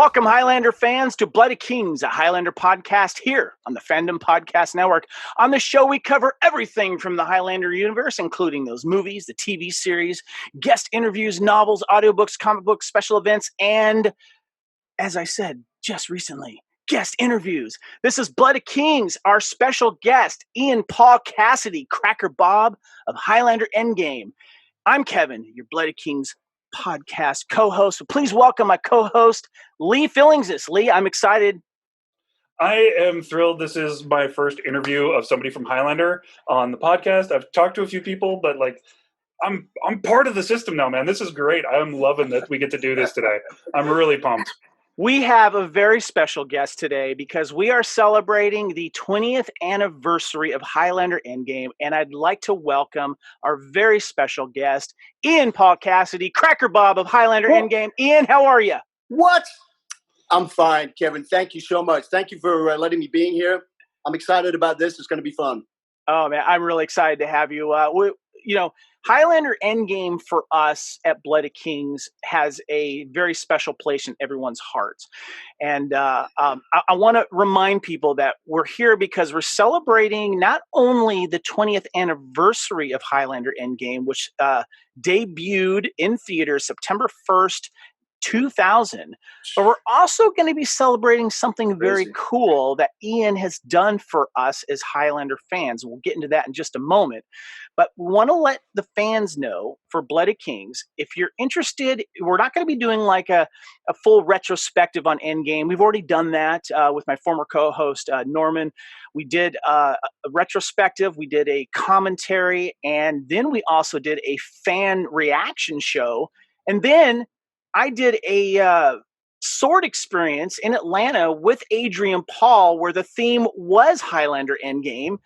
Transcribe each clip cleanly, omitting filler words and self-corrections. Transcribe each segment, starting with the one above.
Welcome, Highlander fans, to Bloody Kings, a Highlander podcast here on the Fandom Podcast Network. On the show, we cover everything from the Highlander universe, including those movies, the TV series, guest interviews, novels, audiobooks, comic books, special events, and, as I said just recently, guest interviews. This is Bloody Kings, our special guest, Ian Cassidy, Cracker Bob of Highlander Endgame. I'm Kevin, your Bloody Kings podcast co-host. So please welcome my co-host, Lee Fillingsis. Lee, I'm excited. I am thrilled. This is my first interview of somebody from Highlander on the podcast. I've talked to a few people, but I'm part of the system now, man. This is great. I'm loving that we get to do this today. I'm really pumped. We have a very special guest today because we are celebrating the 20th anniversary of Highlander Endgame, and I'd like to welcome our very special guest, Ian Cassidy, Cracker Bob of Highlander Endgame. Ian, how are you? What? I'm fine, Kevin. Thank you so much. Thank you for letting me be here. I'm excited about this. It's going to be fun. Oh, man, I'm really excited to have you. Highlander Endgame for us at Bloody Kings has a very special place in everyone's hearts. And I want to remind people that we're here because we're celebrating not only the 20th anniversary of Highlander Endgame, which debuted in theaters September 1st, 2000, but we're also going to be celebrating something very cool that Ian has done for us as Highlander fans. We'll get into that in just a moment, but we want to let the fans know for Bloody Kings, if you're interested, we're not going to be doing like a full retrospective on Endgame. We've already done that with my former co-host, Norman. We did a retrospective, we did a commentary, and then we also did a fan reaction show, and then I did a sword experience in Atlanta with Adrian Paul where the theme was Highlander Endgame,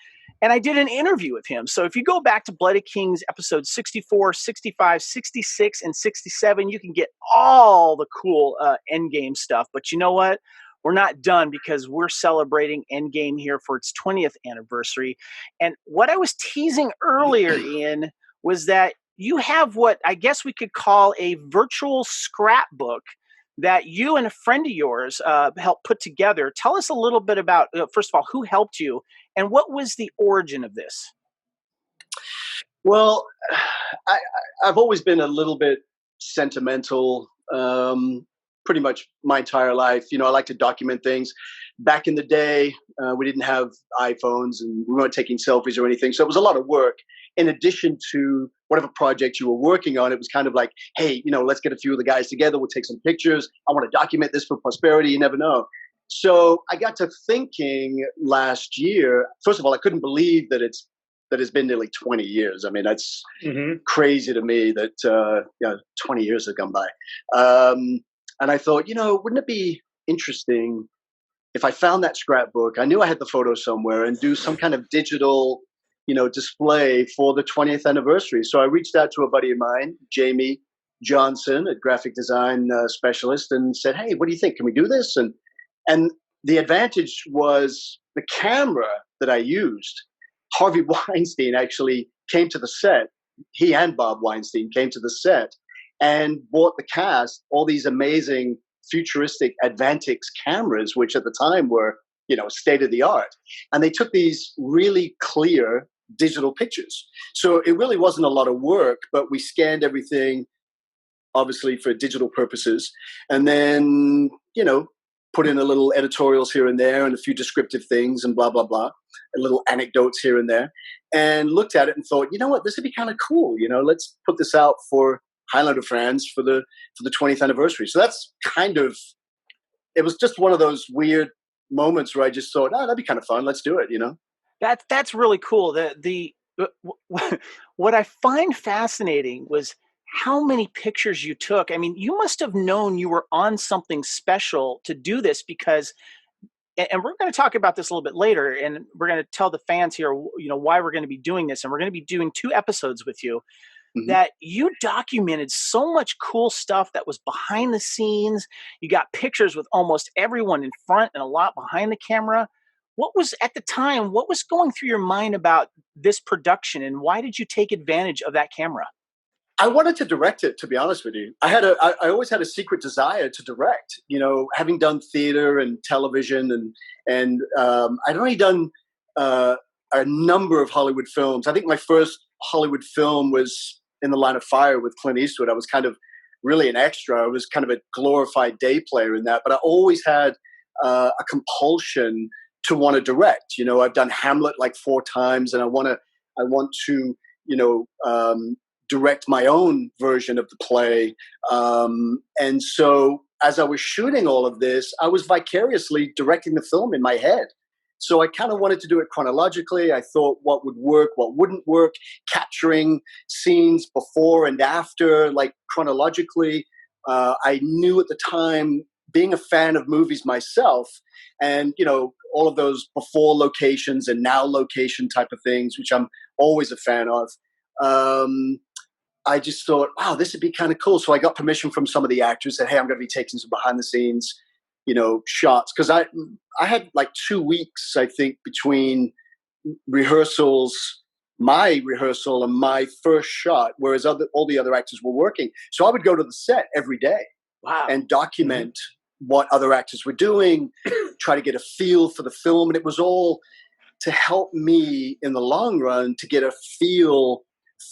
and I did an interview with him. So if you go back to Bloody Kings episodes 64, 65, 66, and 67, you can get all the cool Endgame stuff. But you know what? We're not done because we're celebrating Endgame here for its 20th anniversary. And what I was teasing earlier, Ian, was that you have what I guess we could call a virtual scrapbook that you and a friend of yours helped put together. Tell us a little bit about, first of all, who helped you and what was the origin of this? Well, I've always been a little bit sentimental, pretty much my entire life. You know, I like to document things. Back in the day, we didn't have iPhones and we weren't taking selfies or anything. So it was a lot of work. In addition to whatever project you were working on, it was kind of like, hey, let's get a few of the guys together. We'll take some pictures. I want to document this for posterity. You never know. So I got to thinking last year, first of all, I couldn't believe that it's been nearly 20 years. I mean, that's crazy to me that 20 years have gone by. And I thought, wouldn't it be interesting if I found that scrapbook? I knew I had the photo somewhere and do some kind of digital display for the 20th anniversary. So I reached out to a buddy of mine, Jamie Johnson, a graphic design specialist, and said, hey, what do you think? Can we do this? And the advantage was the camera that I used. Harvey Weinstein actually came to the set. He and Bob Weinstein came to the set and bought the cast all these amazing futuristic Advantix cameras, which at the time were, state of the art. And they took these really clear digital pictures. So it really wasn't a lot of work, but we scanned everything, obviously for digital purposes, and then, put in a little editorials here and there and a few descriptive things and blah, blah, blah, and little anecdotes here and there, and looked at it and thought, you know what, this would be kind of cool. Let's put this out for Highlander fans for the 20th anniversary. So that's it was just one of those weird moments where I just thought, that'd be kind of fun. Let's do it, That's really cool. What I find fascinating was how many pictures you took. I mean, you must have known you were on something special to do this because, and we're going to talk about this a little bit later, and we're going to tell the fans here, why we're going to be doing this, and we're going to be doing 2 episodes with you. That you documented so much cool stuff that was behind the scenes. You got pictures with almost everyone in front and a lot behind the camera. What was, at the time, what was going through your mind about this production, and why did you take advantage of that camera? I wanted to direct it, to be honest with you. I always had a secret desire to direct. Having done theater and television, and I'd already done a number of Hollywood films. I think my first Hollywood film was In the Line of Fire with Clint Eastwood. I was kind of really an extra. I was kind of a glorified day player in that, but I always had a compulsion to want to direct. I've done Hamlet like 4 times, and I want to direct my own version of the play. And so as I was shooting all of this, I was vicariously directing the film in my head. So I kind of wanted to do it chronologically. I thought what would work, what wouldn't work, capturing scenes before and after, like chronologically. I knew at the time, being a fan of movies myself, and all of those before locations and now location type of things, which I'm always a fan of. I just thought, wow, this would be kind of cool. So I got permission from some of the actors that, hey, I'm going to be taking some behind the scenes, shots. Because I had like 2 weeks, I think, between rehearsals, my rehearsal and my first shot, whereas all the other actors were working. So I would go to the set every day. Wow. And document what other actors were doing, try to get a feel for the film. And it was all to help me in the long run to get a feel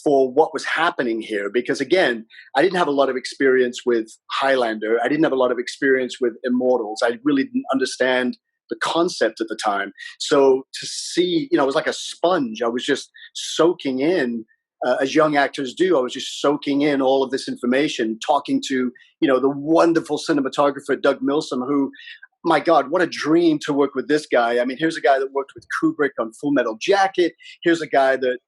for what was happening here. Because again, I didn't have a lot of experience with Highlander. I didn't have a lot of experience with Immortals. I really didn't understand the concept at the time. So to see, it was like a sponge. I was just soaking in, as young actors do. I was just soaking in all of this information, talking to, the wonderful cinematographer, Doug Milsom, who, my God, what a dream to work with this guy. I mean, here's a guy that worked with Kubrick on Full Metal Jacket. Here's a guy that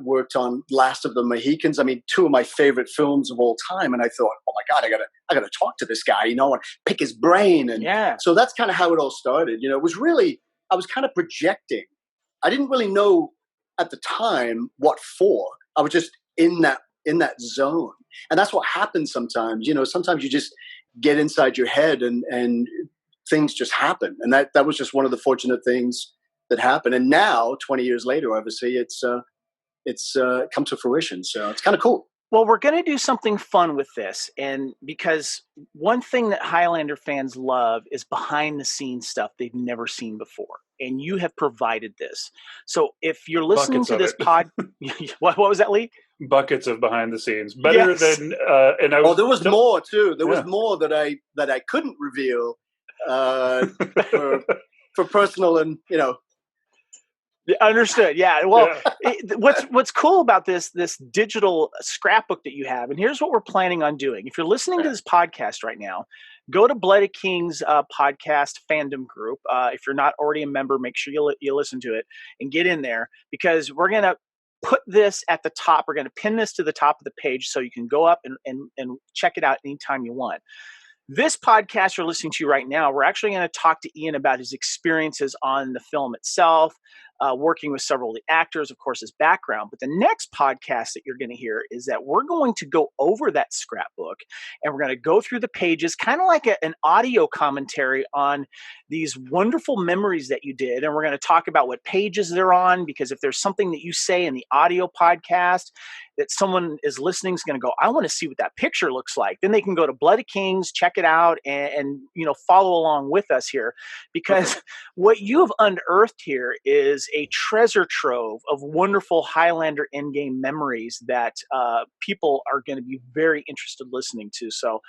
worked on Last of the Mohicans. I mean, 2 of my favorite films of all time. And I thought, oh my God, I gotta talk to this guy, and pick his brain. And so that's kind of how it all started. It was really, I was kind of projecting. I didn't really know at the time what for. I was just in that zone. And that's what happens sometimes. Sometimes you just get inside your head and things just happen. And that was just one of the fortunate things that happened. And now, 20 years later, obviously, it's come to fruition. So it's kind of cool. Well, we're going to do something fun with this. And because one thing that Highlander fans love is behind the scenes stuff they've never seen before. And you have provided this. So if you're listening to this what was that, Lee? Buckets of behind the scenes. Better than, and I was. Oh, there was more too. There was more that I couldn't reveal for personal and, Understood. Yeah. Well, what's cool about this digital scrapbook that you have, and here's what we're planning on doing. If you're listening to this podcast right now, go to Bloody King's podcast fandom group. If you're not already a member, make sure you listen to it and get in there, because we're going to put this at the top. We're going to pin this to the top of the page so you can go up and check it out anytime you want. This podcast you're listening to right now, we're actually going to talk to Ian about his experiences on the film itself, working with several of the actors, of course, his background. But the next podcast that you're going to hear is that we're going to go over that scrapbook, and we're going to go through the pages, kind of like an audio commentary on these wonderful memories that you did. And we're going to talk about what pages they're on, because if there's something that you say in the audio podcast that someone is listening is going to go, I want to see what that picture looks like. Then they can go to Bloody Kings, check it out, and follow along with us here, because what you have unearthed here is a treasure trove of wonderful Highlander Endgame memories that people are going to be very interested listening to. So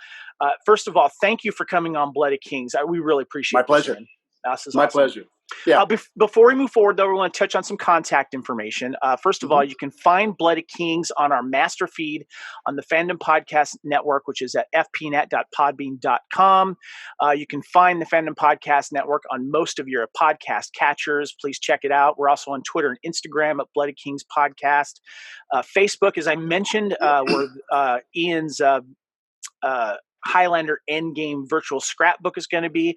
first of all, thank you for coming on Bloody Kings. We really appreciate it. My pleasure. This is my awesome. pleasure. Yeah. Before we move forward, though, we want to touch on some contact information. First of all, you can find Bloody Kings on our master feed on the Fandom Podcast Network, which is at fpnet.podbean.com. You can find the Fandom Podcast Network on most of your podcast catchers. Please check it out. We're also on Twitter and Instagram at Bloody Kings Podcast. Facebook, as I mentioned, where Ian's Highlander Endgame Virtual Scrapbook is going to be.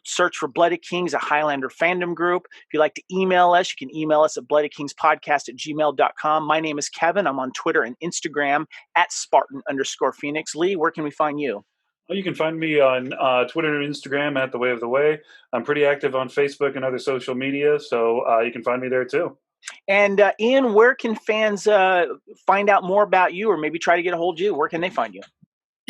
Search for Bloody Kings, a Highlander fandom group. If you'd like to email us, you can email us at bloodykingspodcast@gmail.com. My name is Kevin. I'm on Twitter and Instagram at Spartan_Phoenix. Lee, where can we find you? Well, you can find me on Twitter and Instagram at The Way of the Way. I'm pretty active on Facebook and other social media, so you can find me there too. And Ian, where can fans find out more about you, or maybe try to get a hold of you? Where can they find you?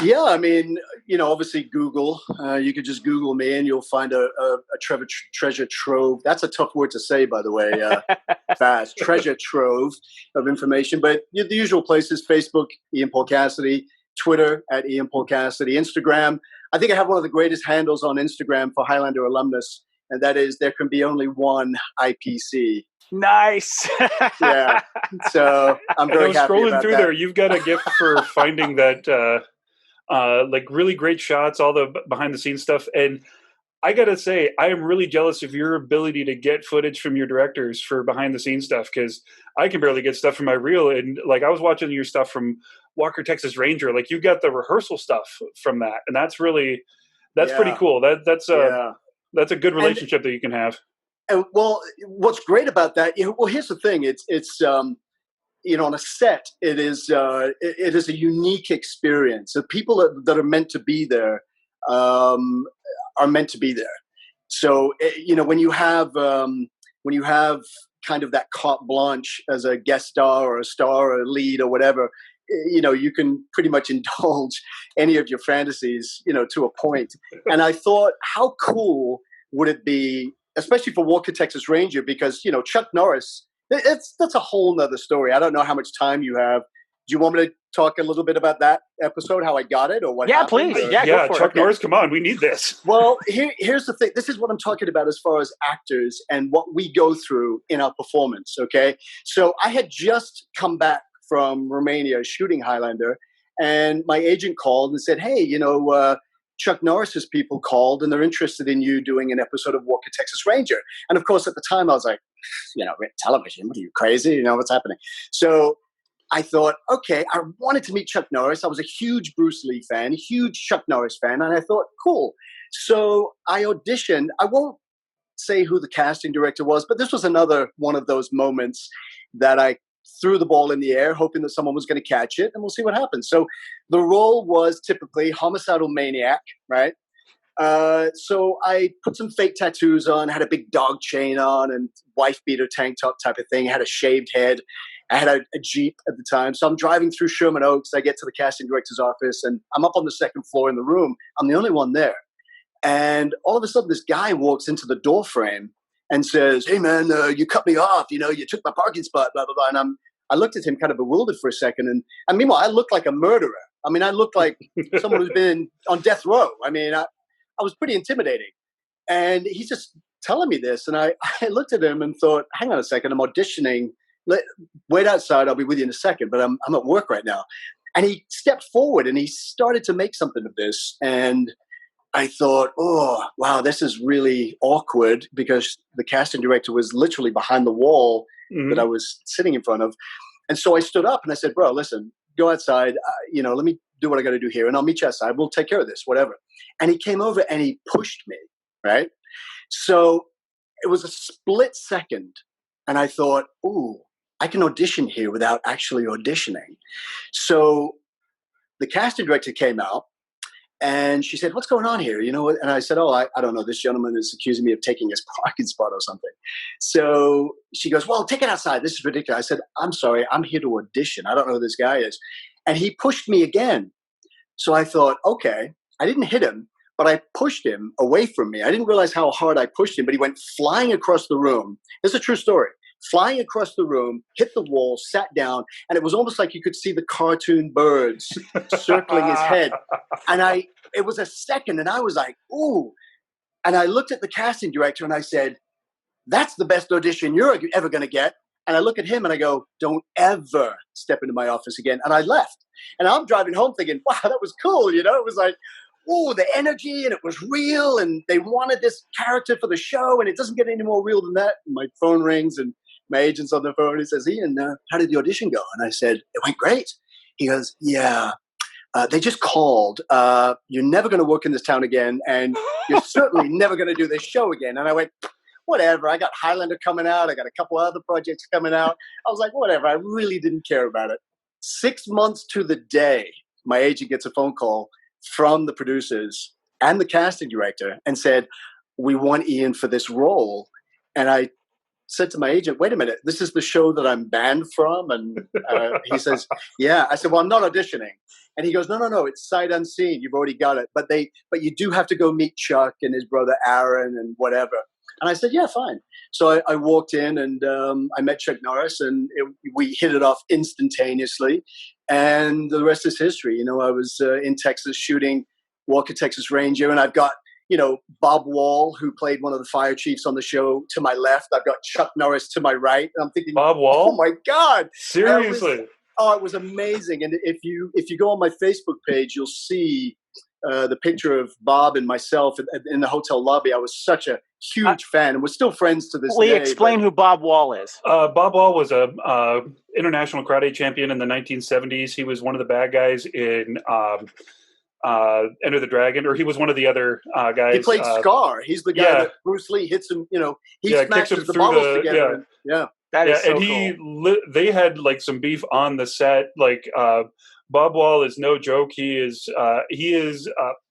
Yeah, I mean, obviously Google. You could just Google me, and you'll find a treasure trove. That's a tough word to say, by the way. Fast treasure trove of information. But the usual places: Facebook, Ian Paul Cassidy; Twitter at Ian Paul Cassidy; Instagram. I think I have one of the greatest handles on Instagram for Highlander alumnus, and that is there can be only one IPC. Nice. Yeah. So I'm very happy scrolling about through that. there, you've got a gift for finding that like really great shots, all the behind the scenes stuff. And I gotta say, I am really jealous of your ability to get footage from your directors for behind the scenes stuff, because I can barely get stuff from my reel. And like, I was watching your stuff from Walker Texas Ranger. Like, you got the rehearsal stuff from that, and that's pretty cool. That's a good relationship that you can have. And well, what's great about that? Well, here's the thing: it's on a set, it is a unique experience. The people that are meant to be there are meant to be there. So when you have kind of that carte blanche as a guest star or a star or a lead or whatever, you can pretty much indulge any of your fantasies, to a point. And I thought, how cool would it be, especially for Walker Texas Ranger, because Chuck Norris. That's a whole nother story. I don't know how much time you have. Do you want me to talk a little bit about that episode, how I got it, or what happened? Please. Or? Yeah, go for Chuck it. Norris, come on, we need this. Well, here's the thing. This is what I'm talking about as far as actors and what we go through in our performance, okay? So I had just come back from Romania shooting Highlander, and my agent called and said, hey, Chuck Norris's people called and they're interested in you doing an episode of Walker Texas Ranger. And of course, at the time I was like, television, what are you, crazy? What's happening? So I thought, okay, I wanted to meet Chuck Norris. I was a huge Bruce Lee fan, huge Chuck Norris fan. And I thought, cool. So I auditioned. I won't say who the casting director was, but this was another one of those moments that I threw the ball in the air, hoping that someone was going to catch it, and we'll see what happens. So the role was typically homicidal maniac, right? So I put some fake tattoos on, had a big dog chain on and wife beater tank top type of thing, had a shaved head. I had a Jeep at the time. So I'm driving through Sherman Oaks. I get to the casting director's office and I'm up on the second floor in the room. I'm the only one there. And all of a sudden this guy walks into the door frame and says, hey man, you cut me off. You took my parking spot, blah, blah, blah. And I looked at him kind of bewildered for a second. And meanwhile, I looked like a murderer. I mean, I looked like someone who's been on death row. I mean, I was pretty intimidating. And he's just telling me this. And I looked at him and thought, hang on a second, I'm auditioning. Wait outside, I'll be with you in a second, but I'm at work right now. And he stepped forward and he started to make something of this. And I thought, oh, wow, this is really awkward, because the casting director was literally behind the wall that I was sitting in front of. And so I stood up and I said, bro, listen, go outside. Let me do what I got to do here. And I'll meet you outside. We'll take care of this, whatever. And he came over and he pushed me, right? So it was a split second. And I thought, ooh, I can audition here without actually auditioning. So the casting director came out. And she said, what's going on here? And I said, I don't know. This gentleman is accusing me of taking his parking spot or something. So she goes, well, take it outside. This is ridiculous. I said, I'm sorry. I'm here to audition. I don't know who this guy is. And he pushed me again. So I thought, okay, I didn't hit him, but I pushed him away from me. I didn't realize how hard I pushed him, but he went flying across the room. This is a true story. Flying across the room, hit the wall, sat down, and it was almost like you could see the cartoon birds circling his head. And it was a second, and I was like, ooh. And I looked at the casting director, and I said, that's the best audition you're ever going to get. And I look at him, and I go, don't ever step into my office again. And I left. And I'm driving home thinking, wow, that was cool. It was like, oh, the energy, and it was real, and they wanted this character for the show, and it doesn't get any more real than that. And my phone rings, and my agent's on the phone. He says, Ian, how did the audition go? And I said, it went great. He goes, yeah, they just called. You're never going to work in this town again, and you're certainly never going to do this show again. And I went, whatever. I got Highlander coming out. I got a couple other projects coming out. I was like, whatever. I really didn't care about it. 6 months to the day, my agent gets a phone call from the producers and the casting director and said, we want Ian for this role. And I said to my agent, wait a minute, this is the show that I'm banned from? And he says, yeah. I said, well, I'm not auditioning. And he goes, no, it's sight unseen. You've already got it. But you do have to go meet Chuck and his brother Aaron and whatever. And I said, yeah, fine. So I walked in and I met Chuck Norris, and we hit it off instantaneously. And the rest is history. I was in Texas shooting Walker, Texas Ranger, and I've got, Bob Wall, who played one of the fire chiefs on the show, to my left. I've got Chuck Norris to my right. And I'm thinking, Bob Wall? Oh my God. Seriously? It was amazing. And if you go on my Facebook page, you'll see the picture of Bob and myself in the hotel lobby. I was such a huge fan, and we're still friends to this day. Lee, explain who Bob Wall is. Bob Wall was a international karate champion in the 1970s. He was one of the bad guys in Enter the Dragon, or he was one of the other guys. He played Scar. He's the guy that Bruce Lee hits him. He smashes the bottles together. That is so cool. They had like some beef on the set. Like Bob Wall is no joke. He is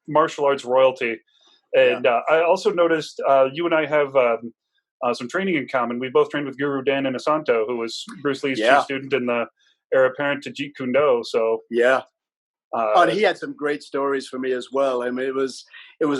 martial arts royalty. And I also noticed you and I have some training in common. We both trained with Guru Dan Inosanto, who was Bruce Lee's chief student in the heir apparent to Jeet Kune Do. So and he had some great stories for me as well. I mean, it was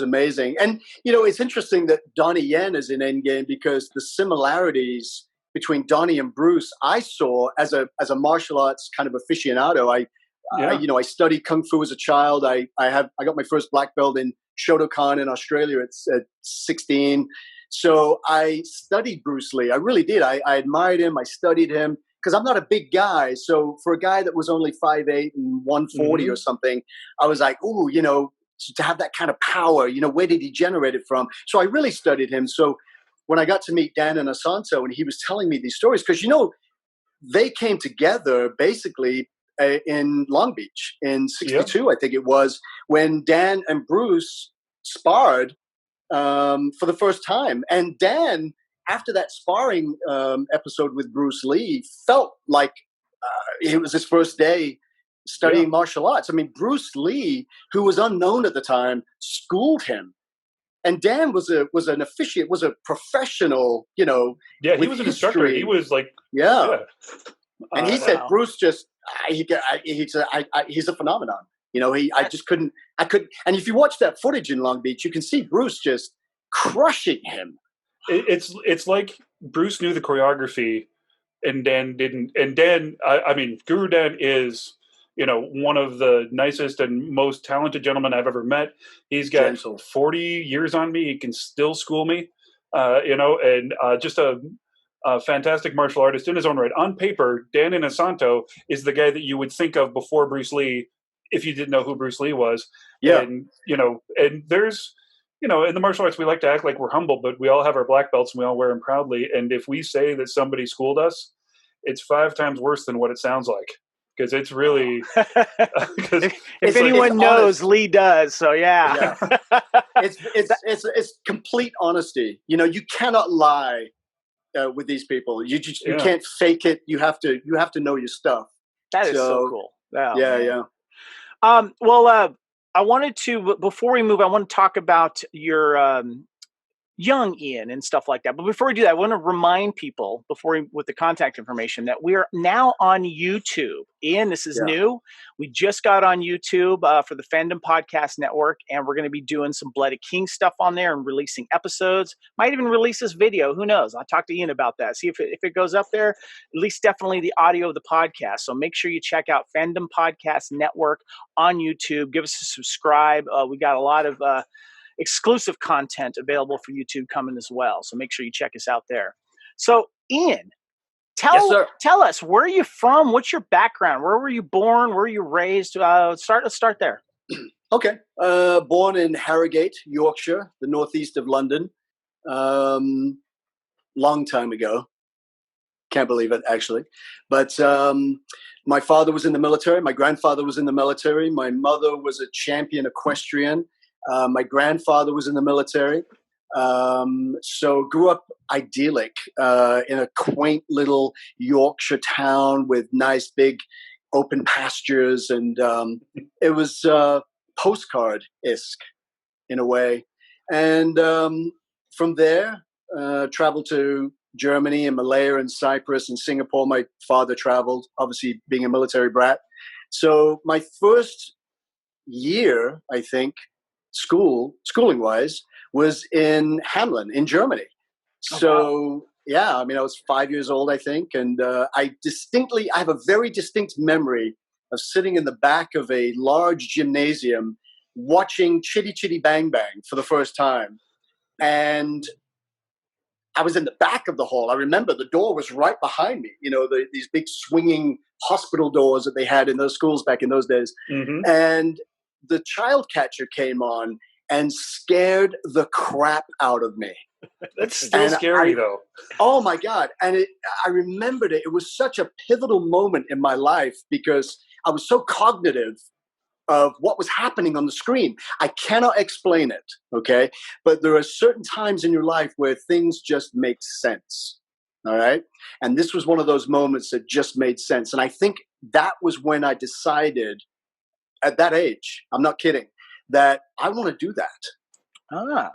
amazing. And it's interesting that Donnie Yen is in Endgame, because the similarities between Donnie and Bruce I saw as a martial arts kind of aficionado. I studied kung fu as a child. I got my first black belt in Shotokan in Australia at 16. So I studied Bruce Lee. I really did. I admired him. I studied him, because I'm not a big guy. So for a guy that was only 5'8" and 140 or something, I was like, ooh, to have that kind of power, where did he generate it from? So I really studied him. So when I got to meet Dan Inosanto, and he was telling me these stories, because, they came together basically in Long Beach in 62, I think it was, when Dan and Bruce sparred for the first time. And Dan, after that sparring episode with Bruce Lee, felt like it was his first day studying martial arts. I mean, Bruce Lee, who was unknown at the time, schooled him. And Dan was an officiate, was a professional, he was an instructor. He was like, And he said, Bruce he's a phenomenon. I just couldn't. And if you watch that footage in Long Beach, you can see Bruce just crushing him. It's like Bruce knew the choreography and Dan didn't. And Dan, I mean, Guru Dan is, one of the nicest and most talented gentlemen I've ever met. He's got 40 years on me. He can still school me, and just a fantastic martial artist in his own right. On paper, Dan Inosanto is the guy that you would think of before Bruce Lee, if you didn't know who Bruce Lee was. Yeah. And, and there's, in the martial arts, we like to act like we're humble, but we all have our black belts and we all wear them proudly. And if we say that somebody schooled us, it's 5 times worse than what it sounds like. Because it's really, if anyone knows, Lee does. So it's complete honesty. You cannot lie with these people. You can't fake it. You have to know your stuff. That is so cool. Yeah. Well, I wanted to, before we move, I want to talk about your young Ian and stuff like that. But before we do that, I want to remind people with the contact information that we are now on YouTube. Ian, this is new. We just got on YouTube for the Fandom Podcast Network, and we're going to be doing some Bloody King stuff on there and releasing episodes. Might even release this video. Who knows? I'll talk to Ian about that. See if it goes up there, at least definitely the audio of the podcast. So make sure you check out Fandom Podcast Network on YouTube. Give us a subscribe. We got a lot of exclusive content available for YouTube coming as well. So make sure you check us out there. So Ian, tell us, where are you from? What's your background? Where were you born? Where were you raised? Let's start there. Okay. Born in Harrogate, Yorkshire, the northeast of London. Long time ago. Can't believe it, actually. But my father was in the military. My grandfather was in the military. My mother was a champion equestrian. My grandfather was in the military. So grew up idyllic in a quaint little Yorkshire town with nice big open pastures. And it was postcard-esque in a way. And from there, traveled to Germany and Malaya and Cyprus and Singapore. My father traveled, obviously being a military brat. So my first year, I think, schooling wise, was in Hamelin in Germany. So yeah, I mean, I was 5 years old, I think, and I have a very distinct memory of sitting in the back of a large gymnasium watching Chitty Chitty Bang Bang for the first time. And I was in the back of the hall. I remember the door was right behind me, these big swinging hospital doors that they had in those schools back in those days. Mm-hmm. And the child catcher came on and scared the crap out of me. That's still scary, though. Oh, my God. And I remembered it. It was such a pivotal moment in my life because I was so cognitive of what was happening on the screen. I cannot explain it, okay? But there are certain times in your life where things just make sense, all right? And this was one of those moments that just made sense. And I think that was when I decided at that age, I'm not kidding, that I want to do that.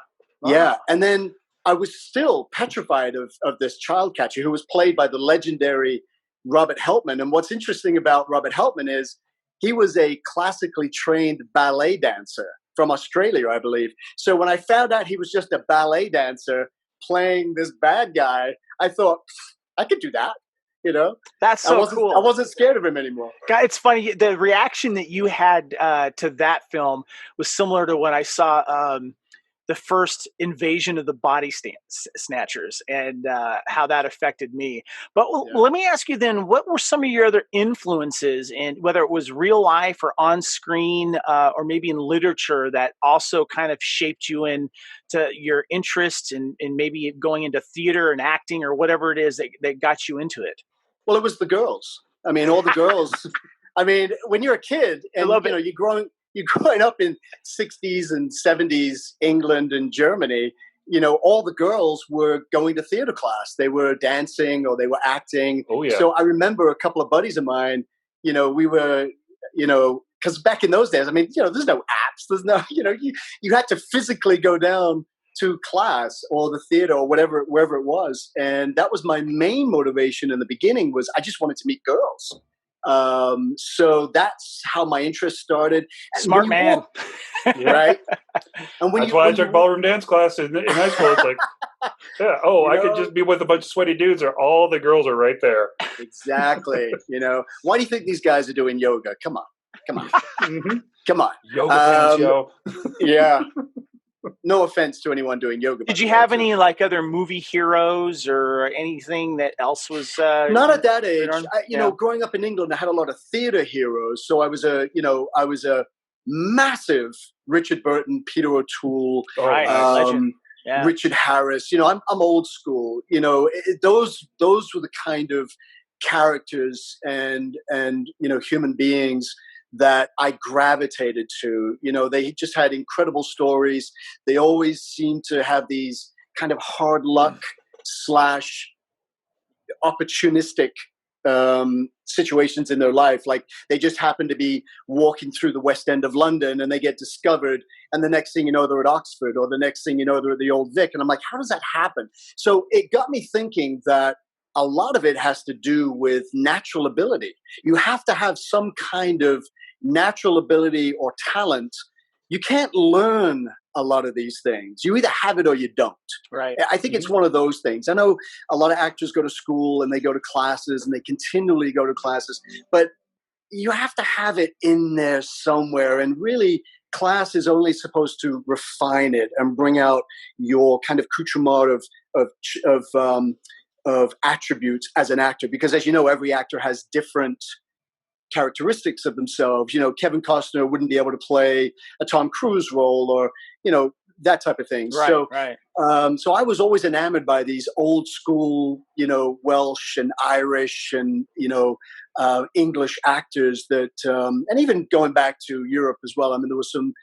Yeah. And then I was still petrified of this child catcher who was played by the legendary Robert Helpman. And what's interesting about Robert Helpman is he was a classically trained ballet dancer from Australia, I believe. So when I found out he was just a ballet dancer playing this bad guy, I thought, I could do that. That's so cool. I wasn't scared of him anymore. God, it's funny. The reaction that you had to that film was similar to when I saw the first Invasion of the Body Snatchers and how that affected me. But let me ask you then, what were some of your other influences, in whether it was real life or on screen or maybe in literature, that also kind of shaped you into your interests and maybe going into theater and acting or whatever it is that got you into it? Well, it was the girls. I mean, all the girls. I mean, when you're a kid and you're growing up in 60s and 70s England and Germany, all the girls were going to theater class. They were dancing or they were acting. Oh, yeah. So I remember a couple of buddies of mine, we were, because back in those days, I mean, there's no apps. There's no, you had to physically go down to class or the theater or wherever it was. And that was my main motivation in the beginning, was I just wanted to meet girls. So that's how my interest started. And smart man. Right? And that's why I took ballroom dance class in high school. It's like, I could just be with a bunch of sweaty dudes, or all the girls are right there. Exactly. Why do you think these guys are doing yoga? Come on. Mm-hmm. Come on. Yoga pants, yo. Yeah. No offense to anyone doing yoga. Did you have any other movie heroes or anything that else was? Not at that age. Growing up in England, I had a lot of theater heroes. So I was a massive Richard Burton, Peter O'Toole, legend. Yeah. Richard Harris. I'm old school. Those were the kind of characters and human beings that I gravitated to. They just had incredible stories. They always seemed to have these kind of hard luck / opportunistic situations in their life. Like they just happen to be walking through the West End of London and they get discovered, and the next thing you know, they're at Oxford, or the next thing you know, they're at the Old Vic. And I'm like, how does that happen? So it got me thinking that a lot of it has to do with natural ability. You have to have some kind of natural ability or talent. You can't learn a lot of these things. You either have it or you don't. Right. I think it's one of those things. I know a lot of actors go to school and they go to classes and they continually go to classes, but you have to have it in there somewhere. And really, class is only supposed to refine it and bring out your kind of accoutrement of attributes as an actor. Because as you know, every actor has different characteristics of themselves. Kevin Costner wouldn't be able to play a Tom Cruise role, or that type of thing. Right. So I was always enamored by these old school, Welsh and Irish and English actors that, and even going back to Europe as well. I mean, there was some,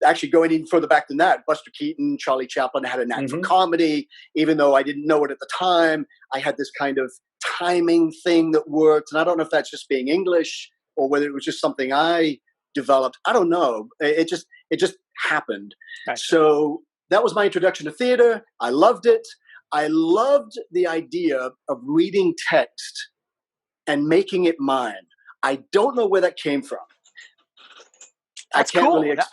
actually going even further back than that, Buster Keaton, Charlie Chaplin had a knack for comedy. Even though I didn't know it at the time, I had this kind of timing thing that worked. And I don't know if that's just being English or whether it was just something I developed. I don't know. It just happened. Gotcha. So that was my introduction to theater. I loved it. I loved the idea of reading text and making it mine. I don't know where that came from. That's I can't cool. really, I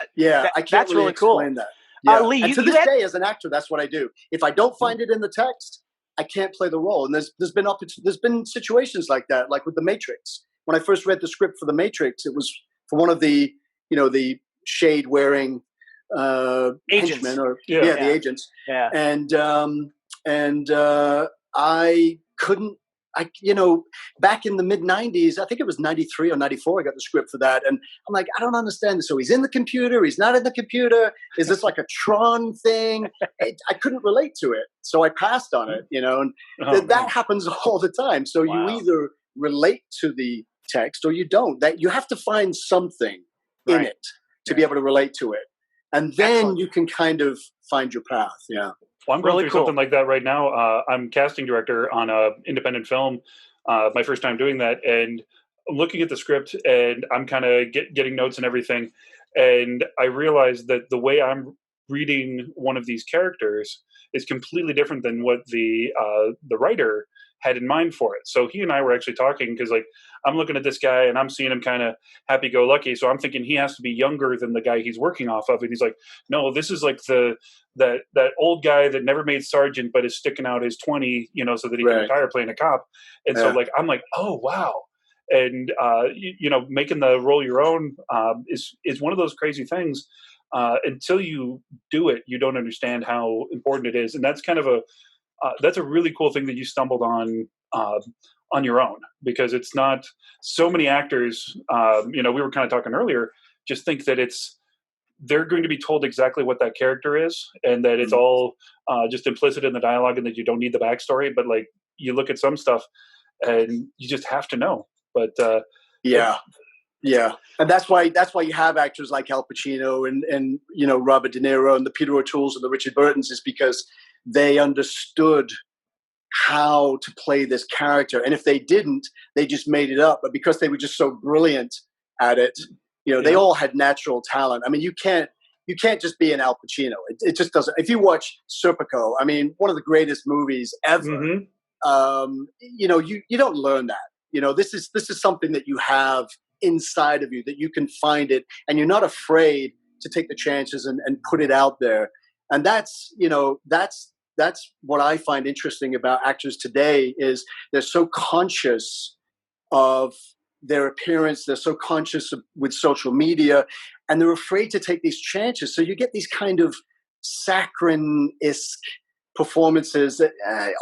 can't that's really really cool. explain that. Yeah. Lee, and to this day, as an actor, that's what I do. If I don't find it in the text, I can't play the role. And there's been situations like that, like with The Matrix. When I first read the script for The Matrix, it was for one of the, the shade wearing agents. henchmen, or the agents. Yeah. And I couldn't. Back in the mid 90s, I think it was 93 or 94, I got the script for that. And I'm like, I don't understand this. So he's in the computer, he's not in the computer. Is this like a Tron thing? I couldn't relate to it. So I passed on it, and that happens all the time. So you either relate to the text or you don't. That you have to find something in it to be able to relate to it. And then you can kind of find your path. Yeah. Well, I'm going through something like that right now. I'm casting director on a independent film. My first time doing that, and I'm looking at the script, and I'm kind of getting notes and everything. And I realized that the way I'm reading one of these characters is completely different than what the writer had in mind for it. So he and I were actually talking, because like I'm looking at this guy and I'm seeing him kind of happy-go-lucky. So I'm thinking he has to be younger than the guy he's working off of. And he's like, no, this is like that old guy that never made sergeant but is sticking out his 20, so that he can retire playing a cop. And so like I'm like, oh wow. And making the role your own is one of those crazy things. Until you do it, you don't understand how important it is. And that's kind of that's a really cool thing that you stumbled on your own, because it's not so many actors. We were kind of talking earlier, just think that they're going to be told exactly what that character is, and that it's all just implicit in the dialogue, and that you don't need the backstory. But like you look at some stuff, and you just have to know. But yeah, and that's why you have actors like Al Pacino and Robert De Niro and the Peter O'Tooles and the Richard Burtons, is because they understood how to play this character. And if they didn't, they just made it up. But because they were just so brilliant at it, they all had natural talent. I mean, you can't just be an Al Pacino. It just doesn't. If you watch Serpico, I mean, one of the greatest movies ever. You don't learn that. This is something that you have inside of you, that you can find it, and you're not afraid to take the chances and put it out there. And that's what I find interesting about actors today, is they're so conscious of their appearance. They're so conscious with social media, and they're afraid to take these chances. So you get these kind of saccharine-esque performances that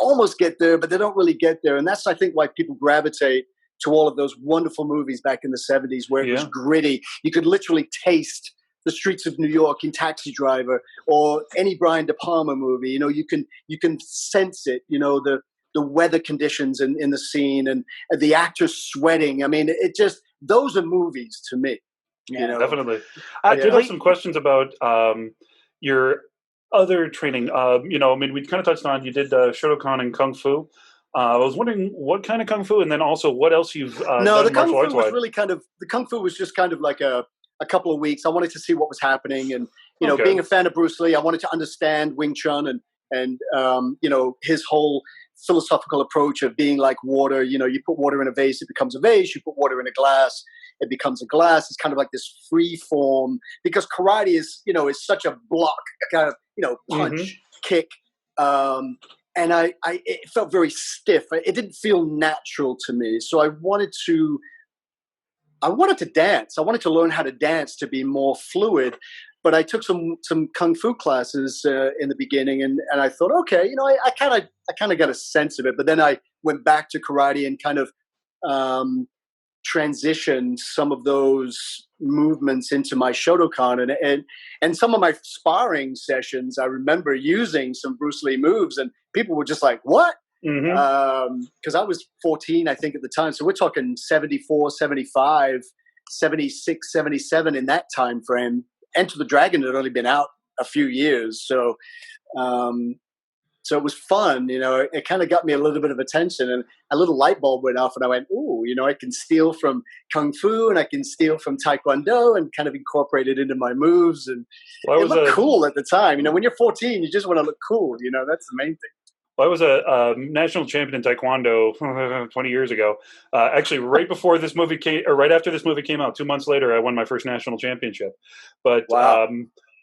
almost get there, but they don't really get there. And that's, I think, why people gravitate to all of those wonderful movies back in the 70s, where it was gritty. You could literally taste the streets of New York in Taxi Driver, or any Brian De Palma movie. You can sense it. The weather conditions in the scene, and the actors sweating. I mean, those are movies to me. Definitely. I did have some questions about your other training. We kind of touched on, you did Shotokan and Kung Fu. I was wondering what kind of Kung Fu, and then also what else you've done the Kung martial arts Fu was really the Kung Fu was just kind of like a couple of weeks. I wanted to see what was happening, and being a fan of Bruce Lee, I wanted to understand Wing Chun and his whole philosophical approach of being like water. You put water in a vase, it becomes a vase. You put water in a glass, it becomes a glass. It's kind of like this free form, because karate is such a block, kind of punch, kick, and it felt very stiff. It didn't feel natural to me. So I wanted to dance. I wanted to learn how to dance to be more fluid. But I took some Kung Fu classes in the beginning, and I thought, okay, I kind of got a sense of it. But then I went back to karate and kind of transitioned some of those movements into my Shotokan, and some of my sparring sessions, I remember using some Bruce Lee moves, and people were just like, "What?" Because I was 14, I think, at the time. So we're talking 74, 75, 76, 77 in that time frame. Enter the Dragon had only been out a few years. So it was fun. It kind of got me a little bit of attention, and a little light bulb went off, and I went, ooh, I can steal from Kung Fu, and I can steal from Taekwondo, and kind of incorporate it into my moves. And it looked cool at the time. When you're 14, you just want to look cool. That's the main thing. Well, I was a national champion in Taekwondo 20 years ago. Actually, right before this movie came, or right after this movie came out, 2 months later, I won my first national championship. But Wow.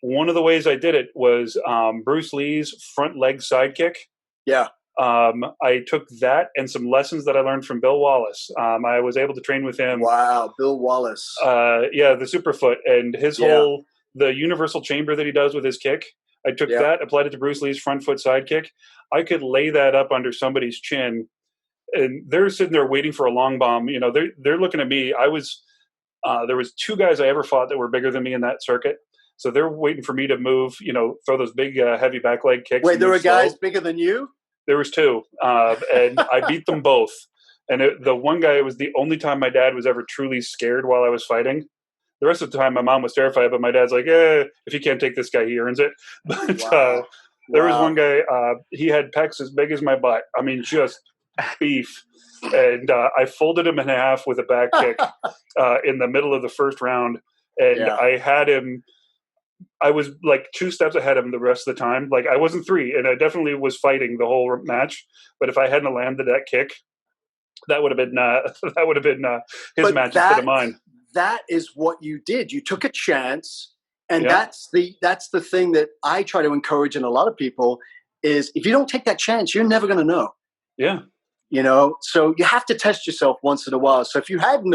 one of the ways I did it was Bruce Lee's front leg side kick. Yeah. I took that and some lessons that I learned from Bill Wallace. I was able to train with him. Wow, Bill Wallace. Yeah, the Superfoot and his whole the universal chamber that he does with his kick. I took that, applied it to Bruce Lee's front foot side kick. I could lay that up under somebody's chin, and they're sitting there waiting for a long bomb. You know, they're looking at me. I was there was 2 guys I ever fought that were bigger than me in that circuit. So they're waiting for me to move, you know, throw those big heavy back leg kicks. Wait, there were guys bigger than you? There was 2, and I beat them both. And the one guy, it was the only time my dad was ever truly scared while I was fighting. The rest of the time, my mom was terrified, but my dad's like, if he can't take this guy, he earns it. But there was one guy, he had pecs as big as my butt. I mean, just beef. And I folded him in half with a back kick in the middle of the first round. And I had him, I was like 2 steps ahead of him the rest of the time. Like I wasn't 3, and I definitely was fighting the whole match. But if I hadn't landed that kick, that would have been his match instead of mine. That is what you did. You took a chance, and that's the thing that I try to encourage in a lot of people is if you don't take that chance, you're never going to know. Yeah. You know, so you have to test yourself once in a while. So if you hadn't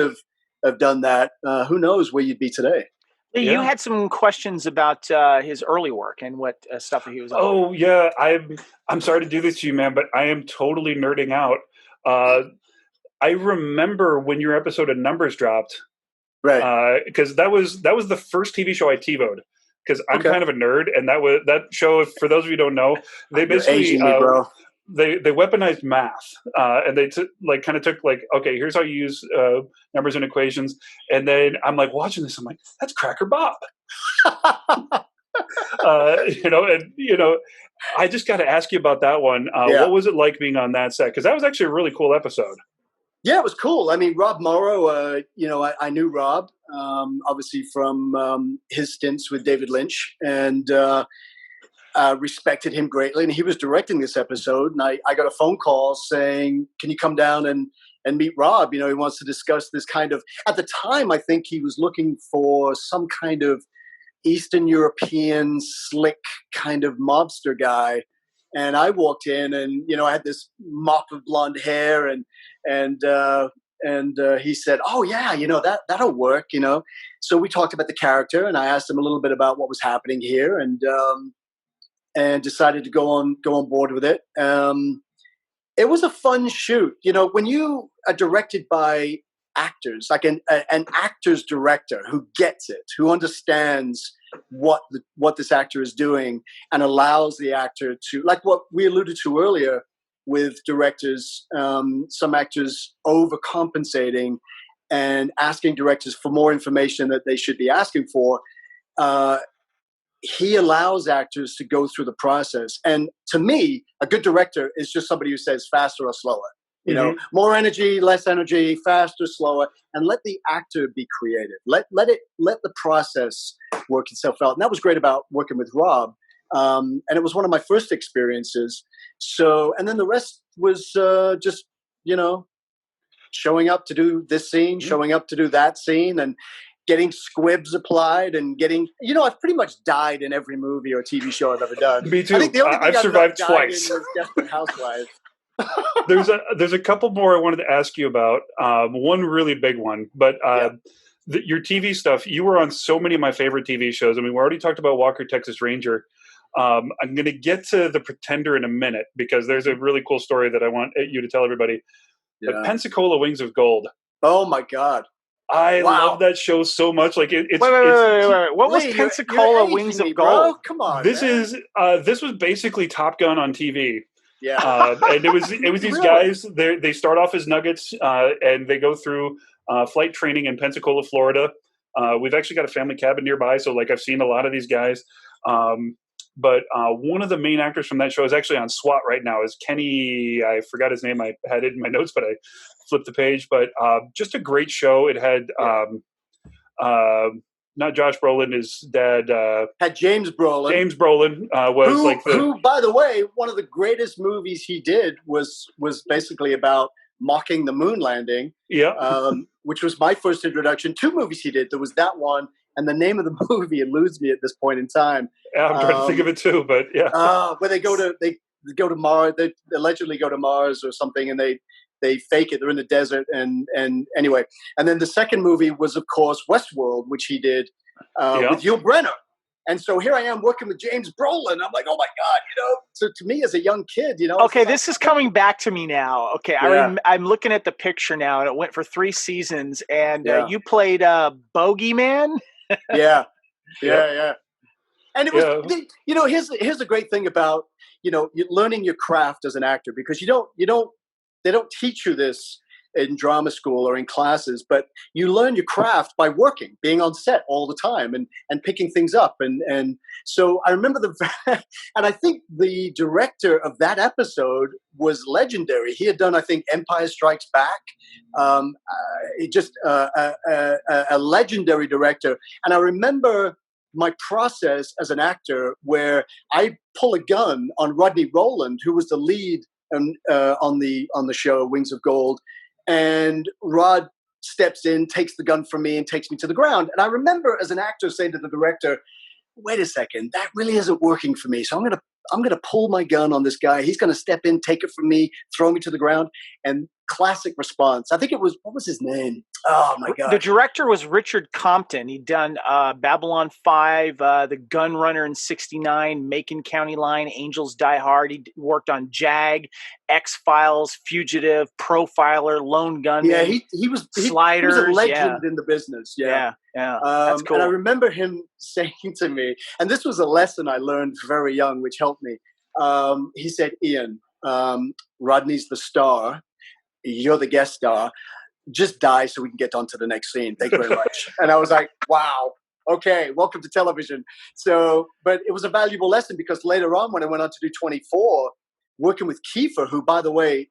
have done that, who knows where you'd be today. You had some questions about his early work and what stuff he was on. Oh, yeah. I'm sorry to do this to you, man, but I am totally nerding out. I remember when your episode of Numbers dropped. Right. Because that was the first TV show I TiVo'd. Because I'm kind of a nerd, and that show, for those of you who don't know, they basically they weaponized math, and they kind of took okay, here's how you use numbers and equations, and then I'm like watching this, I'm like, that's Cracker Bob. I just got to ask you about that one. What was it like being on that set? Because that was actually a really cool episode. Yeah, it was cool. I mean, Rob Morrow, I knew Rob, obviously from his stints with David Lynch, and respected him greatly. And he was directing this episode, and I got a phone call saying, can you come down and meet Rob? You know, he wants to discuss this kind of, at the time, I think he was looking for some kind of Eastern European slick kind of mobster guy. And I walked in, and I had this mop of blonde hair, and he said, "Oh yeah, that'll work." So we talked about the character, and I asked him a little bit about what was happening here, and decided to go on board with it. It was a fun shoot. When you are directed by actors, like an actor's director who gets it, who understands what this actor is doing, and allows the actor to, like what we alluded to earlier with directors, some actors overcompensating and asking directors for more information that they should be asking for. He allows actors to go through the process. And to me, a good director is just somebody who says faster or slower. More energy, less energy, faster, slower, and let the actor be creative. Let the process work itself out. And that was great about working with Rob. And it was one of my first experiences. So, and then the rest was just, showing up to do this scene, showing up to do that scene, and getting squibs applied, and getting, I've pretty much died in every movie or TV show I've ever done. Me too. I think the only thing I've survived twice. Was Desperate Housewives. There's a couple more I wanted to ask you about. One really big one, but your TV stuff. You were on so many of my favorite TV shows. I mean, we already talked about Walker, Texas Ranger. I'm going to get to The Pretender in a minute, because there's a really cool story that I want you to tell everybody. Yeah. But Pensacola Wings of Gold. Oh my God. I love that show so much. Like it's wait. What was Pensacola Wings of Gold? Come on. This was basically Top Gun on TV. Yeah. And it was these guys. They start off as nuggets, and they go through flight training in Pensacola, Florida. We've actually got a family cabin nearby, so I've seen a lot of these guys. But one of the main actors from that show is actually on SWAT right now. Is Kenny? I forgot his name. I had it in my notes, but I flipped the page. But just a great show. It had not Josh Brolin, his dad. Had James Brolin. James Brolin was who, by the way, one of the greatest movies he did was basically about mocking the moon landing. Yeah. Which was my first introduction. 2 movies he did. There was that one, and the name of the movie eludes me at this point in time. Yeah, I'm trying to think of it too, but yeah. Where they go to Mars. They allegedly go to Mars or something, and they fake it. They're in the desert, and anyway. And then the second movie was, of course, Westworld, which he did with Yul Brynner. And so here I am working with James Brolin. I'm like, oh my God, So to me, as a young kid, Okay, this is coming back to me now. Okay, Yeah. I'm looking at the picture now, and it went for 3 seasons. And you played Bogeyman. Yeah. And it was, here's the great thing about learning your craft as an actor, because they don't teach you this in drama school or in classes, but you learn your craft by working, being on set all the time and picking things up. And so I remember and I think the director of that episode was legendary. He had done, I think, Empire Strikes Back, just a legendary director. And I remember my process as an actor where I pull a gun on Rodney Roland, who was the lead on the show Wings of Gold. And Rod steps in, takes the gun from me, and takes me to the ground. And I remember as an actor saying to the director, wait a second, that really isn't working for me. So I'm gonna pull my gun on this guy. He's gonna step in, take it from me, throw me to the ground. And classic response. I think it was, what was his name? Oh my God. The director was Richard Compton. He'd done Babylon 5, The Gun Runner in '69, Macon County Line, Angels Die Hard. He worked on Jag, X-Files, Fugitive, Profiler, Lone Gunman. Yeah, he was Sliders. He was a legend in the business. Yeah. That's cool. And I remember him saying to me, and this was a lesson I learned very young, which helped me. He said, Ian, Rodney's the star. You're the guest star. Just die so we can get on to the next scene. Thank you very much. And I was like, wow, okay, welcome to television. So, but it was a valuable lesson, because later on when I went on to do 24, working with Kiefer, who, by the way,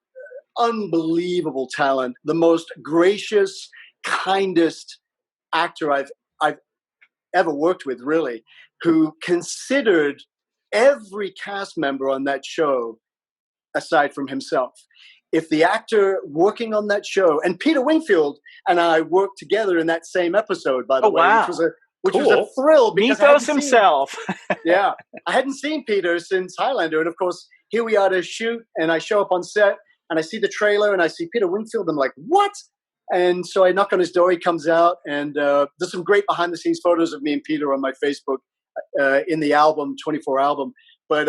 unbelievable talent, the most gracious, kindest actor I've ever worked with, really, who considered every cast member on that show aside from himself. If the actor working on that show, and Peter Wingfield and I worked together in that same episode, by the way, wow. which was a thrill. Mythos himself. I hadn't seen Peter since Highlander. And of course, here we are to shoot, and I show up on set, and I see the trailer, and I see Peter Wingfield. I'm like, what? And so I knock on his door. He comes out, and there's some great behind-the-scenes photos of me and Peter on my Facebook in the album, 24 album. But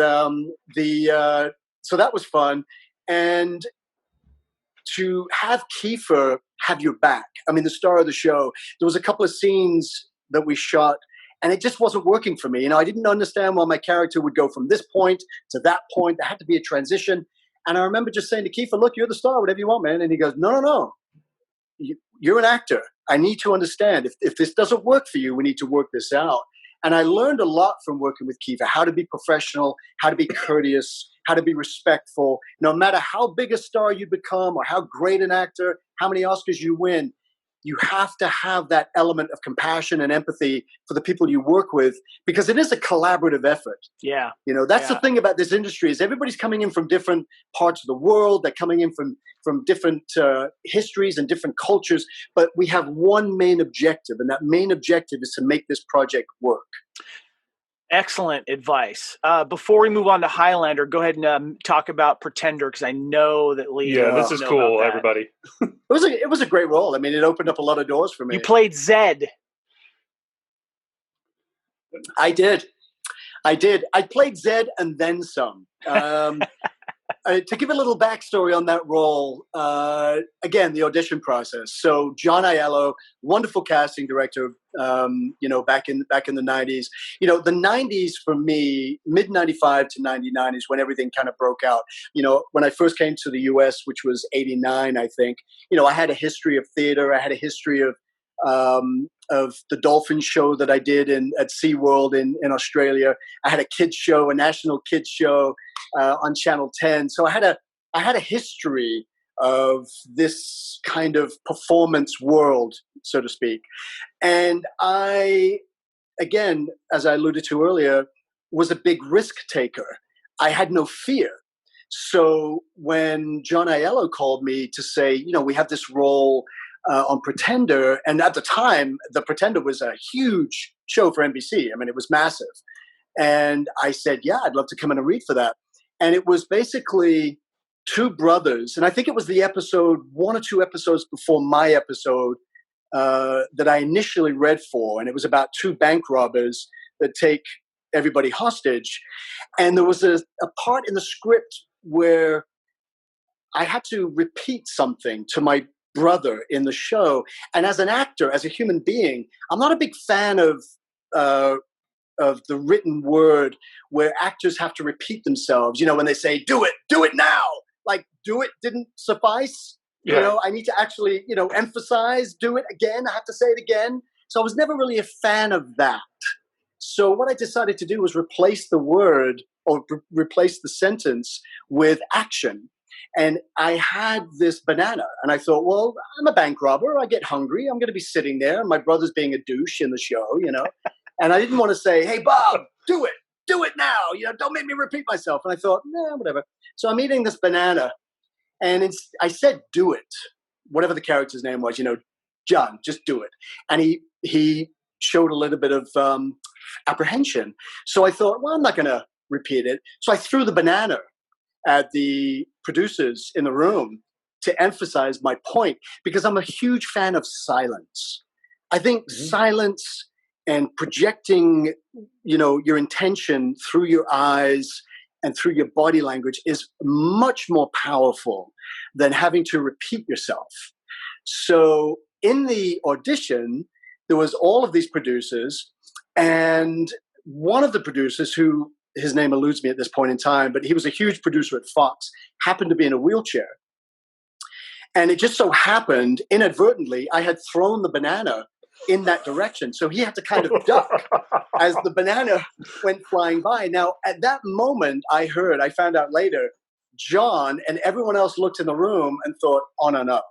so that was fun. And to have Kiefer have your back, I mean, the star of the show, there was a couple of scenes that we shot, and it just wasn't working for me. I didn't understand why my character would go from this point to that point. There had to be a transition. And I remember just saying to Kiefer, look, you're the star, whatever you want, man. And he goes, no. You're an actor. I need to understand. If this doesn't work for you, we need to work this out. And I learned a lot from working with Kiefer, how to be professional, how to be courteous, how to be respectful. No matter how big a star you become or how great an actor, how many Oscars you win, you have to have that element of compassion and empathy for the people you work with, because it is a collaborative effort. Yeah. That's the thing about this industry, is everybody's coming in from different parts of the world. They're coming in from different histories and different cultures, but we have one main objective, and that main objective is to make this project work. Excellent advice. Before we move on to Highlander, go ahead and talk about Pretender, because I know that Lee. Yeah, this is cool, everybody. It was a great role. I mean, it opened up a lot of doors for me. You played Zed. I did. I played Zed and then some. To give a little backstory on that role, again, the audition process. So John Aiello, wonderful casting director, back in the 90s. The 90s for me, mid 95 to 99 is when everything kind of broke out. When I first came to the US, which was 89, I think, I had a history of theater. I had a history of the dolphin show that I did at SeaWorld in Australia. I had a kids show, a national kids show on Channel 10. So I had a history of this kind of performance world, so to speak. And I again, as I alluded to earlier, was a big risk taker. I had no fear. So when John Aiello called me to say, we have this role on Pretender, and at the time, The Pretender was a huge show for NBC. I mean, it was massive. And I said, yeah, I'd love to come in and read for that. And it was basically two brothers, and I think it was the episode, 1 or 2 episodes before my episode, that I initially read for, and it was about 2 bank robbers that take everybody hostage. And there was a part in the script where I had to repeat something to my brother in the show. And as an actor, as a human being, I'm not a big fan of the written word where actors have to repeat themselves. When they say, do it now. Like, do it didn't suffice. Yeah. I need to actually, emphasize, do it again. I have to say it again. So I was never really a fan of that. So what I decided to do was replace the word or replace the sentence with action. And I had this banana, and I thought, well, I'm a bank robber. I get hungry. I'm going to be sitting there. My brother's being a douche in the show, And I didn't want to say, hey, Bob, do it now. Don't make me repeat myself. And I thought, nah, whatever. So I'm eating this banana, and I said, do it, whatever the character's name was, John, just do it. And he showed a little bit of apprehension. So I thought, well, I'm not going to repeat it. So I threw the banana at the producers in the room to emphasize my point, because I'm a huge fan of silence. I think silence and projecting, your intention through your eyes and through your body language is much more powerful than having to repeat yourself. So in the audition, there was all of these producers, and one of the producers, who his name eludes me at this point in time, but he was a huge producer at Fox, happened to be in a wheelchair. And it just so happened, inadvertently, I had thrown the banana in that direction. So he had to kind of duck as the banana went flying by. Now, at that moment, I found out later, John and everyone else looked in the room and thought, oh, no,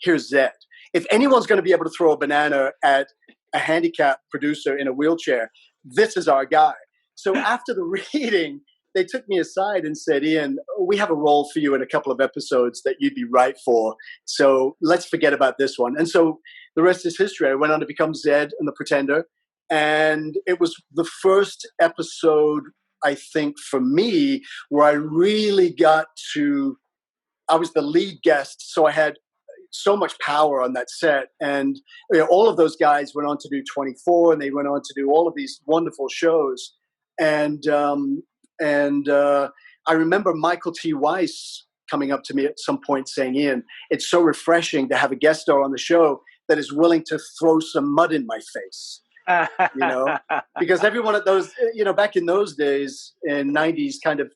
here's Zed. If anyone's going to be able to throw a banana at a handicapped producer in a wheelchair, this is our guy. So after the reading, they took me aside and said, Ian, we have a role for you in a couple of episodes that you'd be right for. So let's forget about this one. And so the rest is history. I went on to become Zed in The Pretender. And it was the first episode, I think, for me, where I really I was the lead guest. So I had so much power on that set. And all of those guys went on to do 24, and they went on to do all of these wonderful shows. And I remember Michael T. Weiss coming up to me at some point saying, Ian, it's so refreshing to have a guest star on the show that is willing to throw some mud in my face. Because everyone at those, back in those days, in 90s kind of,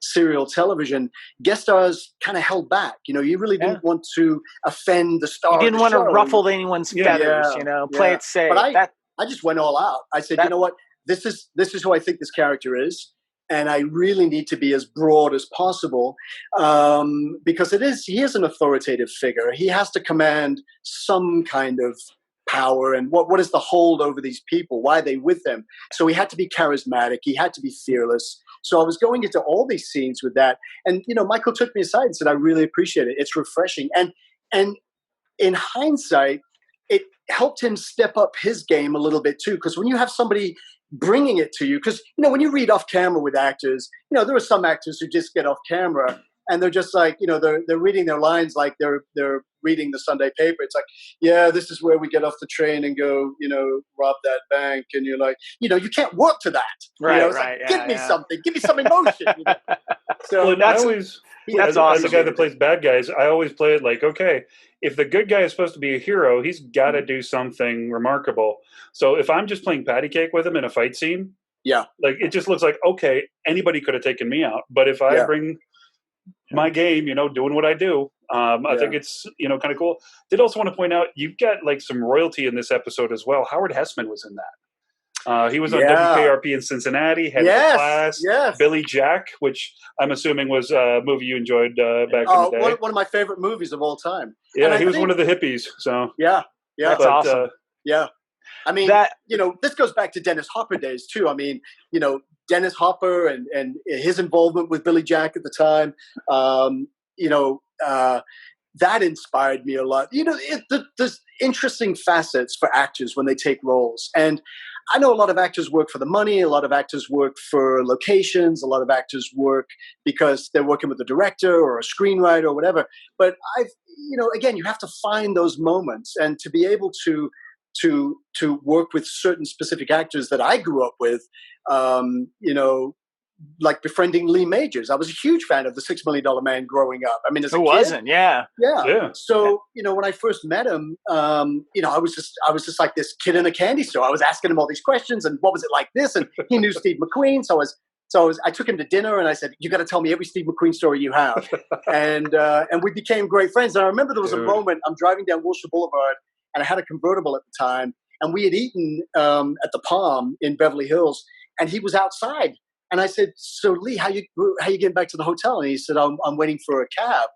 serial television, guest stars kind of held back. You really didn't want to offend the star. You didn't want to ruffle anyone's feathers, play it safe. But I just went all out. I said, you know what? This is who I think this character is, and I really need to be as broad as possible, because he is an authoritative figure. He has to command some kind of power, and what is the hold over these people? Why are they with them? So he had to be charismatic. He had to be fearless. So I was going into all these scenes with that, and Michael took me aside and said, "I really appreciate it. It's refreshing." And in hindsight, it helped him step up his game a little bit too, because when you have somebody bringing it to you, because when you read off camera with actors, there are some actors who just get off camera and they're just like, they're reading their lines like they're reading the Sunday paper. It's like, yeah, this is where we get off the train and go, rob that bank, and you're like, you can't work to that. Right, right. Like, give me something, give me some emotion. So that's awesome. As a guy that plays bad guys, I always play it like, okay, if the good guy is supposed to be a hero, he's got to do something remarkable. So if I'm just playing patty cake with him in a fight scene, like it just looks like, okay, anybody could have taken me out. But if I bring my game, doing what I do, I think it's, kind of cool. Did also want to point out, you've got like some royalty in this episode as well. Howard Hessman was in that. He was on WKRP in Cincinnati, Head of the Class, Billy Jack, which I'm assuming was a movie you enjoyed back in the day. One of my favorite movies of all time. Yeah, he was one of the hippies. So yeah, that's awesome. I mean, that this goes back to Dennis Hopper days too. I mean, Dennis Hopper and his involvement with Billy Jack at the time, that inspired me a lot. There's interesting facets for actors when they take roles. And I know a lot of actors work for the money. A lot of actors work for locations. A lot of actors work because they're working with a director or a screenwriter or whatever. But again, you have to find those moments, and to be able to work with certain specific actors that I grew up with, like befriending Lee Majors. I was a huge fan of the $6 Million Man growing up. I mean, as a kid, wasn't? Yeah. So when I first met him, I was just like this kid in a candy store. I was asking him all these questions, and what was it like this? And he knew Steve McQueen, I took him to dinner, and I said, "You got to tell me every Steve McQueen story you have." and we became great friends. And I remember there was a moment. I'm driving down Wilshire Boulevard, and I had a convertible at the time, and we had eaten at the Palm in Beverly Hills, and he was outside. And I said, "So Lee, how you getting back to the hotel?" And he said, I'm waiting for a cab.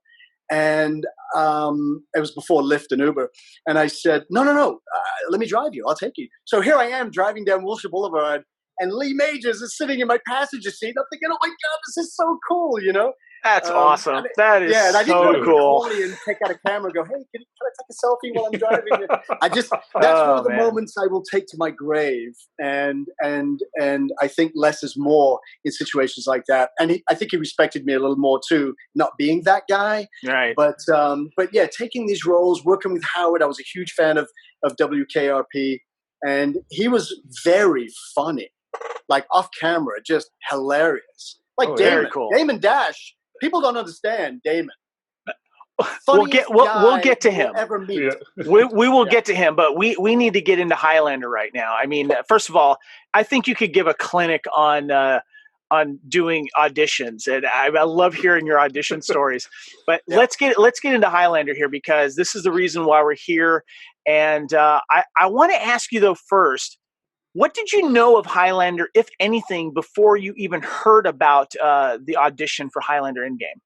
And it was before Lyft and Uber. And I said, no, let me drive you. I'll take you. So here I am driving down Wilshire Boulevard, and Lee Majors is sitting in my passenger seat. I'm thinking, oh my God, this is so cool, That's awesome. That is and I didn't so want to cool. be corny and take out a camera and go, "Hey, can I take a selfie while I'm driving?" That's one of the moments I will take to my grave. And I think less is more in situations like that. And I think he respected me a little more too, not being that guy. Right. But yeah, taking these roles, working with Howard. I was a huge fan of WKRP, and he was very funny, like off camera, just hilarious. Like Damon, cool. Damon Dash. People don't understand Damon. We'll get to him. Ever meet. Yeah. We will get to him, but we need to get into Highlander right now. I mean, first of all, I think you could give a clinic on doing auditions, and I love hearing your audition stories. But let's get into Highlander here, because this is the reason why we're here. And I want to ask you though first, what did you know of Highlander, if anything, before you even heard about the audition for Highlander Endgame?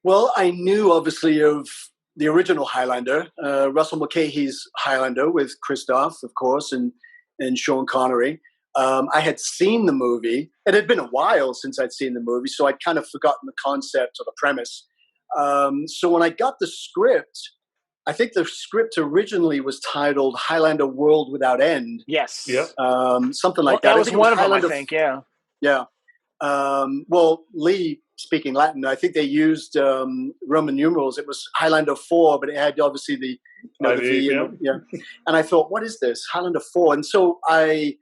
Well, I knew obviously of the original Highlander, Russell Mulcahy's Highlander with Christoph, of course, and Sean Connery. I had seen the movie. It had been a while since I'd seen the movie, so I'd kind of forgotten the concept or the premise. So when I got the script, I think the script originally was titled Highlander World Without End. Yes. Yeah. Something like that. That was one of them, I think, yeah. Yeah. Well, Lee, speaking Latin, I think they used Roman numerals. It was Highlander 4, but it had obviously the V. And I thought, what is this? Highlander 4. And so I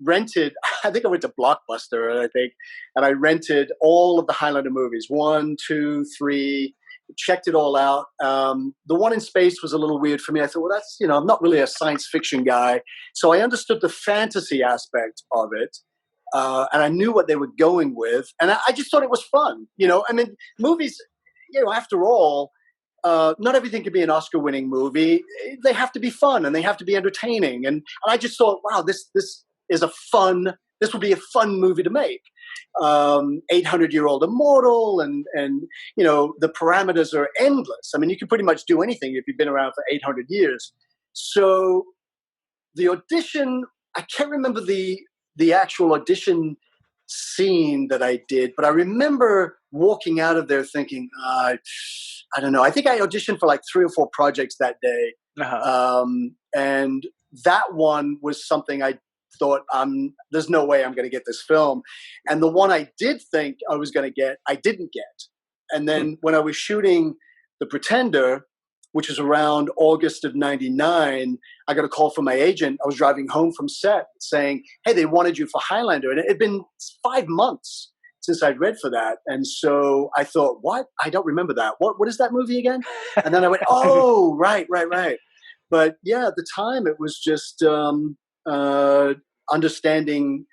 rented, I think I went to Blockbuster, and I rented all of the Highlander movies, 1, 2, 3, checked it all out. The one in space was a little weird for me. I thought, well, that's, I'm not really a science fiction guy. So I understood the fantasy aspect of it. And I knew what they were going with. And I just thought it was fun. I mean, movies, after all, not everything can be an Oscar-winning movie. They have to be fun, and they have to be entertaining. And I just thought, wow, this would be a fun movie to make. 800-year-old immortal, and the parameters are endless. I mean, you can pretty much do anything if you've been around for 800 years. So the audition, I can't remember the actual audition scene that I did, but I remember walking out of there thinking, I don't know. I think I auditioned for like 3 or 4 projects that day. And that one was something I thought, there's no way I'm going to get this film. And the one I did think I was going to get, I didn't get. And then when I was shooting The Pretender, which was around August of 99, I got a call from my agent. I was driving home from set saying, hey, they wanted you for Highlander. And it had been 5 months since I'd read for that. And so I thought, what? I don't remember that. What is that movie again? And then I went, oh, right. But yeah, at the time it was just understanding.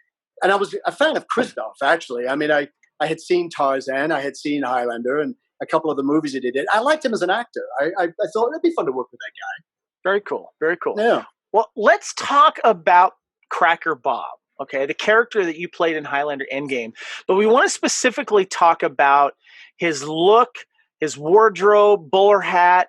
And I was a fan of Christoph, actually. I mean, I had seen Tarzan, I had seen Highlander, and a couple of the movies he did. I liked him as an actor. I thought it'd be fun to work with that guy. Very cool. Very cool. Yeah. Well, let's talk about Cracker Bob. Okay, the character that you played in Highlander Endgame. But we want to specifically talk about his look, his wardrobe, bowler hat,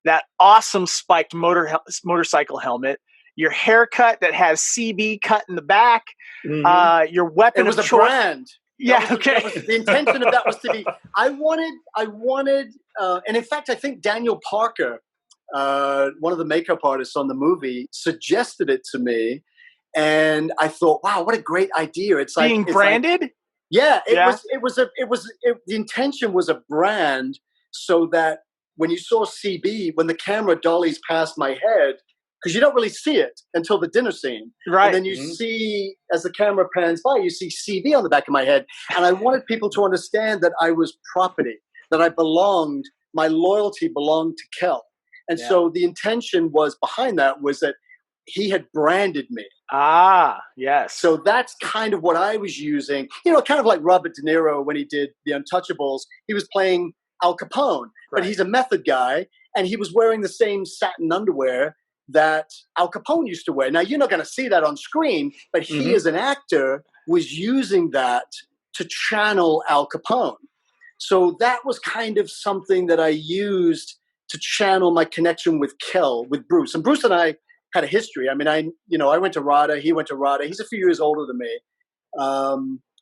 that awesome spiked motorcycle helmet, your haircut that has CB cut in the back, your weapon of choice. It was a brand. Yeah, okay. The intention of that was to be. I wanted, and in fact, I think Daniel Parker, one of the makeup artists on the movie, suggested it to me, and I thought, wow, what a great idea! It's like being branded. It was. The intention was a brand, so that when you saw CB, when the camera dollies past my head, because you don't really see it until the dinner scene. Right. And then you see, as the camera pans by, you see CB on the back of my head. And I wanted people to understand that I was property, that I belonged, my loyalty belonged to Kel. And so the intention was behind that was that he had branded me. Ah, yes. So that's kind of what I was using. You know, kind of like Robert De Niro when he did The Untouchables. He was playing Al Capone, but he's a method guy. And he was wearing the same satin underwear that Al Capone used to wear. Now, you're not going to see that on screen, but he as an actor was using that to channel Al Capone. So that was kind of something that I used to channel my connection with Kel, with Bruce. And Bruce and I had a history. I mean, I went to RADA, he went to RADA. He's a few years older than me.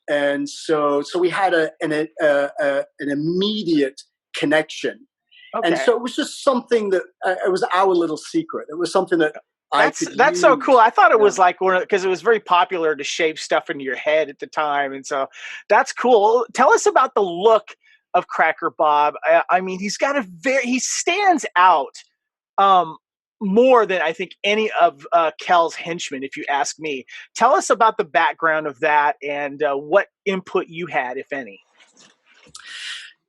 And so we had an immediate connection. Okay. And so it was just something that it was our little secret. It was something that that's so cool. I thought it was like because it was very popular to shave stuff into your head at the time, and so that's cool. Tell us about the look of Cracker Bob. I mean, he stands out more than I think any of Kel's henchmen, if you ask me. Tell us about the background of that and what input you had, if any.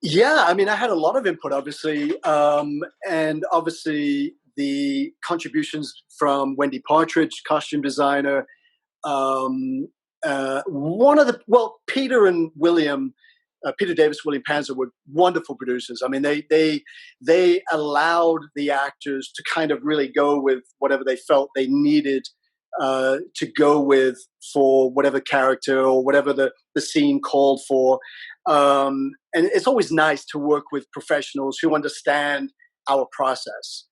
Yeah, I mean, I had a lot of input, obviously, and obviously the contributions from Wendy Partridge, costume designer. Peter and William, Peter Davis, William Panzer were wonderful producers. I mean, they allowed the actors to kind of really go with whatever they felt they needed to go with for whatever character or whatever the scene called for. And it's always nice to work with professionals who understand our process.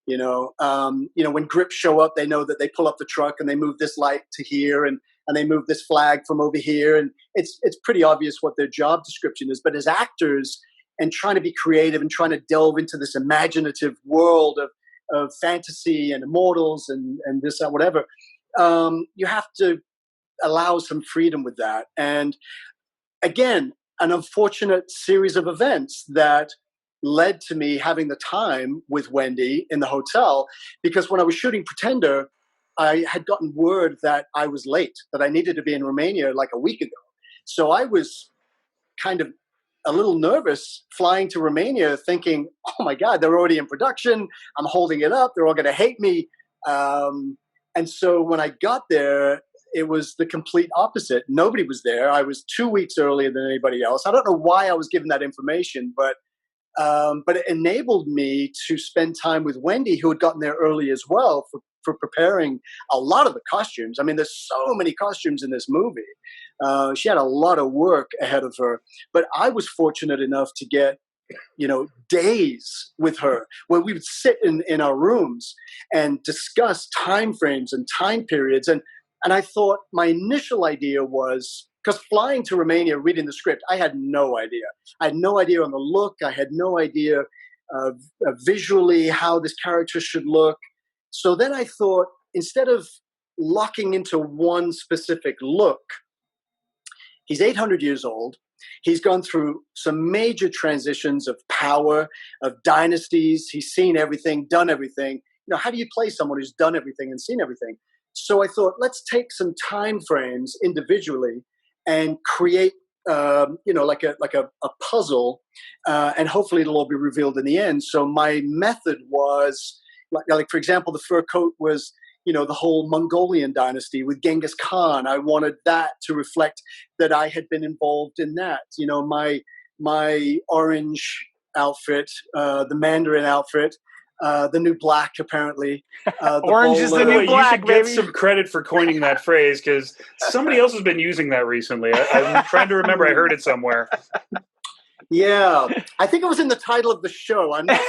When grips show up, they know that they pull up the truck and they move this light to here and they move this flag from over here. And it's pretty obvious what their job description is. But as actors and trying to be creative and trying to delve into this imaginative world of fantasy and immortals and this, that, whatever, you have to allow some freedom with that. And again, an unfortunate series of events that led to me having the time with Wendy in the hotel, because when I was shooting Pretender, I had gotten word that I was late, that I needed to be in Romania like a week ago. So I was kind of a little nervous flying to Romania thinking, oh my God, they're already in production. I'm holding it up. They're all going to hate me. And so when I got there, it was the complete opposite. Nobody was there. I was 2 weeks earlier than anybody else. I don't know why I was given that information, but it enabled me to spend time with Wendy, who had gotten there early as well for preparing a lot of the costumes. I mean, there's so many costumes in this movie. She had a lot of work ahead of her, but I was fortunate enough to get, days with her where we would sit in our rooms and discuss time frames and time periods. And I thought my initial idea was, because flying to Romania, reading the script, I had no idea. I had no idea on the look. I had no idea visually how this character should look. So then I thought, instead of locking into one specific look, he's 800 years old. He's gone through some major transitions of power, of dynasties. He's seen everything, done everything. How do you play someone who's done everything and seen everything? So I thought, let's take some time frames individually and create, like a puzzle, and hopefully it'll all be revealed in the end. So my method was, like for example, the fur coat was, the whole Mongolian dynasty with Genghis Khan. I wanted that to reflect that I had been involved in that. My orange outfit, the Mandarin outfit. The new black, apparently. Orange is the new black, you should get some credit for coining that phrase, because somebody else has been using that recently. I'm trying to remember. I heard it somewhere. Yeah, I think it was in the title of the show. I'm not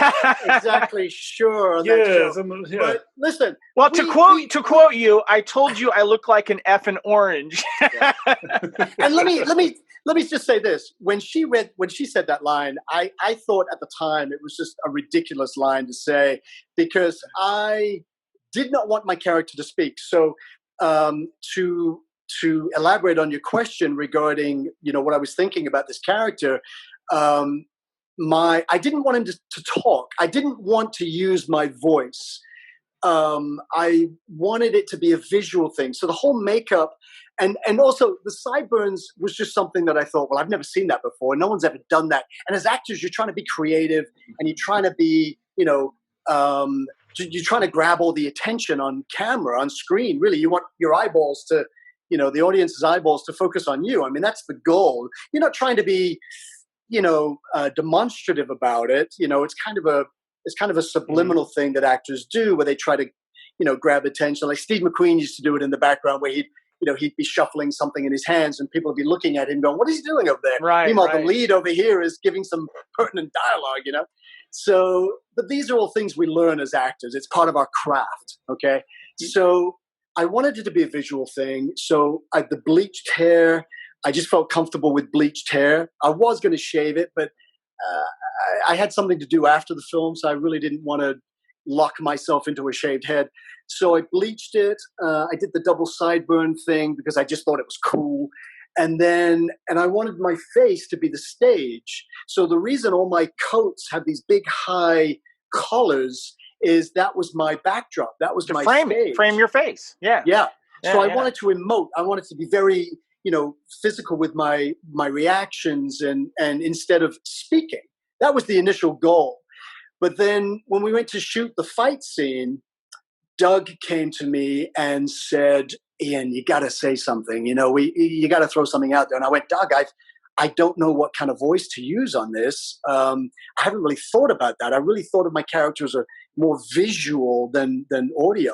exactly sure on that show. But listen, well, to quote you, I told you I look like an effing orange. Yeah. And let me just say this: when she said that line, I thought at the time it was just a ridiculous line to say, because I did not want my character to speak. So to elaborate on your question regarding what I was thinking about this character. I didn't want him to talk. I didn't want to use my voice. I wanted it to be a visual thing. So the whole makeup and also the sideburns was just something that I thought, well, I've never seen that before. No one's ever done that. And as actors, you're trying to be creative and you're trying to be, you're trying to grab all the attention on camera, on screen. Really, you want your eyeballs to, the audience's eyeballs to focus on you. I mean, that's the goal. You're not trying to be demonstrative about it. It's kind of a subliminal thing that actors do where they try to, grab attention. Like Steve McQueen used to do it in the background where he'd be shuffling something in his hands and people would be looking at him going, what is he doing over there? Right, Meanwhile, the lead over here is giving some pertinent dialogue, So, but these are all things we learn as actors. It's part of our craft, okay? So I wanted it to be a visual thing. So the bleached hair, I just felt comfortable with bleached hair. I was going to shave it, but I had something to do after the film, so I really didn't want to lock myself into a shaved head. So I bleached it. I did the double sideburn thing because I just thought it was cool. And I wanted my face to be the stage. So the reason all my coats have these big high collars is that was my backdrop. That was my stage. Frame your face. Yeah. Yeah. So I wanted to emote. I wanted to be very, physical with my reactions and instead of speaking. That was the initial goal. But then when we went to shoot the fight scene, Doug came to me and said, Ian, you got to say something. You got to throw something out there. And I went, Doug, I don't know what kind of voice to use on this. I haven't really thought about that. I really thought of my character as a more visual than audio.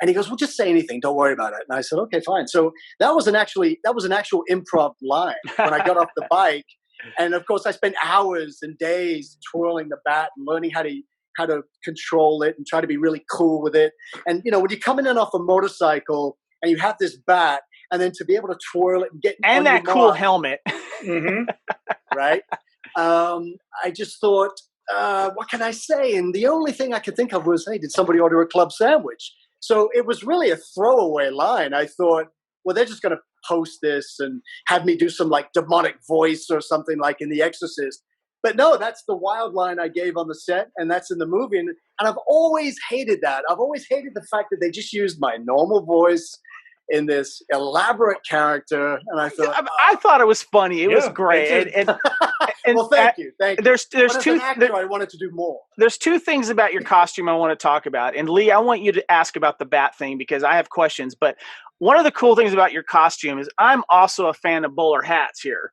And he goes, well, just say anything. Don't worry about it. And I said, okay, fine. So that was an actual improv line when I got off the bike. And of course, I spent hours and days twirling the bat and learning how to control it and try to be really cool with it. And when you're coming in off a motorcycle and you have this bat, and then to be able to twirl it and get and that cool helmet, right? I just thought, what can I say? And the only thing I could think of was, hey, did somebody order a club sandwich? So it was really a throwaway line. I thought, well, they're just going to post this and have me do some like demonic voice or something like in The Exorcist. But no, that's the wild line I gave on the set, and that's in the movie. And I've always hated that. I've always hated the fact that they just used my normal voice in this elaborate character. And I thought, I thought it was funny. It was great. And well, thank you. There's but two. As an actor, I wanted to do more. There's two things about your costume I want to talk about. And Lee, I want you to ask about the bat thing because I have questions. But one of the cool things about your costume is I'm also a fan of bowler hats here.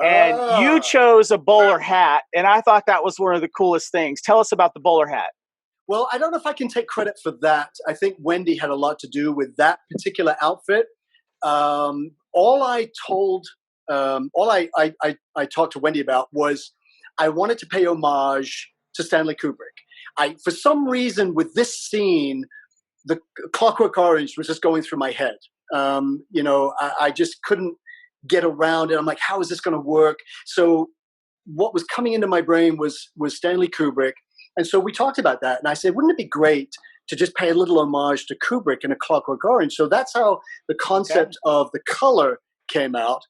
And you chose a bowler hat, and I thought that was one of the coolest things. Tell us about the bowler hat. Well, I don't know if I can take credit for that. I think Wendy had a lot to do with that particular outfit. All I talked to Wendy about was I wanted to pay homage to Stanley Kubrick. For some reason, with this scene, the Clockwork Orange was just going through my head. I just couldn't get around it. I'm like, how is this going to work? So what was coming into my brain was Stanley Kubrick. And so we talked about that. And I said, wouldn't it be great to just pay a little homage to Kubrick in A Clockwork Orange? So that's how the concept of the color came out.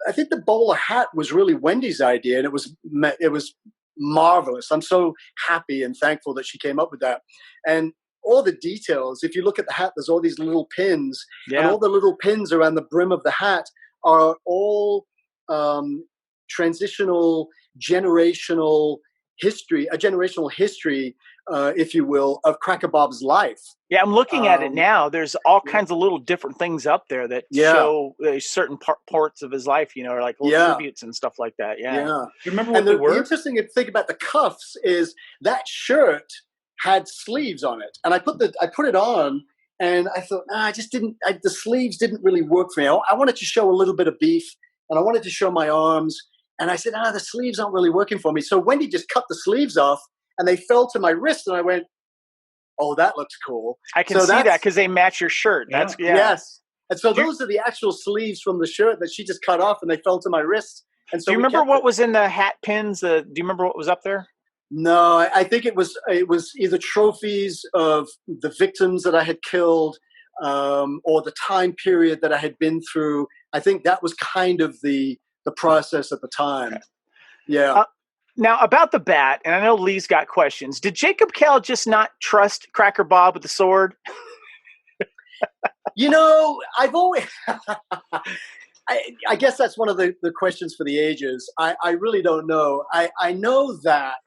I think the bowler hat was really Wendy's idea, and it was marvelous. I'm so happy and thankful that she came up with that. And all the details, if you look at the hat, there's all these little pins, and all the little pins around the brim of the hat are all transitional, generational history, if you will, of Cracker Bob's life. Yeah, I'm looking at it now. There's all kinds of little different things up there that show certain parts of his life, or like little tributes and stuff like that. Yeah. Do you remember what they were? The interesting thing about the cuffs is that shirt had sleeves on it, and I put it on, and I thought, the sleeves didn't really work for me. I wanted to show a little bit of beef, and I wanted to show my arms. And I said, the sleeves aren't really working for me. So Wendy just cut the sleeves off, and they fell to my wrist, and I went, oh, that looks cool. I can see that because they match your shirt. That's Yes. And so those are the actual sleeves from the shirt that she just cut off, and they fell to my wrist. And so do you remember what was in the hat pins? Do you remember what was up there? No, I think it was either trophies of the victims that I had killed, or the time period that I had been through. I think that was kind of the process at the time. Okay. Yeah. Now about the bat, and I know Lee's got questions. Did Jacob Kell just not trust Cracker Bob with the sword? I've always. I guess that's one of the questions for the ages. I really don't know. I know that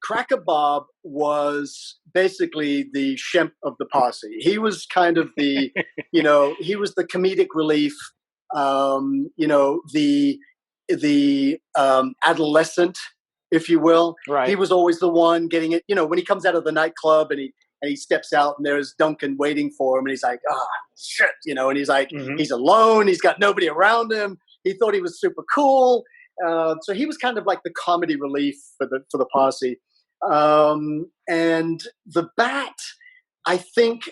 Cracker Bob was basically the Shemp of the posse. He was kind of the, he was the comedic relief, the adolescent, if you will. Right. He was always the one getting it. When he comes out of the nightclub and he steps out and there's Duncan waiting for him and he's like, shit, and he's like, he's alone. He's got nobody around him. He thought he was super cool. So he was kind of like the comedy relief for the posse. And the bat, I think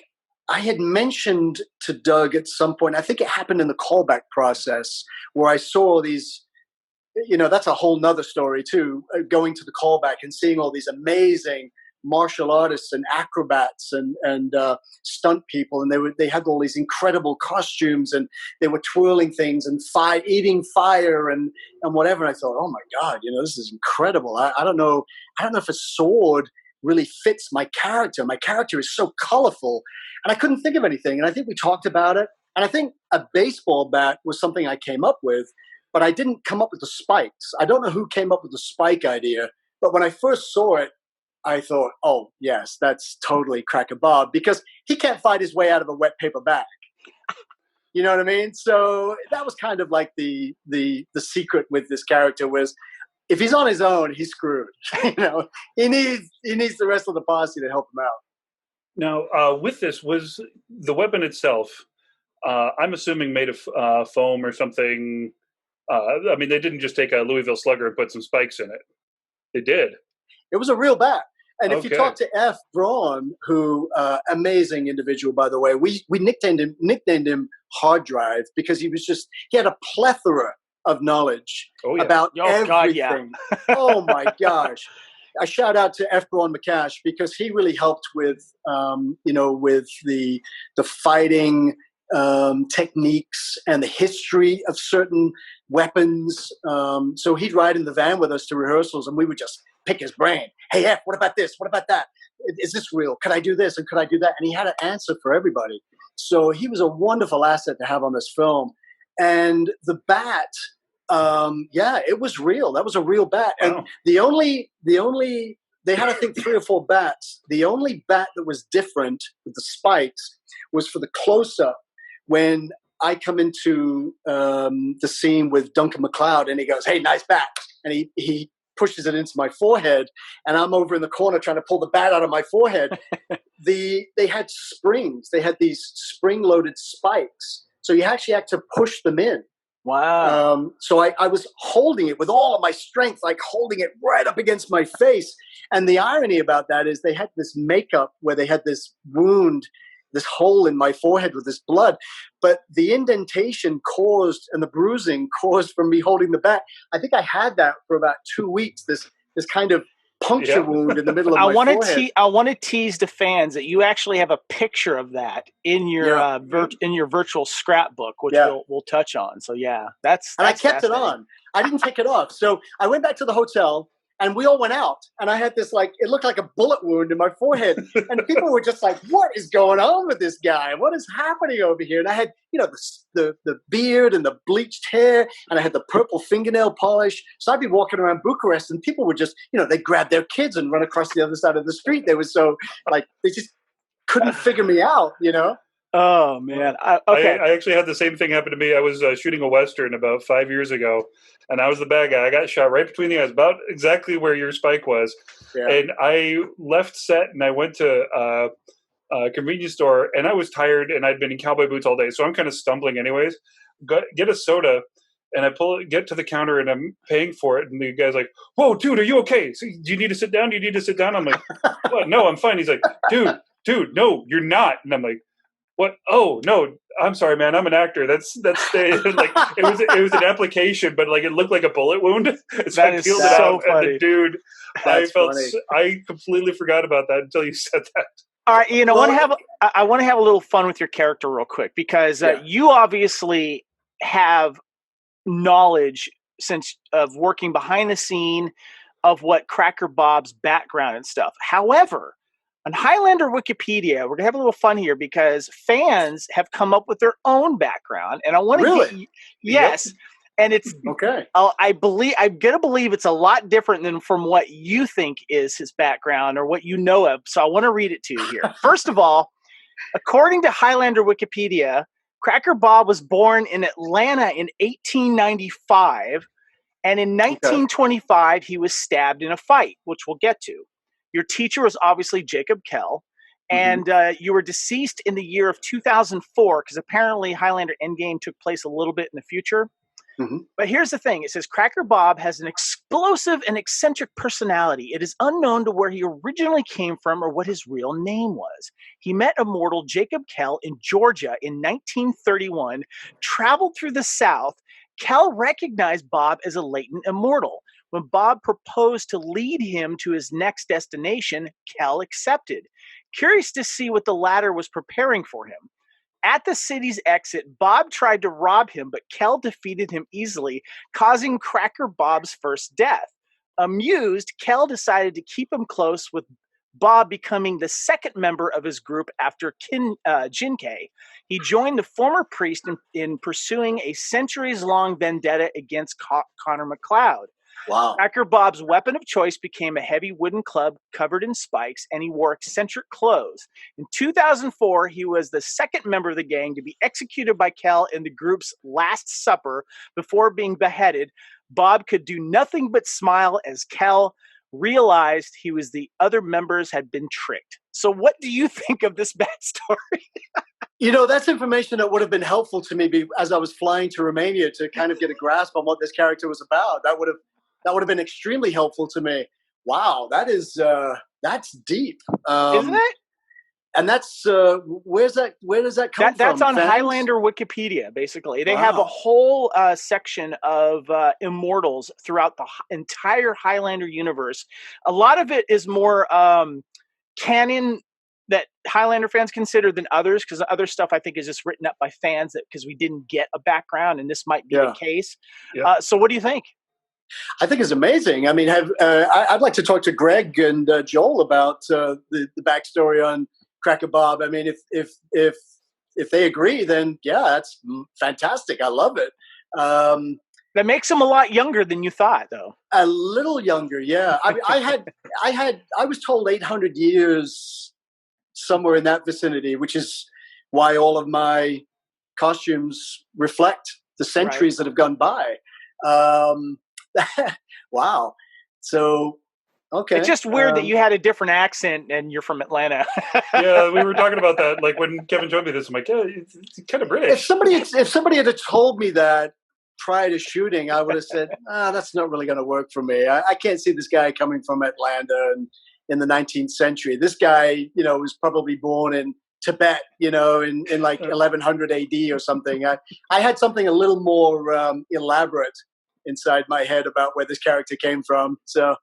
I had mentioned to Doug at some point, I think it happened in the callback process where I saw these, that's a whole nother story too, going to the callback and seeing all these amazing martial artists and acrobats and stunt people, and they had all these incredible costumes, and they were twirling things and eating fire and whatever. And I thought, oh my God, this is incredible. I don't know if a sword really fits my character. My character is so colorful, and I couldn't think of anything. And I think we talked about it, and I think a baseball bat was something I came up with, but I didn't come up with the spikes. I don't know who came up with the spike idea, but when I first saw it, I thought, oh, yes, that's totally Cracker Bob, because he can't fight his way out of a wet paper bag. You know what I mean? So that was kind of like the secret with this character was, if he's on his own, he's screwed. He needs the rest of the posse to help him out. Now, with this, was the weapon itself, I'm assuming made of foam or something. I mean, they didn't just take a Louisville Slugger and put some spikes in it. They did. It was a real bat. And if you talk to F. Braun, who amazing individual, by the way, we nicknamed him Hard Drive because he had a plethora of knowledge about everything. God, yeah. Oh my gosh. I shout out to F. Braun McCash because he really helped with, with the fighting techniques and the history of certain weapons. So he'd ride in the van with us to rehearsals, and we would just pick his brain. Hey, F, what about this? What about that? Is this real? Could I do this? And could I do that? And he had an answer for everybody. So he was a wonderful asset to have on this film. And the bat, it was real. That was a real bat. Wow. And the only they had, I think, 3 or 4 bats. The only bat that was different with the spikes was for the close-up when I come into the scene with Duncan MacLeod, and he goes, hey, nice bat. And he pushes it into my forehead, and I'm over in the corner trying to pull the bat out of my forehead. They had springs. They had these spring-loaded spikes. So you actually had to push them in. Wow. So I was holding it with all of my strength, like holding it right up against my face. And the irony about that is they had this makeup where they had this wound, this hole in my forehead with this blood. But the indentation caused and the bruising caused from me holding the bat. I think I had that for about 2 weeks, this kind of puncture wound in the middle of my forehead. I want to tease the fans that you actually have a picture of that in your in your virtual scrapbook, which we'll touch on. So that's I kept it on. I didn't take it off. So I went back to the hotel, and we all went out, and I had this, it looked like a bullet wound in my forehead. And people were just like, what is going on with this guy? What is happening over here? And I had, the beard and the bleached hair, and I had the purple fingernail polish. So I'd be walking around Bucharest, and people would just, they'd grab their kids and run across the other side of the street. They were so, they just couldn't figure me out, Oh, man. Okay. I actually had the same thing happen to me. I was shooting a Western about 5 years ago, and I was the bad guy. I got shot right between the eyes, about exactly where your spike was. Yeah. And I left set, and I went to a convenience store, and I was tired, and I'd been in cowboy boots all day, so I'm kind of stumbling anyways. Get a soda, And I get to the counter and I'm paying for it. And the guy's like, "Whoa, dude, are you okay? So, do you need to sit down? Do you need to sit down?" I'm like, "What? No, I'm fine." He's like, dude, no, you're not. And I'm like, "What? Oh, no, I'm sorry, man. I'm an actor. That's like it was an application, but like it looked like a bullet wound." So That I is peeled it so out, funny. and the dude, That's funny. I completely forgot about that until you said that. All right, Ian, Well, I want to have a little fun with your character real quick because Yeah. you obviously have knowledge of working behind the scene of what Cracker Bob's background and stuff. However, on Highlander Wikipedia, we're gonna have a little fun here because fans have come up with their own background, and I want to Really? yes, and it's Okay. I'm gonna believe it's a lot different than from what you think is his background or what you know of. So I want to read it to you here. First of all, according to Highlander Wikipedia, Cracker Bob was born in Atlanta in 1895, and in 1925 he was stabbed in a fight, which we'll get to. Your teacher was obviously Jacob Kell, and you were deceased in the year of 2004 because apparently Highlander Endgame took place a little bit in the future. Mm-hmm. But here's the thing. It says Cracker Bob has an explosive and eccentric personality. It is unknown to where he originally came from or what his real name was. He met immortal Jacob Kell in Georgia in 1931, traveled through the South. Kell recognized Bob as a latent immortal. When Bob proposed to lead him to his next destination, Kell accepted. Curious to see what the latter was preparing for him. At the city's exit, Bob tried to rob him, but Kell defeated him easily, causing Cracker Bob's first death. Amused, Kell decided to keep him close, with Bob becoming the second member of his group after Jinkei. He joined the former priest in pursuing a centuries-long vendetta against Connor McLeod. Wow. Cracker Bob's weapon of choice became a heavy wooden club covered in spikes, and he wore eccentric clothes. In 2004, he was the second member of the gang to be executed by Kell in the group's Last Supper before being beheaded. Bob could do nothing but smile as Kell realized the other members had been tricked. So what do you think of this backstory? That's information that would have been helpful to me as I was flying to Romania to kind of get a grasp on what this character was about. That would have been extremely helpful to me. Wow, that's deep, Isn't it? And that's where does that come from? That's on Fans? Highlander Wikipedia. Basically, they have a whole section of immortals throughout the entire Highlander universe. A lot of it is more canon that Highlander fans consider than others, because the other stuff I think is just written up by fans because we didn't get a background, and this might be the case. Yeah. So what do you think? I think it's amazing. I mean, I'd like to talk to Greg and Joel about the backstory on Cracker Bob. I mean, if they agree, then yeah, that's fantastic. I love it. That makes him a lot younger than you thought, though. A little younger, yeah. I mean, I was told 800 years, somewhere in that vicinity, which is why all of my costumes reflect the centuries that have gone by. Wow. So, okay. It's just weird that you had a different accent and you're from Atlanta. Yeah, we were talking about that. Like when Kevin showed me this, I'm like, yeah, it's kind of British. If somebody had told me that prior to shooting, I would have said, that's not really going to work for me. I can't see this guy coming from Atlanta and in the 19th century. This guy, was probably born in Tibet, in like 1100 AD or something. I had something a little more elaborate inside my head about where this character came from. So,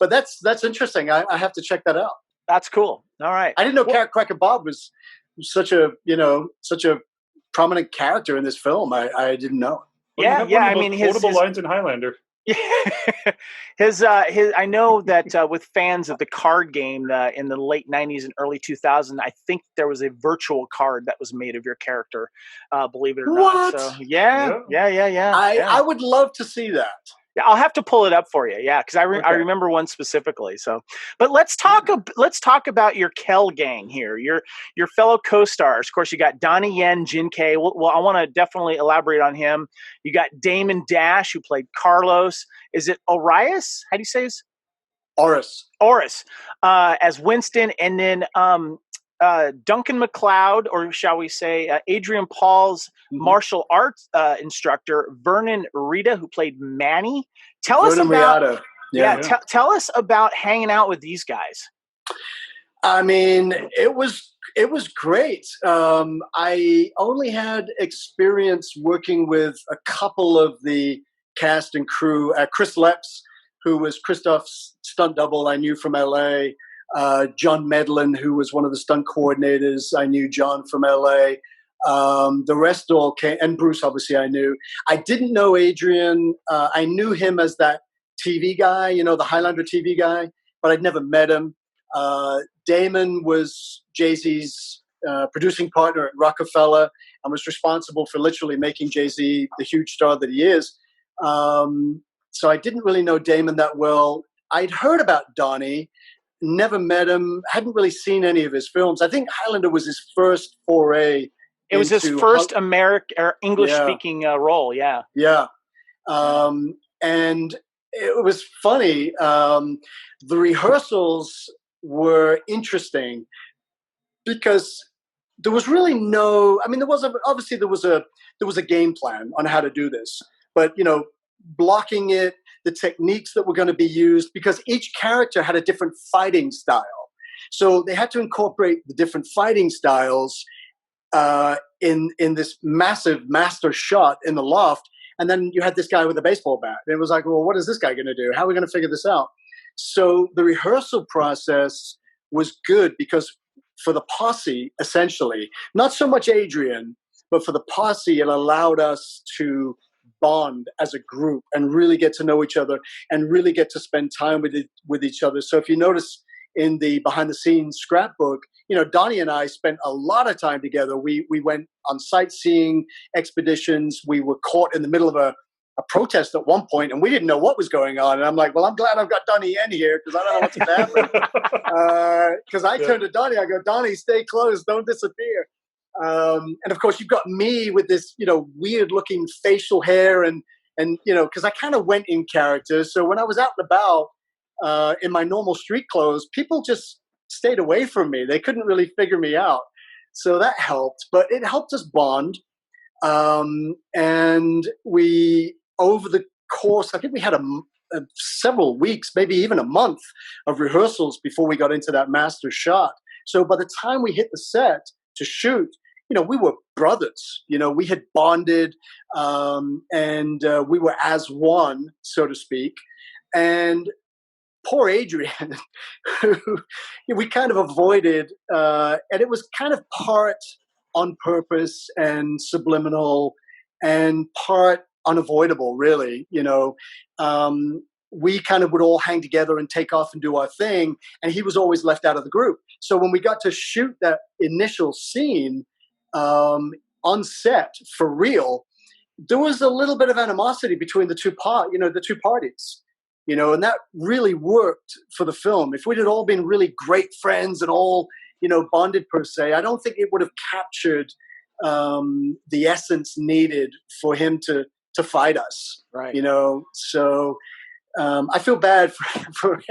but that's interesting. I have to check that out. That's cool. All right. I didn't know Cracker Bob was such a prominent character in this film. I didn't know. Well, I mean, his quotable lines in Highlander. I know that with fans of the card game in the late 90s and early 2000s, I think there was a virtual card that was made of your character, believe it or not. So yeah. I would love to see that. Yeah, I'll have to pull it up for you. Yeah, because I remember one specifically. So, but let's talk about your Kell gang here. Your fellow co-stars. Of course, you got Donnie Yen, Jinkei. Well, I want to definitely elaborate on him. You got Damon Dash, who played Carlos. Is it Orias? How do you say his? Oris. As Winston, and then Duncan MacLeod, or shall we say Adrian Paul's martial arts instructor, Vernon Rita, who played Manny. Tell us about tell us about hanging out with these guys. I mean, it was great. I only had experience working with a couple of the cast and crew. Chris Lepps, who was Christoph's stunt double, I knew from LA. John Medlin, who was one of the stunt coordinators, I knew John from LA. The rest all came, and Bruce, obviously, I knew. I didn't know Adrian. I knew him as that TV guy, the Highlander TV guy, but I'd never met him. Damon was Jay-Z's producing partner at Rockefeller and was responsible for literally making Jay-Z the huge star that he is. So I didn't really know Damon that well. I'd heard about Donnie, never met him, hadn't really seen any of his films. I think Highlander was his first foray. It was his first American or English-speaking role, yeah. Yeah. And it was funny. The rehearsals were interesting because there was really no. I mean, there was a game plan on how to do this, but blocking it, the techniques that were going to be used, because each character had a different fighting style, so they had to incorporate the different fighting styles in this massive master shot in the loft. And then you had this guy with a baseball bat. And it was like, well, what is this guy going to do? How are we going to figure this out? So the rehearsal process was good because for the posse, essentially, not so much Adrian, but for the posse, it allowed us to bond as a group and really get to know each other and really get to spend time with each other. So if you notice in the behind the scenes scrapbook, Donnie and I spent a lot of time together. We went on sightseeing expeditions. We were caught in the middle of a protest at one point, and we didn't know what was going on. And I'm like, well, I'm glad I've got Donnie Yen here because I don't know what's going to happen. Because I turned to Donnie, I go, Donnie, stay close, don't disappear. And of course, you've got me with this, weird looking facial hair and because I kind of went in character. So when I was out and about in my normal street clothes, people just stayed away from me. They couldn't really figure me out. So that helped, but it helped us bond. And we, over the course, I think we had several weeks, maybe even a month of rehearsals before we got into that master shot. So by the time we hit the set to shoot, we were brothers. We had bonded, and we were as one, so to speak. And poor Adrian, who we kind of avoided, and it was kind of part on purpose and subliminal and part unavoidable, really. We kind of would all hang together and take off and do our thing, and he was always left out of the group. So when we got to shoot that initial scene on set for real, there was a little bit of animosity between the two parties. And that really worked for the film. If we'd had all been really great friends and all, bonded per se, I don't think it would have captured the essence needed for him to fight us. Right. So I feel bad for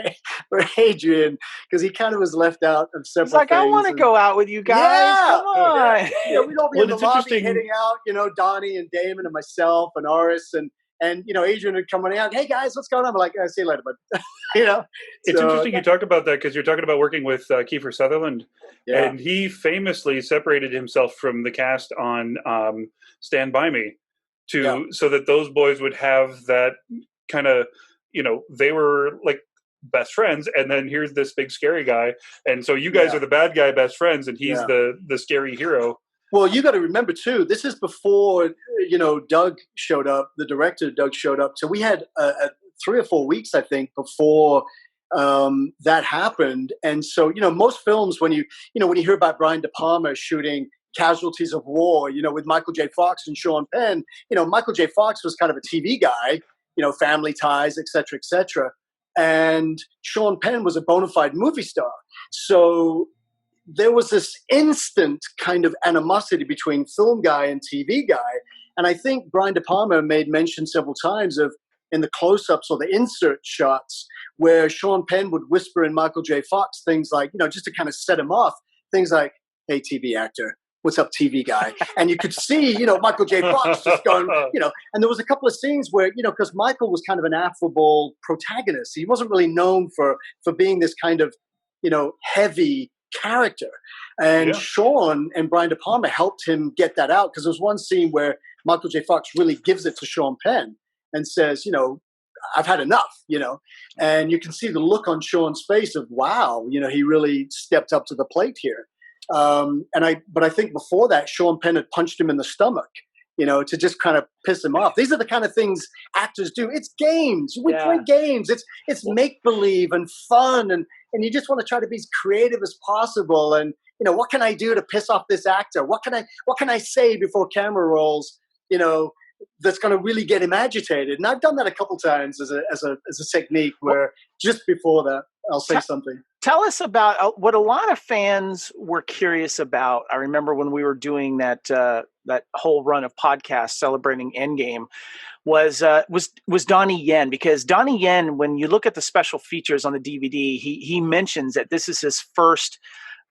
Adrian because he kind of was left out of several. He's like, I want to go out with you guys. Yeah, come on. We'd all be in the lobby hitting out. Donnie and Damon and myself and Aris and Adrian would come running out. Hey guys, what's going on? I'm like, see you later, bud. It's interesting you talked about that because you're talking about working with Kiefer Sutherland, and he famously separated himself from the cast on Stand By Me so that those boys would have that kind of, they were like best friends, and then here's this big scary guy, and so you guys are the bad guy best friends, and he's the scary hero. Well, you got to remember too, this is before, Doug showed up, the director Doug showed up. So we had 3 or 4 weeks, I think, before that happened. And so, most films, when you hear about Brian De Palma shooting Casualties of War, with Michael J. Fox and Sean Penn, Michael J. Fox was kind of a TV guy, Family Ties, et cetera, et cetera. And Sean Penn was a bona fide movie star. So there was this instant kind of animosity between film guy and TV guy. And I think Brian De Palma made mention several times of in the close-ups or the insert shots where Sean Penn would whisper in Michael J. Fox things like, just to kind of set him off, things like, hey, TV actor, what's up, TV guy? And you could see, Michael J. Fox just going, and there was a couple of scenes where, because Michael was kind of an affable protagonist. He wasn't really known for being this kind of, heavy character. And Sean and Brian De Palma helped him get that out, because there was one scene where Michael J. Fox really gives it to Sean Penn and says, I've had enough, and you can see the look on Sean's face of, wow, he really stepped up to the plate here. But I think before that, Sean Penn had punched him in the stomach, to just kind of piss him off. These are the kind of things actors do. It's games. We play games. It's make believe and fun, and you just want to try to be as creative as possible. And what can I do to piss off this actor? What can I say before camera rolls? That's going to really get him agitated. And I've done that a couple times as a technique where just before that, I'll say something. Tell us about what a lot of fans were curious about. I remember when we were doing that whole run of podcasts celebrating Endgame was Donnie Yen, because Donnie Yen, when you look at the special features on the DVD, he mentions that this is his first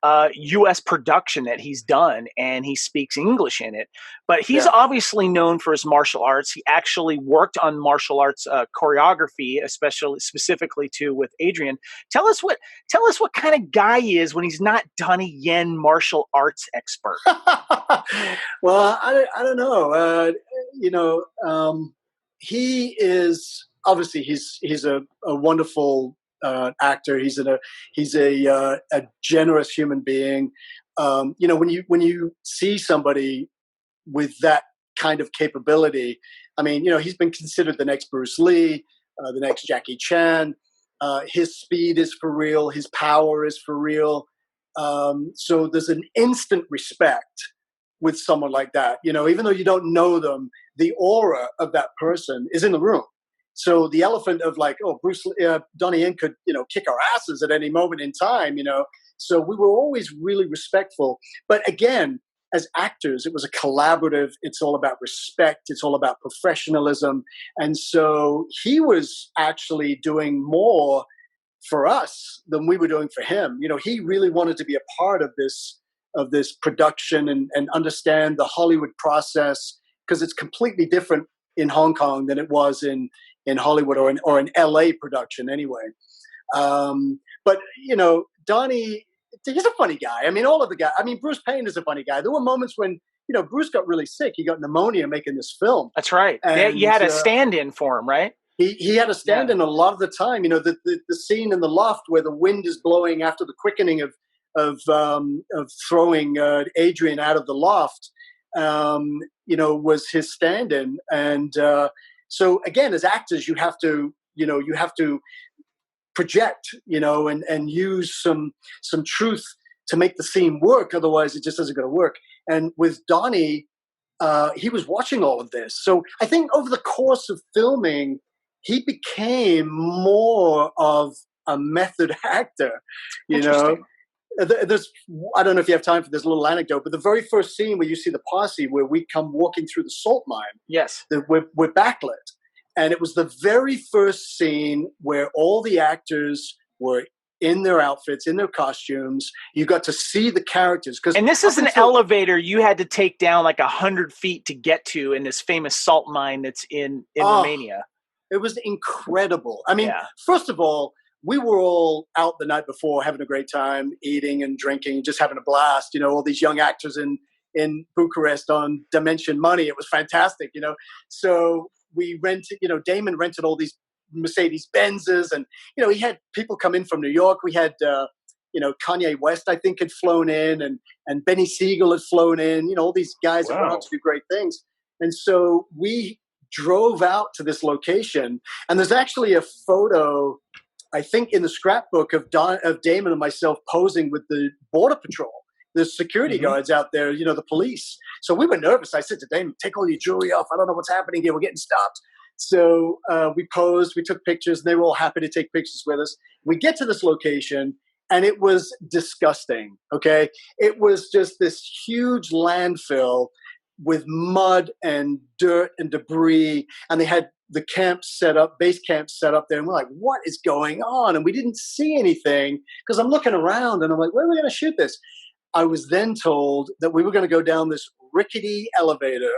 U.S. production that he's done, and he speaks English in it. But he's obviously known for his martial arts. He actually worked on martial arts choreography, specifically too with Adrian. Tell us what kind of guy he is when he's not Donnie Yen, martial arts expert. Well, I don't know. He is obviously he's a wonderful actor. He's a generous human being. When you see somebody with that kind of capability, I mean, he's been considered the next Bruce Lee, the next Jackie Chan. His speed is for real. His power is for real. So there's an instant respect with someone like that. Even though you don't know them, the aura of that person is in the room. So the elephant of Donnie Yen could, kick our asses at any moment in time, So we were always really respectful. But again, as actors, it was a collaborative. It's all about respect. It's all about professionalism. And so he was actually doing more for us than we were doing for him. He really wanted to be a part of this production and understand the Hollywood process, because it's completely different in Hong Kong than it was in Hollywood or an LA production anyway. But Donnie, he's a funny guy. I mean, all of the guys. I mean, Bruce Payne is a funny guy. There were moments when Bruce got really sick. He got pneumonia making this film. That's right. And, you had a stand-in for him, right? He had a stand-in a lot of the time. The scene in the loft where the wind is blowing after the quickening of throwing Adrian out of the loft, was his stand-in. And so again, as actors, you have to project, and use some truth to make the scene work. Otherwise, it just isn't going to work. And with Donnie, he was watching all of this. So I think over the course of filming, he became more of a method actor, There's, I don't know if you have time for this little anecdote, but the very first scene where you see the posse, where we come walking through the salt mine, yes, we're backlit, and it was the very first scene where all the actors were in their outfits, in their costumes. You got to see the characters, and this is an elevator you had to take down like 100 feet to get to in this famous salt mine that's in Romania. It was incredible. I mean, first of all, we were all out the night before having a great time, eating and drinking, just having a blast. All these young actors in Bucharest on Dimension Money. It was fantastic, So we rented, Damon rented all these Mercedes Benzes, and, he had people come in from New York. We had, Kanye West, I think, had flown in, and Benny Siegel had flown in, all these guys that went on to do great things. And so we drove out to this location, and there's actually a photo, I think, in the scrapbook of Damon and myself posing with the Border Patrol, the security guards out there, the police. So we were nervous. I said to Damon, take all your jewelry off. I don't know what's happening here. We're getting stopped. So we posed, we took pictures, and they were all happy to take pictures with us. We get to this location, and it was disgusting, okay? It was just this huge landfill with mud and dirt and debris, and they had the base camp set up there, and we're like, what is going on? And we didn't see anything, because I'm looking around and I'm like, where are we going to shoot this? I was then told that we were going to go down this rickety elevator,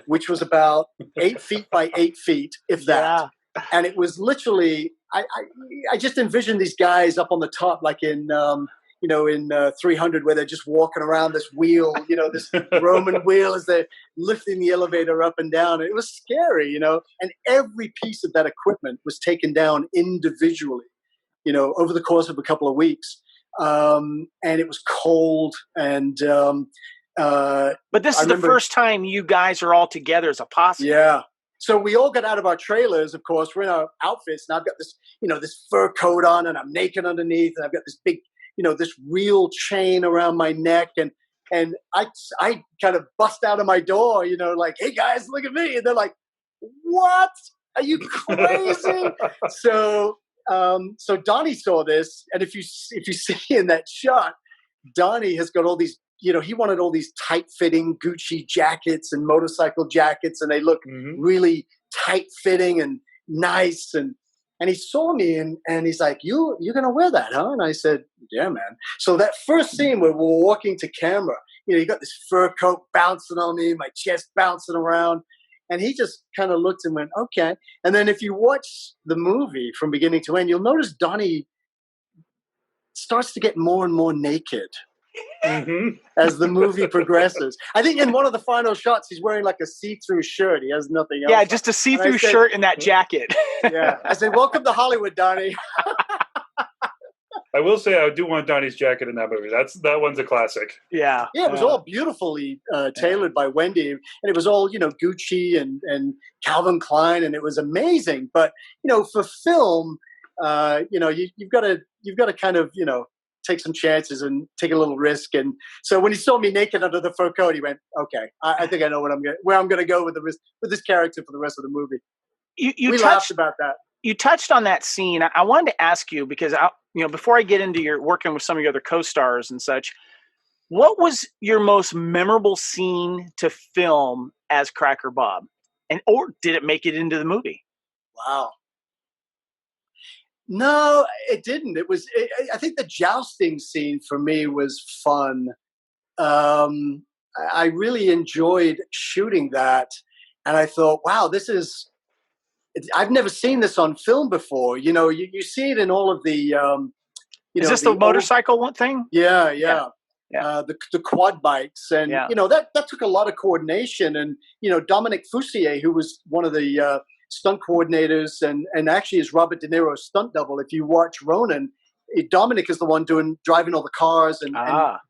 which was about 8 feet by 8 feet, if that. Yeah. And it was literally, I just envisioned these guys up on the top, like in, in 300, where they're just walking around this wheel, this Roman wheel as they're lifting the elevator up and down. It was scary, and every piece of that equipment was taken down individually, over the course of a couple of weeks. And it was cold. And but this is the first time you guys are all together as a posse. Yeah. So we all got out of our trailers, of course. We're in our outfits, and I've got this, this fur coat on, and I'm naked underneath, and I've got this big, this real chain around my neck, and I kind of bust out of my door, like, hey guys, look at me, and they're like, what? Are you crazy? So Donnie saw this, and if you see in that shot, Donnie has got all these. He wanted all these tight-fitting Gucci jackets and motorcycle jackets, and they look really tight-fitting and nice. And he saw me, and he's like, "You're gonna wear that, huh?" And I said, "Yeah, man." So that first scene where we're walking to camera, you got this fur coat bouncing on me, my chest bouncing around, and he just kind of looked and went, "Okay." And then if you watch the movie from beginning to end, you'll notice Donnie starts to get more and more naked. As the movie progresses. I think in one of the final shots, he's wearing like a see-through shirt. He has nothing else. Yeah, just a see-through shirt and that jacket. Yeah. I said, welcome to Hollywood, Donnie. I will say I do want Donnie's jacket in that movie. That one's a classic. Yeah. Yeah, it was all beautifully tailored by Wendy. And it was all, Gucci and Calvin Klein, and it was amazing. But, for film, you've got to kind of, take some chances and take a little risk. And so when he saw me naked under the fur coat, he went, "Okay, I think I know where I'm going to go with this character for the rest of the movie." We laughed about that. You touched on that scene. I wanted to ask you because before I get into your working with some of your other co-stars and such, what was your most memorable scene to film as Cracker Bob, or did it make it into the movie? Wow. No, it didn't. I think the jousting scene for me was fun. I really enjoyed shooting that. And I thought, wow, I've never seen this on film before. You see it in all of the, is this the motorcycle thing? Yeah. The quad bikes. And, that took a lot of coordination. And, Dominic Foussier, who was one of the, stunt coordinators and actually is Robert De Niro's stunt double. If you watch Ronin, Dominic is the one driving all the cars and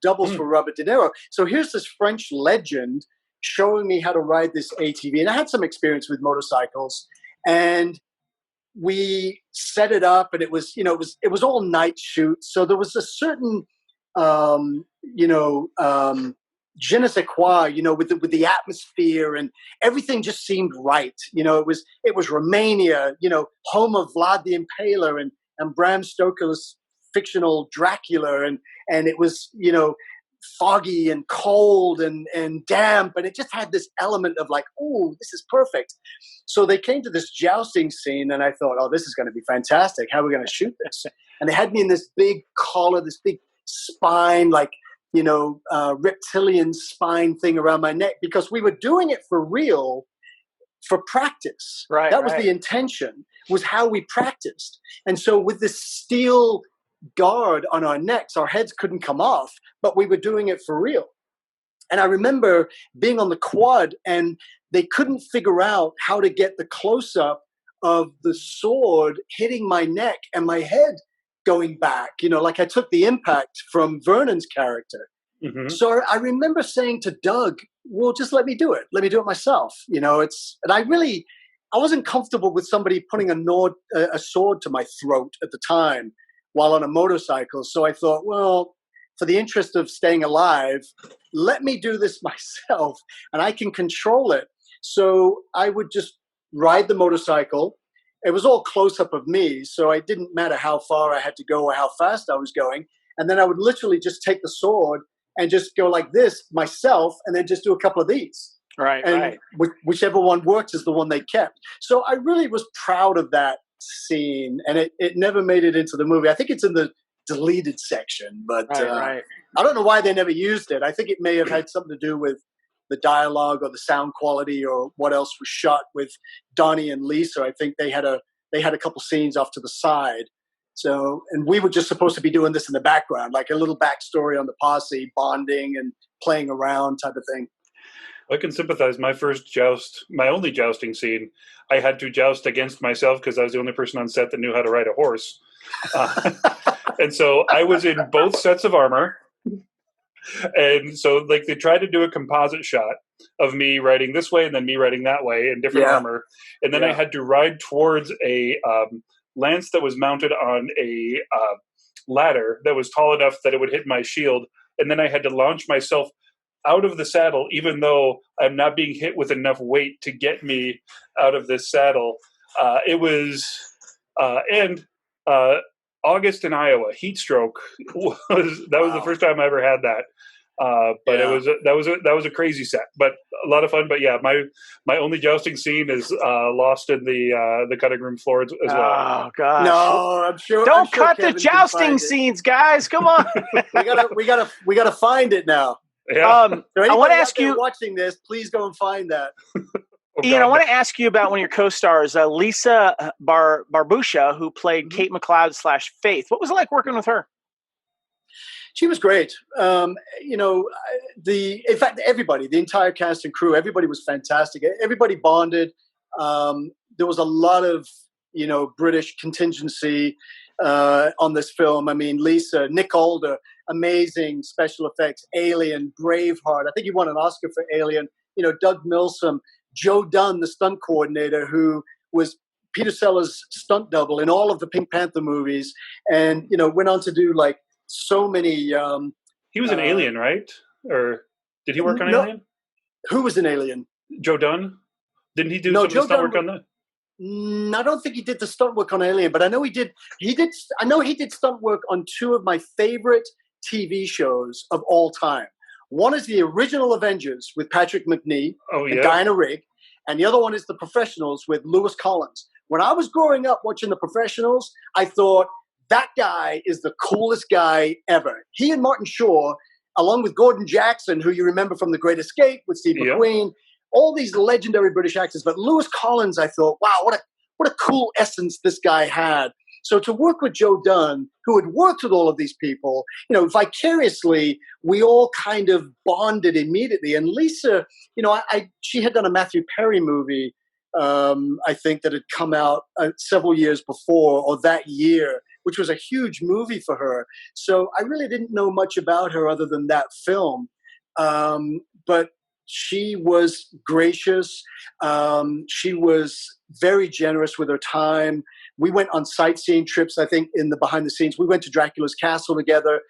doubles for Robert De Niro. So here's this French legend showing me how to ride this ATV. And I had some experience with motorcycles, and we set it up, and it was all night shoot. So there was a certain, je ne sais quoi, with the atmosphere, and everything just seemed right. It was Romania, home of Vlad the Impaler and Bram Stoker's fictional Dracula, and it was, foggy and cold and damp, and it just had this element of like, oh, this is perfect. So they came to this jousting scene, and I thought, oh, this is going to be fantastic. How are we going to shoot this? And they had me in this big collar, this big spine, like, reptilian spine thing around my neck, because we were doing it for real, for practice. Right. That was the intention, was how we practiced. And so with this steel guard on our necks, our heads couldn't come off, but we were doing it for real. And I remember being on the quad, and they couldn't figure out how to get the close-up of the sword hitting my neck and my head going back, like I took the impact from Vernon's character. Mm-hmm. So I remember saying to Doug, well, just let me do it. Let me do it myself. And I wasn't comfortable with somebody putting a sword to my throat at the time while on a motorcycle. So I thought, well, for the interest of staying alive, let me do this myself, and I can control it. So I would just ride the motorcycle. It was all close up of me, so it didn't matter how far I had to go or how fast I was going. And then I would literally just take the sword and just go like this myself, and then just do a couple of these. Right, and right. Whichever one worked is the one they kept. So I really was proud of that scene, and it never made it into the movie. I think it's in the deleted section. But Right. I don't know why they never used it. I think it may have had something to do with the dialogue or the sound quality or what else was shot with Donnie and Lisa. I think they had a couple scenes off to the side. So, and we were just supposed to be doing this in the background, like a little backstory on the posse, bonding and playing around type of thing. I can sympathize. My first joust, my only jousting scene, I had to joust against myself because I was the only person on set that knew how to ride a horse. And so I was in both sets of armor. And so like they tried to do a composite shot of me riding this way and then me riding that way in different armor. And then I had to ride towards a lance that was mounted on a ladder that was tall enough that it would hit my shield. And then I had to launch myself out of the saddle, even though I'm not being hit with enough weight to get me out of this saddle. It was, and August in Iowa, heat stroke was the first time I ever had that. But that was a crazy set, but a lot of fun. But yeah, my only jousting scene is lost in the cutting room floor as well. Oh gosh! No, I'm sure. Don't cut the jousting scenes, guys. Come on. we gotta find it now. Yeah. So I want to ask you, watching this, please go and find that. Ian, I want to ask you about one of your co-stars, Lisa Barbusha, who played Kate McLeod / Faith. What was it like working with her? She was great. In fact, everybody, the entire cast and crew, everybody was fantastic. Everybody bonded. There was a lot of, British contingency on this film. I mean, Lisa, Nick Alder, amazing special effects, Alien, Braveheart. I think he won an Oscar for Alien. Doug Milsom, Joe Dunn, the stunt coordinator, who was Peter Sellers' stunt double in all of the Pink Panther movies, and went on to do like so many. He was an Alien, right? Or did he work on Alien? Who was an Alien? Joe Dunn. Didn't he do some of the stunt work on that? I don't think he did the stunt work on Alien, but I know he did. I know he did stunt work on two of my favorite TV shows of all time. One is the original Avengers with Patrick McNee and Diana Rigg, and the other one is The Professionals with Lewis Collins. When I was growing up watching The Professionals, I thought that guy is the coolest guy ever. He and Martin Short, along with Gordon Jackson, who you remember from The Great Escape with Steve McQueen, all these legendary British actors. But Lewis Collins, I thought, wow, what a cool essence this guy had. So to work with Joe Dunn, who had worked with all of these people, vicariously, we all kind of bonded immediately. And Lisa, she had done a Matthew Perry movie, I think, that had come out several years before or that year, which was a huge movie for her. So I really didn't know much about her other than that film. But she was gracious. She was very generous with her time. We went on sightseeing trips, I think, in the behind the scenes. We went to Dracula's Castle together.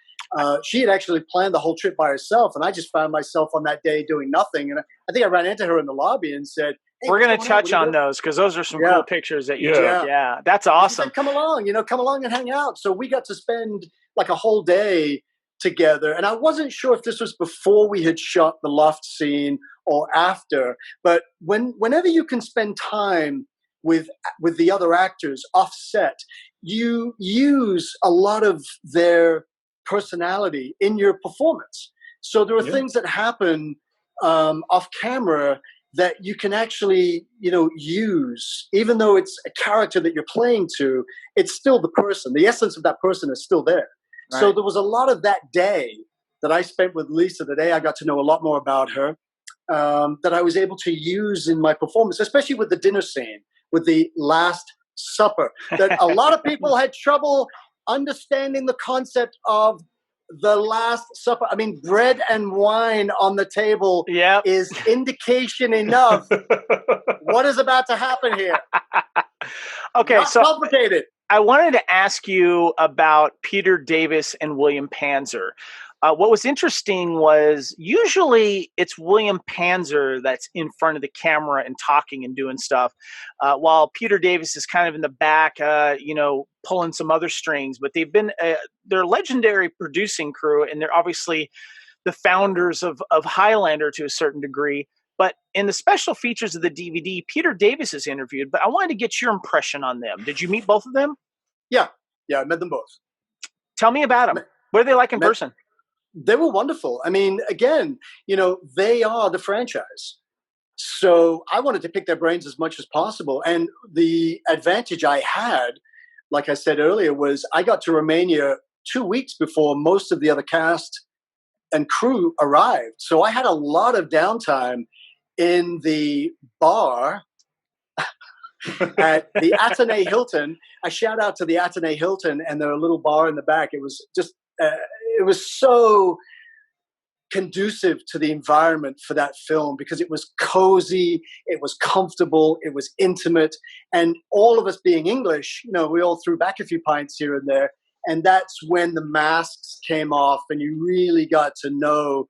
She had actually planned the whole trip by herself, and I just found myself on that day doing nothing. And I think I ran into her in the lobby and said, hey, we're going to touch on those because those are some cool pictures that you took. Yeah, that's awesome. She said, come along and hang out. So we got to spend like a whole day together. And I wasn't sure if this was before we had shot the loft scene or after, but whenever you can spend time with the other actors off set, you use a lot of their personality in your performance. So there are things that happen off camera that you can actually, use, even though it's a character that you're playing to, it's still the person. The essence of that person is still there. Right. So there was a lot of that day that I spent with Lisa, the day I got to know a lot more about her, that I was able to use in my performance, especially with the dinner scene, with the Last Supper, that a lot of people had trouble understanding the concept of the Last Supper. I mean, bread and wine on the table is indication enough what is about to happen here. Okay, Not complicated. I wanted to ask you about Peter Davis and William Panzer. What was interesting was usually it's William Panzer that's in front of the camera and talking and doing stuff, while Peter Davis is kind of in the back, pulling some other strings. But they're a legendary producing crew, and they're obviously the founders of Highlander to a certain degree. But in the special features of the DVD, Peter Davis is interviewed. But I wanted to get your impression on them. Did you meet both of them? Yeah, I met them both. Tell me about them. What are they like in person? They were wonderful. I mean, again, they are the franchise. So I wanted to pick their brains as much as possible. And the advantage I had, like I said earlier, was I got to Romania 2 weeks before most of the other cast and crew arrived. So I had a lot of downtime in the bar at the Athénée Hilton. I shout out to the Athénée Hilton and their little bar in the back. It was just, it was so conducive to the environment for that film because it was cozy, it was comfortable, it was intimate, and all of us being English, we all threw back a few pints here and there, and that's when the masks came off and you really got to know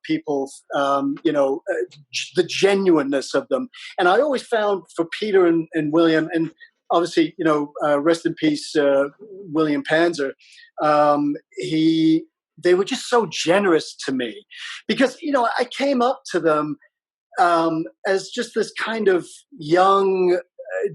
people, the genuineness of them. And I always found for Peter and William, and obviously, rest in peace, William Panzer, they were just so generous to me because, I came up to them as just this kind of young,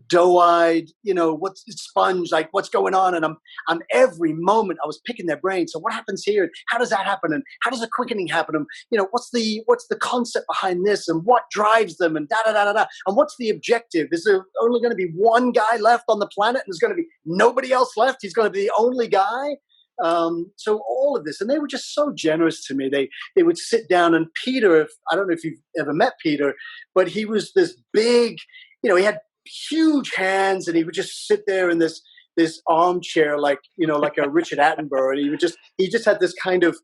doe-eyed, what's sponge, like what's going on. And I'm every moment I was picking their brain. So what happens here? How does that happen? And how does the quickening happen? And, what's the concept behind this? And what drives them? And da-da-da-da-da. And what's the objective? Is there only going to be one guy left on the planet? And there's going to be nobody else left? He's going to be the only guy? So all of this, and they were just so generous to me. They would sit down, and Peter, I don't know if you've ever met Peter, but he was this big, he had huge hands, and he would just sit there in this armchair, like a Richard Attenborough, and he just had this kind of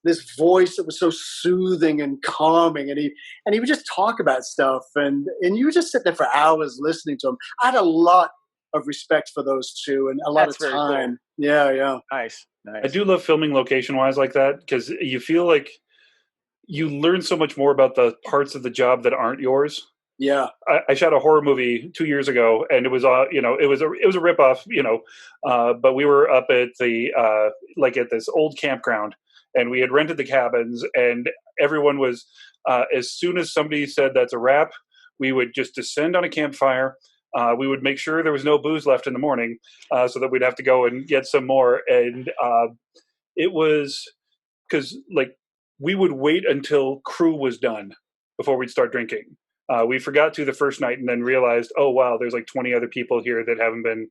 this voice that was so soothing and calming, and he would just talk about stuff, and you would just sit there for hours listening to him. I had a lot of respect for those two and a lot of time. Cool. Yeah. Nice. I do love filming location-wise like that because you feel like you learn so much more about the parts of the job that aren't yours. Yeah, I shot a horror movie 2 years ago, and it was it was a ripoff, but we were up at the at this old campground, and we had rented the cabins, and everyone was as soon as somebody said that's a wrap, we would just descend on a campfire. We would make sure there was no booze left in the morning so that we'd have to go and get some more. And it was because we would wait until crew was done before we'd start drinking. We forgot to the first night and then realized, oh, wow, there's 20 other people here that haven't been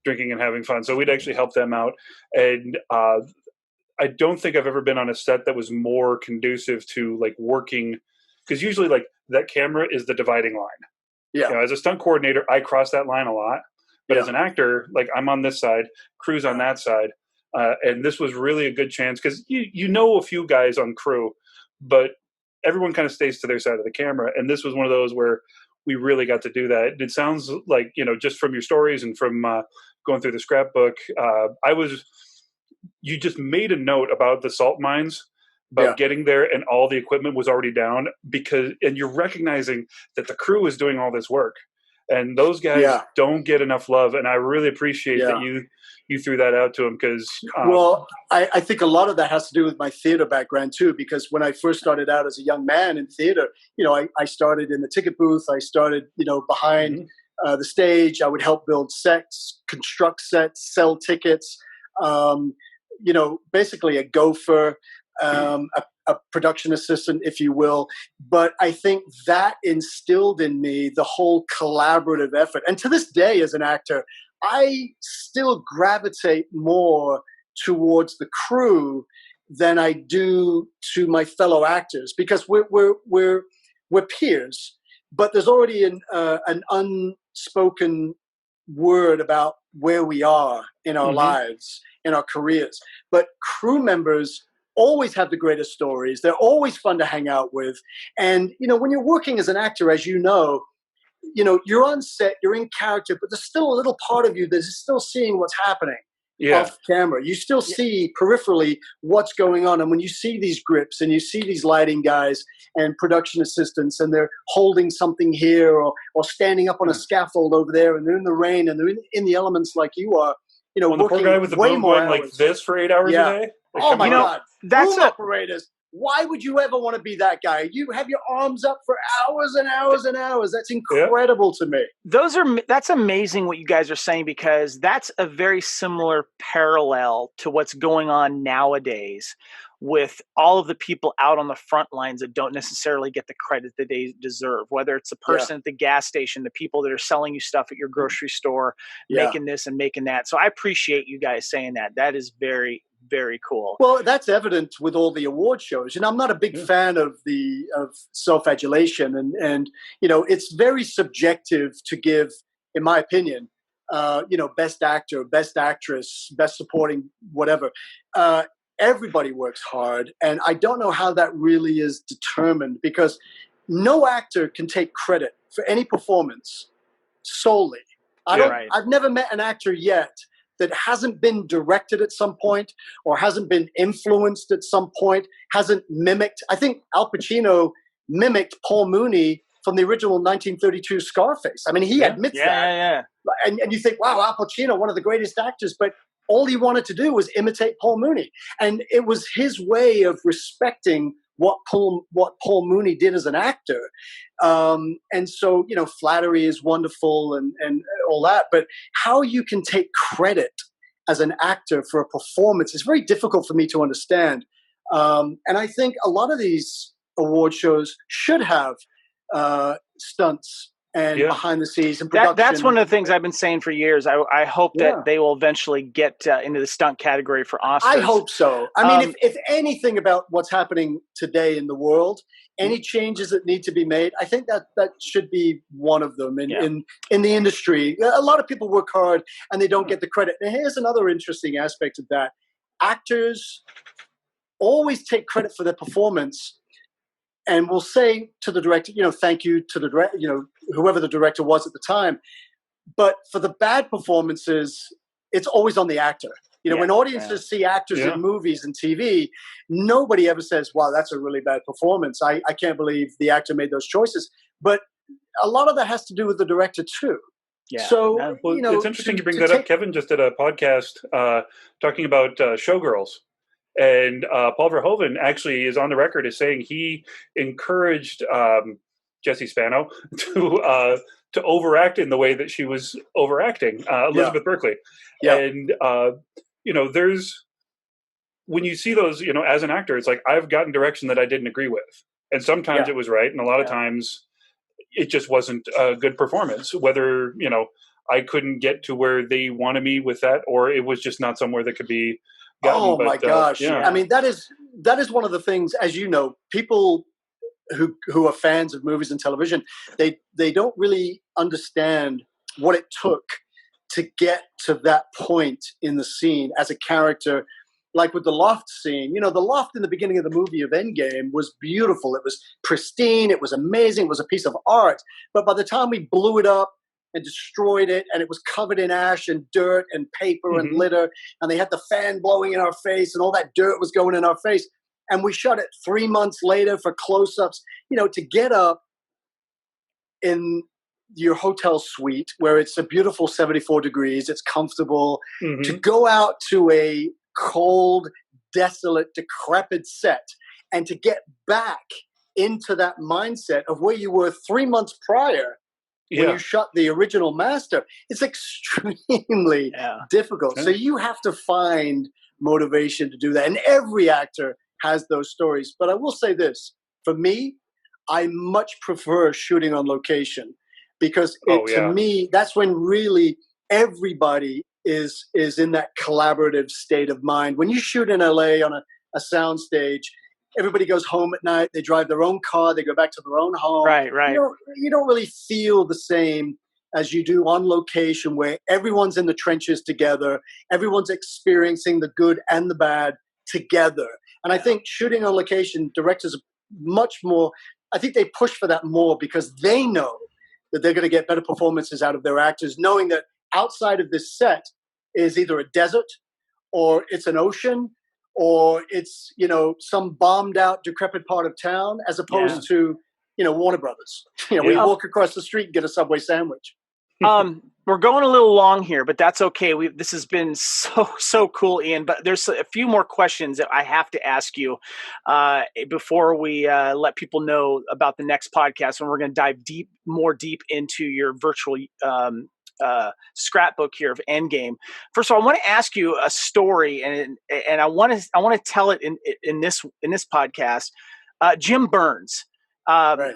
drinking and having fun. So we'd actually help them out. And I don't think I've ever been on a set that was more conducive to working, because usually that camera is the dividing line. Yeah. As a stunt coordinator, I cross that line a lot. But as an actor, I'm on this side, crew's on that side. And this was really a good chance because you know a few guys on crew, but everyone kind of stays to their side of the camera. And this was one of those where we really got to do that. It sounds like, just from your stories and from going through the scrapbook, you just made a note about the salt mines, about getting there, and all the equipment was already down and you're recognizing that the crew is doing all this work, and those guys don't get enough love. And I really appreciate that you threw that out to them because I think a lot of that has to do with my theater background too, because when I first started out as a young man in theater, I started in the ticket booth. I started, behind the stage. I would help build sets, construct sets, sell tickets, basically a gopher, a production assistant, if you will. But I think that instilled in me the whole collaborative effort. And to this day, as an actor, I still gravitate more towards the crew than I do to my fellow actors, because we're peers. But there's already an unspoken word about where we are in our lives, in our careers. But crew members always have the greatest stories. They're always fun to hang out with. And, when you're working as an actor, as you're on set, you're in character, but there's still a little part of you that is still seeing what's happening off camera. You still see peripherally what's going on. And when you see these grips and you see these lighting guys and production assistants, and they're holding something here or standing up on a scaffold over there, and they're in the rain and they're in the elements like you are, the poor guy with the boom going like this for 8 hours a day. Oh my God. That's operators. Why would you ever want to be that guy? You have your arms up for hours and hours and hours. That's incredible to me. That's amazing what you guys are saying, because that's a very similar parallel to what's going on nowadays with all of the people out on the front lines that don't necessarily get the credit that they deserve, whether it's the person at the gas station, the people that are selling you stuff at your grocery store, making this and making that. So I appreciate you guys saying that. That is very, very cool. Well, that's evident with all the award shows. I'm not a big fan of self-adulation, and it's very subjective to give, in my opinion, best actor, best actress, best supporting, whatever. Everybody works hard, and I don't know how that really is determined, because no actor can take credit for any performance solely. I've never met an actor yet that hasn't been directed at some point, or hasn't been influenced at some point, hasn't mimicked. I think Al Pacino mimicked Paul Mooney from the original 1932 Scarface. I mean, he admits that. And you think, wow, Al Pacino, one of the greatest actors, but all he wanted to do was imitate Paul Mooney. And it was his way of respecting what Paul Mooney did as an actor. And so, flattery is wonderful and all that, but how you can take credit as an actor for a performance is very difficult for me to understand. And I think a lot of these award shows should have stunts and behind the scenes and production. That's one of the things I've been saying for years. I hope that they will eventually get into the stunt category for Oscars. I hope so. I mean, if anything about what's happening today in the world, any changes that need to be made, I think that should be one of them in the industry. A lot of people work hard and they don't get the credit. And here's another interesting aspect of that. Actors always take credit for their performance, and will say to the director, thank you to the director, whoever the director was at the time. But for the bad performances, it's always on the actor. When audiences see actors in movies and TV, nobody ever says, wow, that's a really bad performance. I can't believe the actor made those choices. But a lot of that has to do with the director too. Yeah. So, it's interesting you bring that up. Kevin just did a podcast talking about Showgirls. And Paul Verhoeven actually is on the record as saying he encouraged Jessie Spano to overact in the way that she was overacting, Elizabeth Berkley. Yeah. And, there's, when you see those, as an actor, it's like, I've gotten direction that I didn't agree with. And sometimes it was right. And a lot of times it just wasn't a good performance, whether, I couldn't get to where they wanted me with that, or it was just not somewhere that could be gotten. My gosh. I mean, that is one of the things, as you know, people who are fans of movies and television, they don't really understand what it took to get to that point in the scene as a character. Like with the loft scene, the loft in the beginning of the movie of Endgame was beautiful. It was pristine. It was amazing. It was a piece of art. But by the time we blew it up and destroyed it, and it was covered in ash and dirt and paper and litter, and they had the fan blowing in our face, and all that dirt was going in our face, and we shot it 3 months later for close-ups, to get up in your hotel suite where it's a beautiful 74 degrees, it's comfortable, to go out to a cold, desolate, decrepit set, and to get back into that mindset of where you were 3 months prior when you shot the original master, it's extremely difficult. So you have to find motivation to do that. And every actor has those stories. But I will say this, for me, I much prefer shooting on location, because to me, that's when really everybody is in that collaborative state of mind. When you shoot in LA on a sound stage, everybody goes home at night. They drive their own car. They go back to their own home. Right. You don't really feel the same as you do on location, where everyone's in the trenches together. Everyone's experiencing the good and the bad together. And I think shooting on location, directors much more, I think they push for that more, because they know that they're going to get better performances out of their actors, knowing that outside of this set is either a desert, or it's an ocean, or it's, some bombed out, decrepit part of town, as opposed to, Warner Brothers. We walk across the street and get a Subway sandwich. We're going a little long here, but that's okay. This has been so cool, Ian. But there's a few more questions that I have to ask you before we let people know about the next podcast, and we're going to dive more deep into your virtual scrapbook here of Endgame. First of all, I want to ask you a story, and I want to tell it in this podcast. Jim Burns. Right.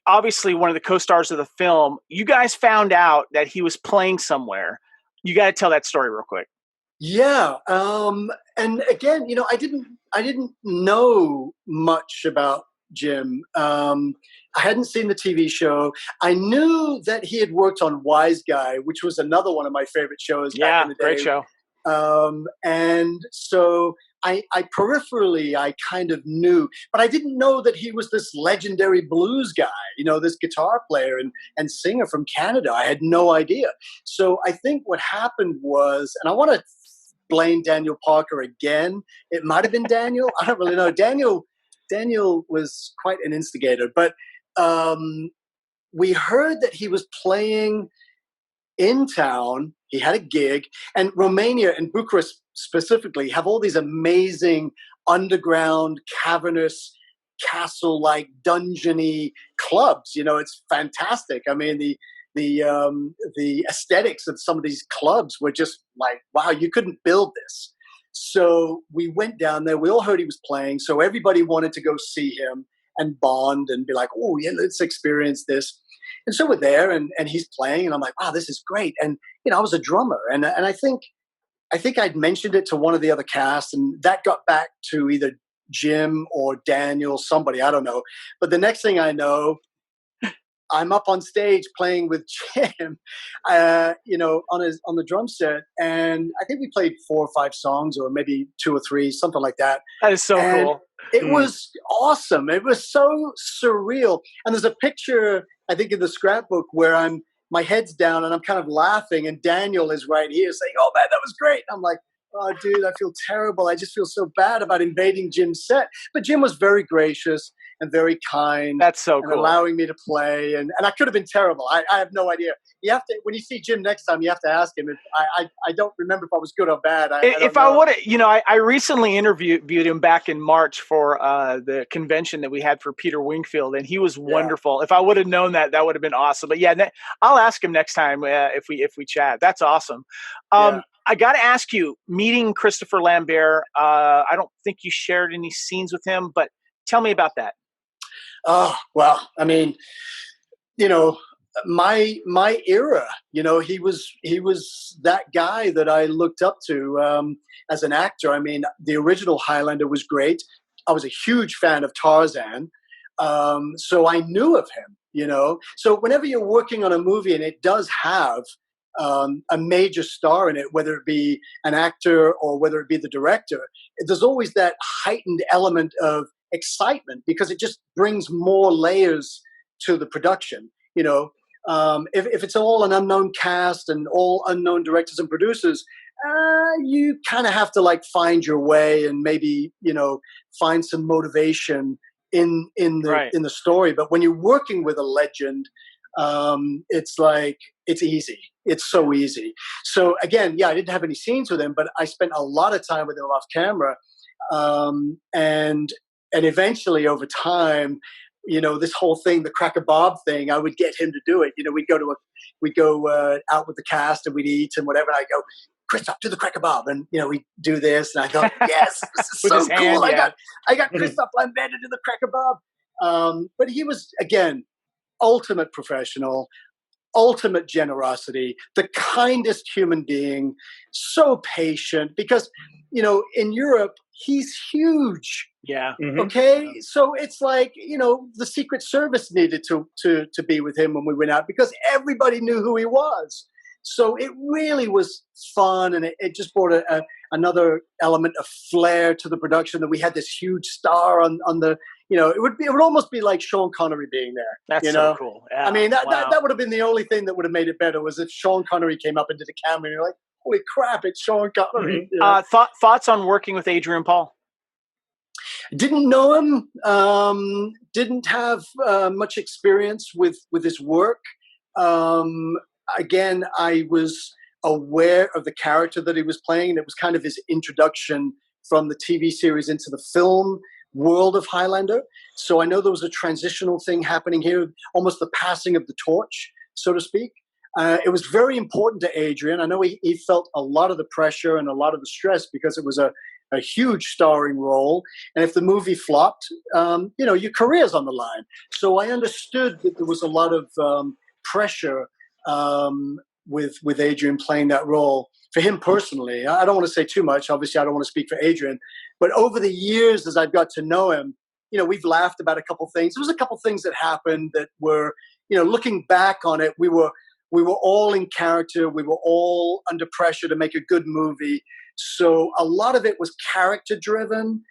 Obviously one of the co-stars of the film. You guys found out that he was playing somewhere. You got to tell that story real quick. Yeah. And again, I didn't know much about Jim. I hadn't seen the TV show. I knew that he had worked on Wise Guy, which was another one of my favorite shows back in the day. Great show. And so I peripherally, I kind of knew, but I didn't know that he was this legendary blues guy, this guitar player and singer from Canada. I had no idea. So I think what happened was, and I want to blame Daniel Parker again. It might have been Daniel. I don't really know. Daniel was quite an instigator, but we heard that he was playing in town. He had a gig, and Romania and Bucharest specifically have all these amazing underground, cavernous, castle-like, dungeony clubs. It's fantastic. I mean, the aesthetics of some of these clubs were just like, wow, you couldn't build this. So we went down there. We all heard he was playing, so everybody wanted to go see him and bond and be like, oh, yeah, let's experience this. And so we're there, and he's playing, and I'm like, wow, this is great. And I was a drummer, and I think I'd mentioned it to one of the other cast, and that got back to either Jim or Daniel, somebody, I don't know. But the next thing I know, I'm up on stage playing with Jim, on the drum set, and I think we played 4 or 5 songs, or maybe 2 or 3, something like that. That is so cool. It was awesome. It was so surreal. And there's a picture, I think, in the scrapbook where my head's down and I'm kind of laughing, and Daniel is right here saying, "Oh man, that was great." I'm like, "Oh dude, I feel terrible. I just feel so bad about invading Jim's set." But Jim was very gracious and very kind. That's so cool. And allowing me to play, and I could have been terrible. I have no idea. You have to, when you see Jim next time, you have to ask him. If I don't remember if I was good or bad. I would have, I recently interviewed him back in March for the convention that we had for Peter Wingfield, and he was wonderful. If I would have known that would have been awesome. But yeah, I'll ask him next time if we chat. That's awesome. I got to ask you, meeting Christopher Lambert. I don't think you shared any scenes with him, but tell me about that. Oh, well, I mean, my era, he was that guy that I looked up to as an actor. I mean, the original Highlander was great. I was a huge fan of Tarzan. So I knew of him, So whenever you're working on a movie and it does have a major star in it, whether it be an actor or whether it be the director, there's always that heightened element of excitement because it just brings more layers to the production. If it's all an unknown cast and all unknown directors and producers, you kind of have to find your way and maybe find some motivation in the story. But when you're working with a legend, it's easy. It's so easy. So again, I didn't have any scenes with him, but I spent a lot of time with him off camera, and eventually over time, this whole thing, the Cracker Bob thing, I would get him to do it. We'd go out with the cast and we'd eat and whatever. And I go, "Christoph, do the Cracker Bob," and we do this. And I thought, yes, this is so cool. Hand, I got Christoph Lambert to do the Cracker Bob. But he was, again, ultimate professional, ultimate generosity, the kindest human being, so patient because, in Europe, he's huge. Yeah. Mm-hmm. Okay. So it's like, the Secret Service needed to be with him when we went out because everybody knew who he was. So it really was fun. And it just brought another element of flair to the production that we had this huge star on the, it would almost be like Sean Connery being there. That's so cool. Yeah. I mean, that would have been the only thing that would have made it better was if Sean Connery came up and did a cameo and you're like, holy crap, it's Sean Connery. Mm-hmm. Thoughts on working with Adrian Paul? Didn't know him. Didn't have much experience with his work. again, I was aware of the character that he was playing, and it was kind of his introduction from the TV series into the film world of Highlander. So I know there was a transitional thing happening here, almost the passing of the torch, so to speak. It was very important to Adrian. I know he felt a lot of the pressure and a lot of the stress because it was a huge starring role. And if the movie flopped, your career's on the line. So I understood that there was a lot of pressure with Adrian playing that role. For him personally, I don't want to say too much. Obviously, I don't want to speak for Adrian. But over the years, as I've got to know him, we've laughed about a couple things. There was a couple things that happened that were, looking back on it, we were all in character. We were all under pressure to make a good movie. So a lot of it was character driven,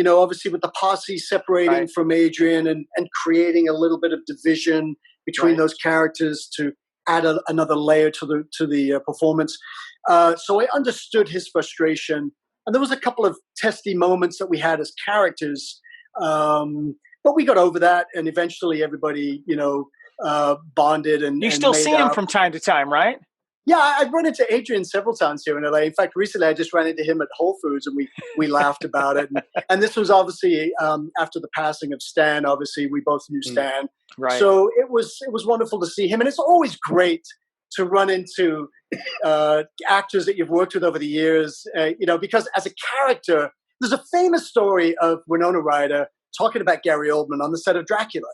obviously with the posse separating from Adrian and creating a little bit of division between those characters to add another layer to the performance. So I understood his frustration. And there was a couple of testy moments that we had as characters. But we got over that. And eventually everybody, bonded and you still made see him out. from time to time, right? Yeah, I've run into Adrian several times here in LA. In fact, recently I just ran into him at Whole Foods and we laughed about it. And this was obviously after the passing of Stan. Obviously, we both knew Stan. Right. So it was wonderful to see him. And it's always great to run into actors that you've worked with over the years, because as a character, there's a famous story of Winona Ryder talking about Gary Oldman on the set of Dracula.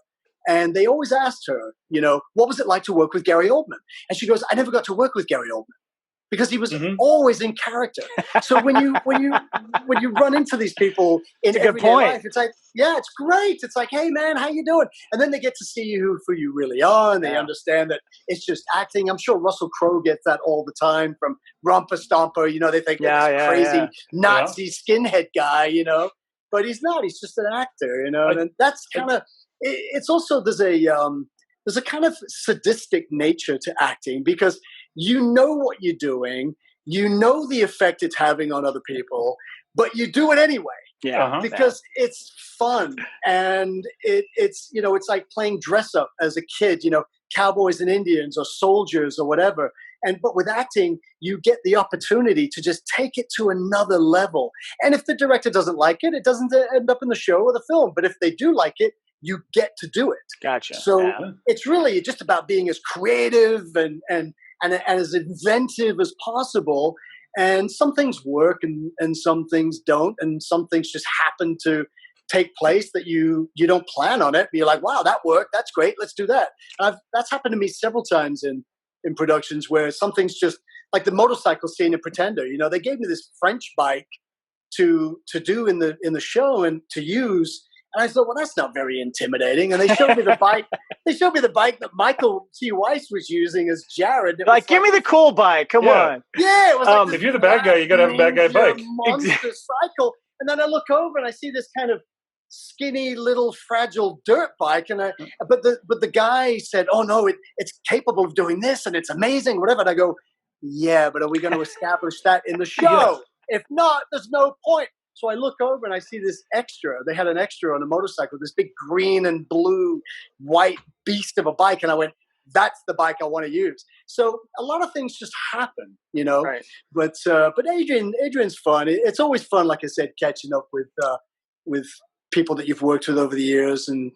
And they always asked her, what was it like to work with Gary Oldman? And she goes, I never got to work with Gary Oldman because he was always in character. So when you run into these people in everyday life, it's like, yeah, it's great. It's like, hey man, how you doing? And then they get to see you who you really are, and they understand that it's just acting. I'm sure Russell Crowe gets that all the time from Romper Stomper. They think this crazy Nazi skinhead guy, but he's not. He's just an actor, and that's kind of. It's also there's a kind of sadistic nature to acting because you know what you're doing, you know the effect it's having on other people, but you do it anyway. Yeah, because it's fun and it's it's like playing dress up as a kid, cowboys and Indians or soldiers or whatever. But with acting, you get the opportunity to just take it to another level. And if the director doesn't like it, it doesn't end up in the show or the film. But if they do like it, you get to do it. Gotcha. So it's really just about being as creative and as inventive as possible. And some things work and some things don't. And some things just happen to take place that you don't plan on it. But you're like, wow, that worked. That's great. Let's do that. That's happened to me several times in productions where something's just like the motorcycle scene in Pretender. They gave me this French bike to do in the show and to use. And I thought, well, that's not very intimidating. And they showed me the bike. They showed me the bike that Michael T. Weiss was using as Jared. Give me the cool bike. Come on. Yeah, it was like if you're the bad guy, you got to have a bad guy bike. Monster cycle. And then I look over and I see this kind of skinny little fragile dirt bike. But the guy said, oh no, it's capable of doing this and it's amazing, whatever. And I go, yeah, but are we going to establish that in the show? If not, there's no point. So I look over and I see this extra. They had an extra on a motorcycle, this big green and blue, white beast of a bike. And I went, that's the bike I want to use. So a lot of things just happen, Right. But Adrian's fun. It's always fun, like I said, catching up with people that you've worked with over the years, and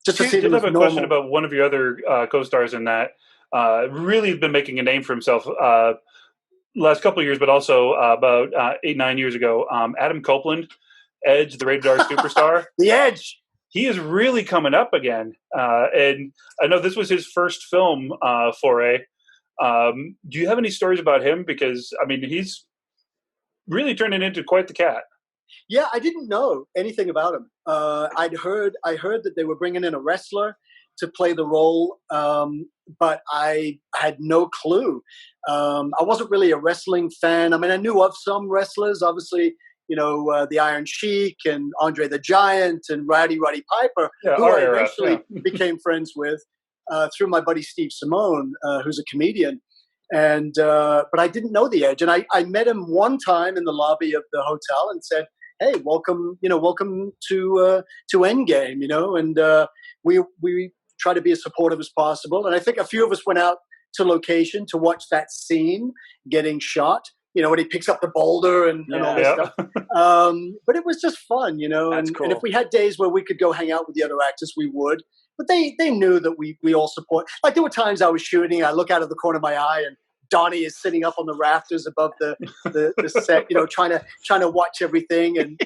just to see them. I have a question about one of your other co-stars in that. Really been making a name for himself. Last couple of years, but also about 8-9 years ago, Adam Copeland, Edge, the rated R superstar. The Edge. He is really coming up again. And I know this was his first film foray. Do you have any stories about him? Because, he's really turning into quite the cat. Yeah, I didn't know anything about him. I heard that they were bringing in a wrestler to play the role, but I had no clue. I wasn't really a wrestling fan. I knew of some wrestlers, obviously, the Iron Sheik and Andre the Giant and Roddy Piper, who I eventually became friends with through my buddy Steve Simone, who's a comedian. And but I didn't know the Edge, and I met him one time in the lobby of the hotel and said, "Hey, welcome to Endgame," and we try to be as supportive as possible. And I think a few of us went out to location to watch that scene getting shot. You know, when he picks up the boulder and all this stuff. But it was just fun, you know. That's and, cool. and if we had days where we could go hang out with the other actors, we would. But they knew that we all support. Like there were times I was shooting, I look out of the corner of my eye, and Donnie is sitting up on the rafters above the set, you know, trying to watch everything, and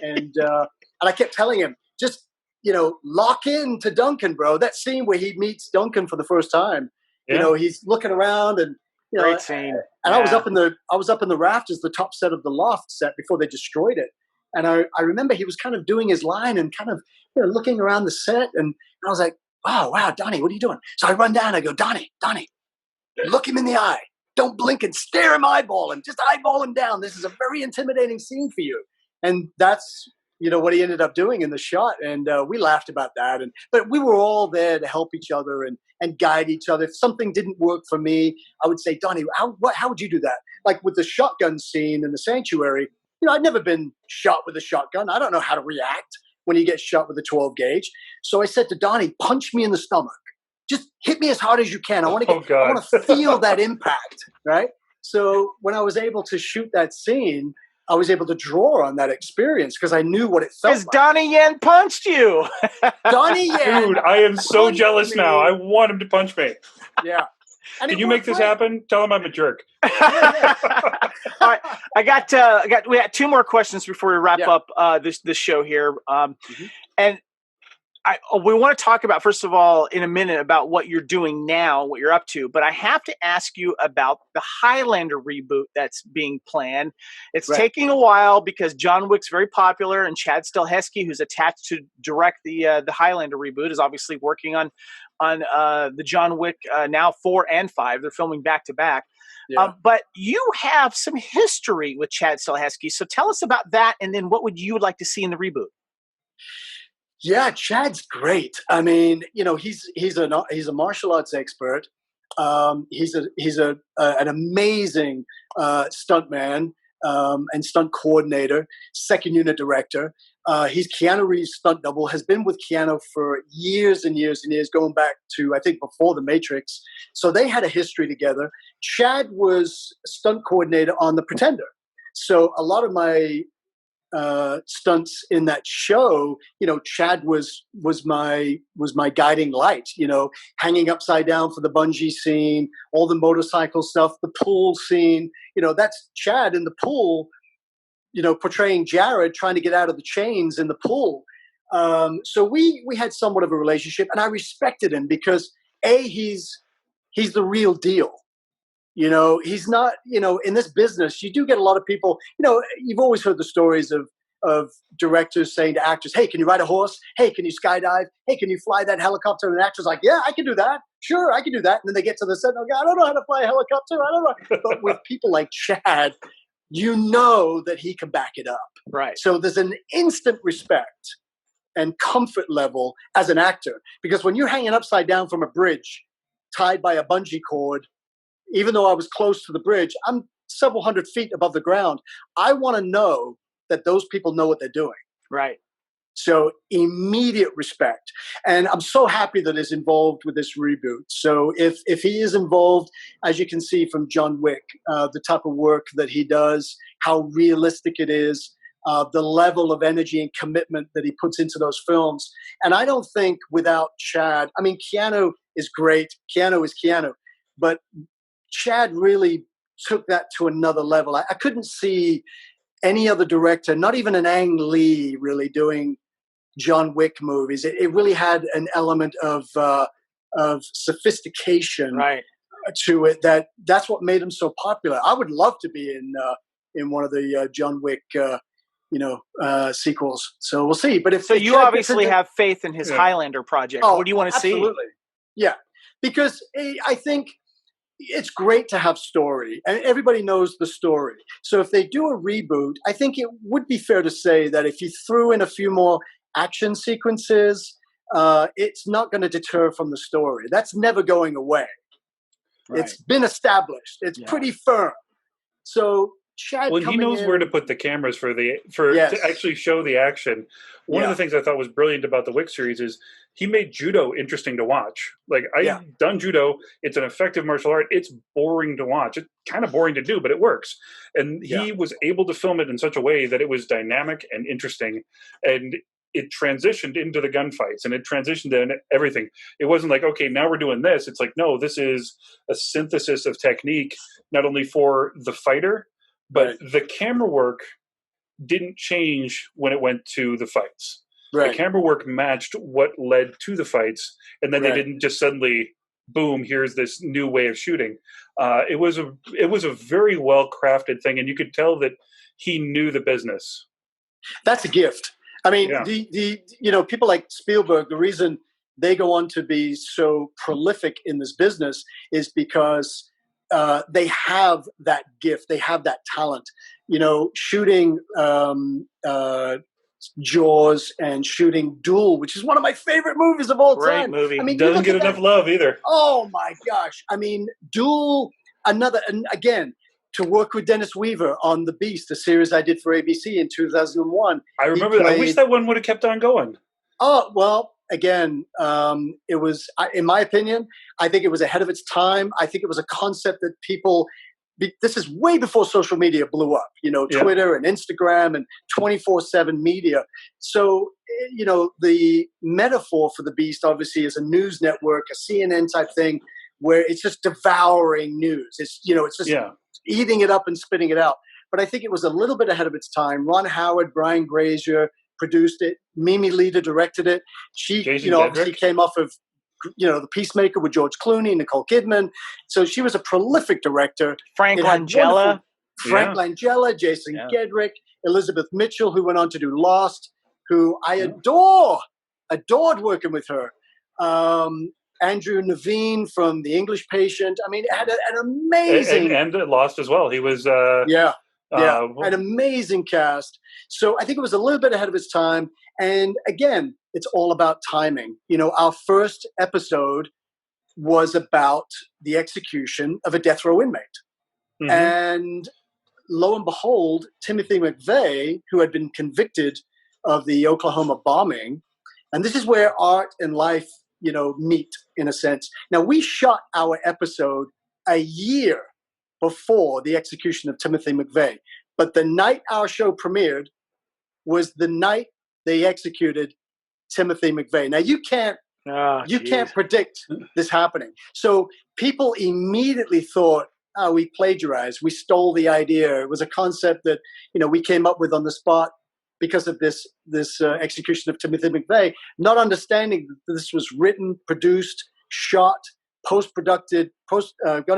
I kept telling him, just, you know, lock in to Duncan, bro. That scene where he meets Duncan for the first time, you know, he's looking around, and you know, great scene. And I was up in the rafters, the top set of the loft set before they destroyed it, and I remember he was kind of doing his line and kind of, you know, looking around the set, and I was like, wow, Donnie, what are you doing? So I run down, I go, Donnie, look him in the eye. Don't blink and stare him, eyeball him. Just eyeball him down. This is a very intimidating scene for you. And that's, you know, what he ended up doing in the shot. And we laughed about that. But we were all there to help each other and guide each other. If something didn't work for me, I would say, Donnie, how would you do that? Like with the shotgun scene in the sanctuary, you know, I'd never been shot with a shotgun. I don't know how to react when you get shot with a 12 gauge. So I said to Donnie, punch me in the stomach. Just hit me as hard as you can. I want to feel that impact, right? So when I was able to shoot that scene, I was able to draw on that experience because I knew what it felt like. Donnie Yen punched you. Donnie Yen. Dude, I am so jealous now. I want him to punch me. Yeah. Can you make this happen? Tell him I'm a jerk. All right, we got two more questions before we wrap up this show here, and we want to talk about, first of all, in a minute, about what you're doing now, what you're up to. But I have to ask you about the Highlander reboot that's being planned. It's taking a while because John Wick's very popular, and Chad Stahelski, who's attached to direct the Highlander reboot, is obviously working on the John Wick now 4 and 5. They're filming back to back. But you have some history with Chad Stahelski, so tell us about that, and then what would you like to see in the reboot? Yeah, Chad's great. I mean, you know, he's a martial arts expert. He's an amazing stuntman and stunt coordinator, second unit director. He's Keanu Reeves' stunt double. Has been with Keanu for years and years and years, going back to, I think, before The Matrix. So they had a history together. Chad was stunt coordinator on The Pretender. So a lot of my stunts in that show, you know, Chad was my guiding light, you know, hanging upside down for the bungee scene, all the motorcycle stuff, the pool scene, you know, that's Chad in the pool, you know, portraying Jared trying to get out of the chains in the pool. So we had somewhat of a relationship, and I respected him because he's the real deal. You know, he's not, you know, in this business, you do get a lot of people, you know, you've always heard the stories of directors saying to actors, hey, can you ride a horse? Hey, can you skydive? Hey, can you fly that helicopter? And the actor's like, yeah, I can do that. Sure, I can do that. And then they get to the set and they'll go, I don't know how to fly a helicopter. I don't know. But with people like Chad, you know that he can back it up. Right. So there's an instant respect and comfort level as an actor. Because when you're hanging upside down from a bridge, tied by a bungee cord, even though I was close to the bridge, I'm several hundred feet above the ground. I want to know that those people know what they're doing. Right. So immediate respect. And I'm so happy that he's involved with this reboot. So if he is involved, as you can see from John Wick, the type of work that he does, how realistic it is, the level of energy and commitment that he puts into those films. And I don't think without Chad, I mean, Keanu is great. Keanu is Keanu. But Chad really took that to another level. I couldn't see any other director, not even an Ang Lee, really doing John Wick movies. It really had an element of sophistication to it. That's what made him so popular. I would love to be in one of the John Wick sequels. So we'll see. But if you obviously have faith in his Highlander project. What do you want to see? Absolutely. Yeah, because I think it's great to have story, and everybody knows the story. So if they do a reboot, I think it would be fair to say that if you threw in a few more action sequences, it's not going to deter from the story. That's never going away. Right. It's been established. It's pretty firm. So Chad Well, he coming knows in. where to put the cameras to Yes. actually show the action. One of the things I thought was brilliant about the Wick series is he made judo interesting to watch. Like, I've done judo. It's an effective martial art. It's boring to watch. It's kind of boring to do, but it works. And he was able to film it in such a way that it was dynamic and interesting. And it transitioned into the gunfights, and it transitioned into everything. It wasn't like, okay, now we're doing this. It's like, no, this is a synthesis of technique, not only for the fighter, but the camera work didn't change when it went to the fights. The camera work matched what led to the fights, and then they didn't just suddenly, boom, here's this new way of shooting. It was a very well crafted thing, and you could tell that he knew the business. That's a gift. I mean, the people like Spielberg, the reason they go on to be so prolific in this business is because they have that gift. They have that talent. Shooting Jaws and shooting Duel, which is one of my favorite movies of all time. Great movie. I mean, doesn't get enough love either. Oh my gosh! I mean, Duel. And again, to work with Dennis Weaver on The Beast, a series I did for ABC in 2001. I remember. I wish that one would have kept on going. Oh well. Again, it was, in my opinion, I think it was ahead of its time. I think it was a concept that people. This is way before social media blew up, Twitter and Instagram and 24/7 media. So, the metaphor for The Beast obviously is a news network, a CNN type thing, where it's just devouring news. It's just eating it up and spitting it out. But I think it was a little bit ahead of its time. Ron Howard, Brian Grazer produced it. Mimi Leder directed it. She, obviously came off of The Peacemaker with George Clooney, Nicole Kidman. So she was a prolific director. Frank Langella, Jason Gedrick, Elizabeth Mitchell, who went on to do Lost, who I adored working with her. Andrew Naveen from The English Patient. I mean, had an amazing... And Lost as well. He was... an amazing cast. So I think it was a little bit ahead of its time. And again, it's all about timing. Our first episode was about the execution of a death row inmate. Mm-hmm. And lo and behold, Timothy McVeigh, who had been convicted of the Oklahoma bombing, and this is where art and life, meet in a sense. Now, we shot our episode a year before the execution of Timothy McVeigh. But the night our show premiered was the night they executed Timothy McVeigh. Now, you can't predict this happening. So people immediately thought, we plagiarized. We stole the idea. It was a concept that, we came up with on the spot because of this execution of Timothy McVeigh, not understanding that this was written, produced, shot, gone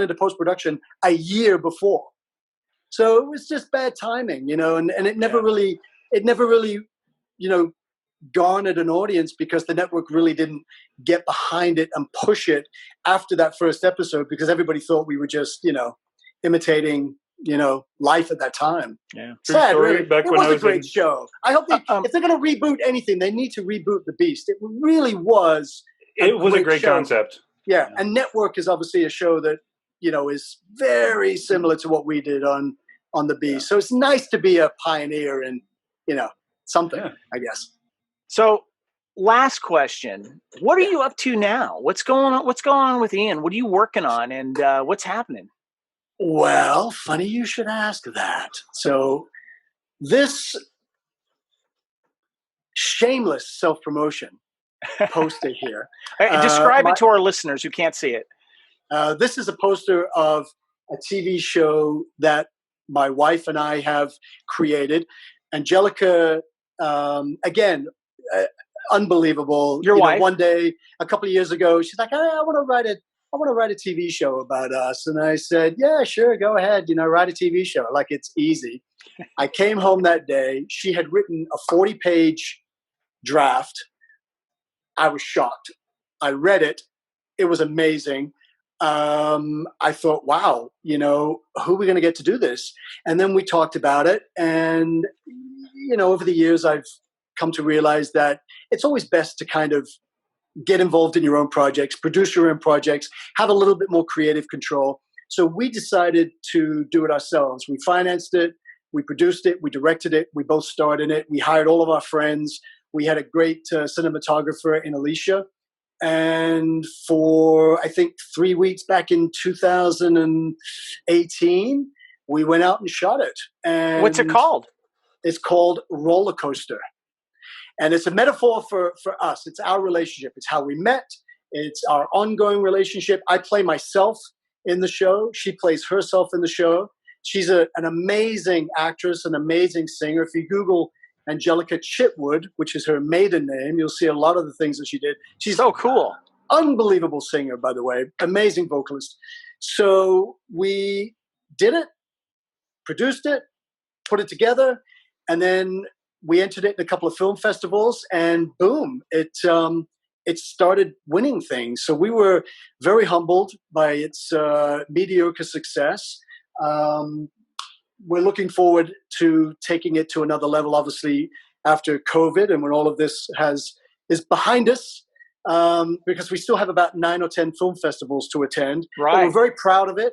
into post-production a year before. So it was just bad timing, and it never really, garnered an audience because the network really didn't get behind it and push it after that first episode because everybody thought we were just, imitating, life at that time. Yeah. Sad, really. It was a great show. I hope if they're going to reboot anything, they need to reboot The Beast. It really was. It was a great concept. Yeah, and Network is obviously a show that, is very similar to what we did on The Beast. Yeah. So it's nice to be a pioneer in, something, I guess. So last question. What are you up to now? What's going on? What's going on with Ian? What are you working on and what's happening? Well, funny you should ask that. So this shameless self-promotion poster here. Describe it to our listeners who can't see it. This is a poster of a TV show that my wife and I have created. Angelica, again, unbelievable. Your wife? One day, a couple of years ago, she's like, "Hey, I want to write a TV show about us." And I said, "Yeah, sure, go ahead. Write a TV show. Like, it's easy." I came home that day. She had written a 40-page draft. I was shocked. I read it. It was amazing. I thought, wow, who are we going to get to do this? And then we talked about it. And, over the years, I've come to realize that it's always best to kind of get involved in your own projects, produce your own projects, have a little bit more creative control. So we decided to do it ourselves. We financed it, we produced it, we directed it, we both starred in it. We hired all of our friends. We had a great cinematographer in Alicia. And for, I think, 3 weeks back in 2018, we went out and shot it. And what's it called? It's called Rollercoaster. And it's a metaphor for us. It's our relationship. It's how we met. It's our ongoing relationship. I play myself in the show. She plays herself in the show. She's an amazing actress, an amazing singer. If you Google Angelica Chitwood, which is her maiden name, you'll see a lot of the things that she did. She's so cool. Unbelievable singer, by the way. Amazing vocalist. So we did it, produced it, put it together, and then we entered it in a couple of film festivals, and boom, it started winning things. So we were very humbled by its mediocre success. We're looking forward to taking it to another level, obviously, after COVID and when all of this is behind us, because we still have about 9 or 10 film festivals to attend. Right. But we're very proud of it,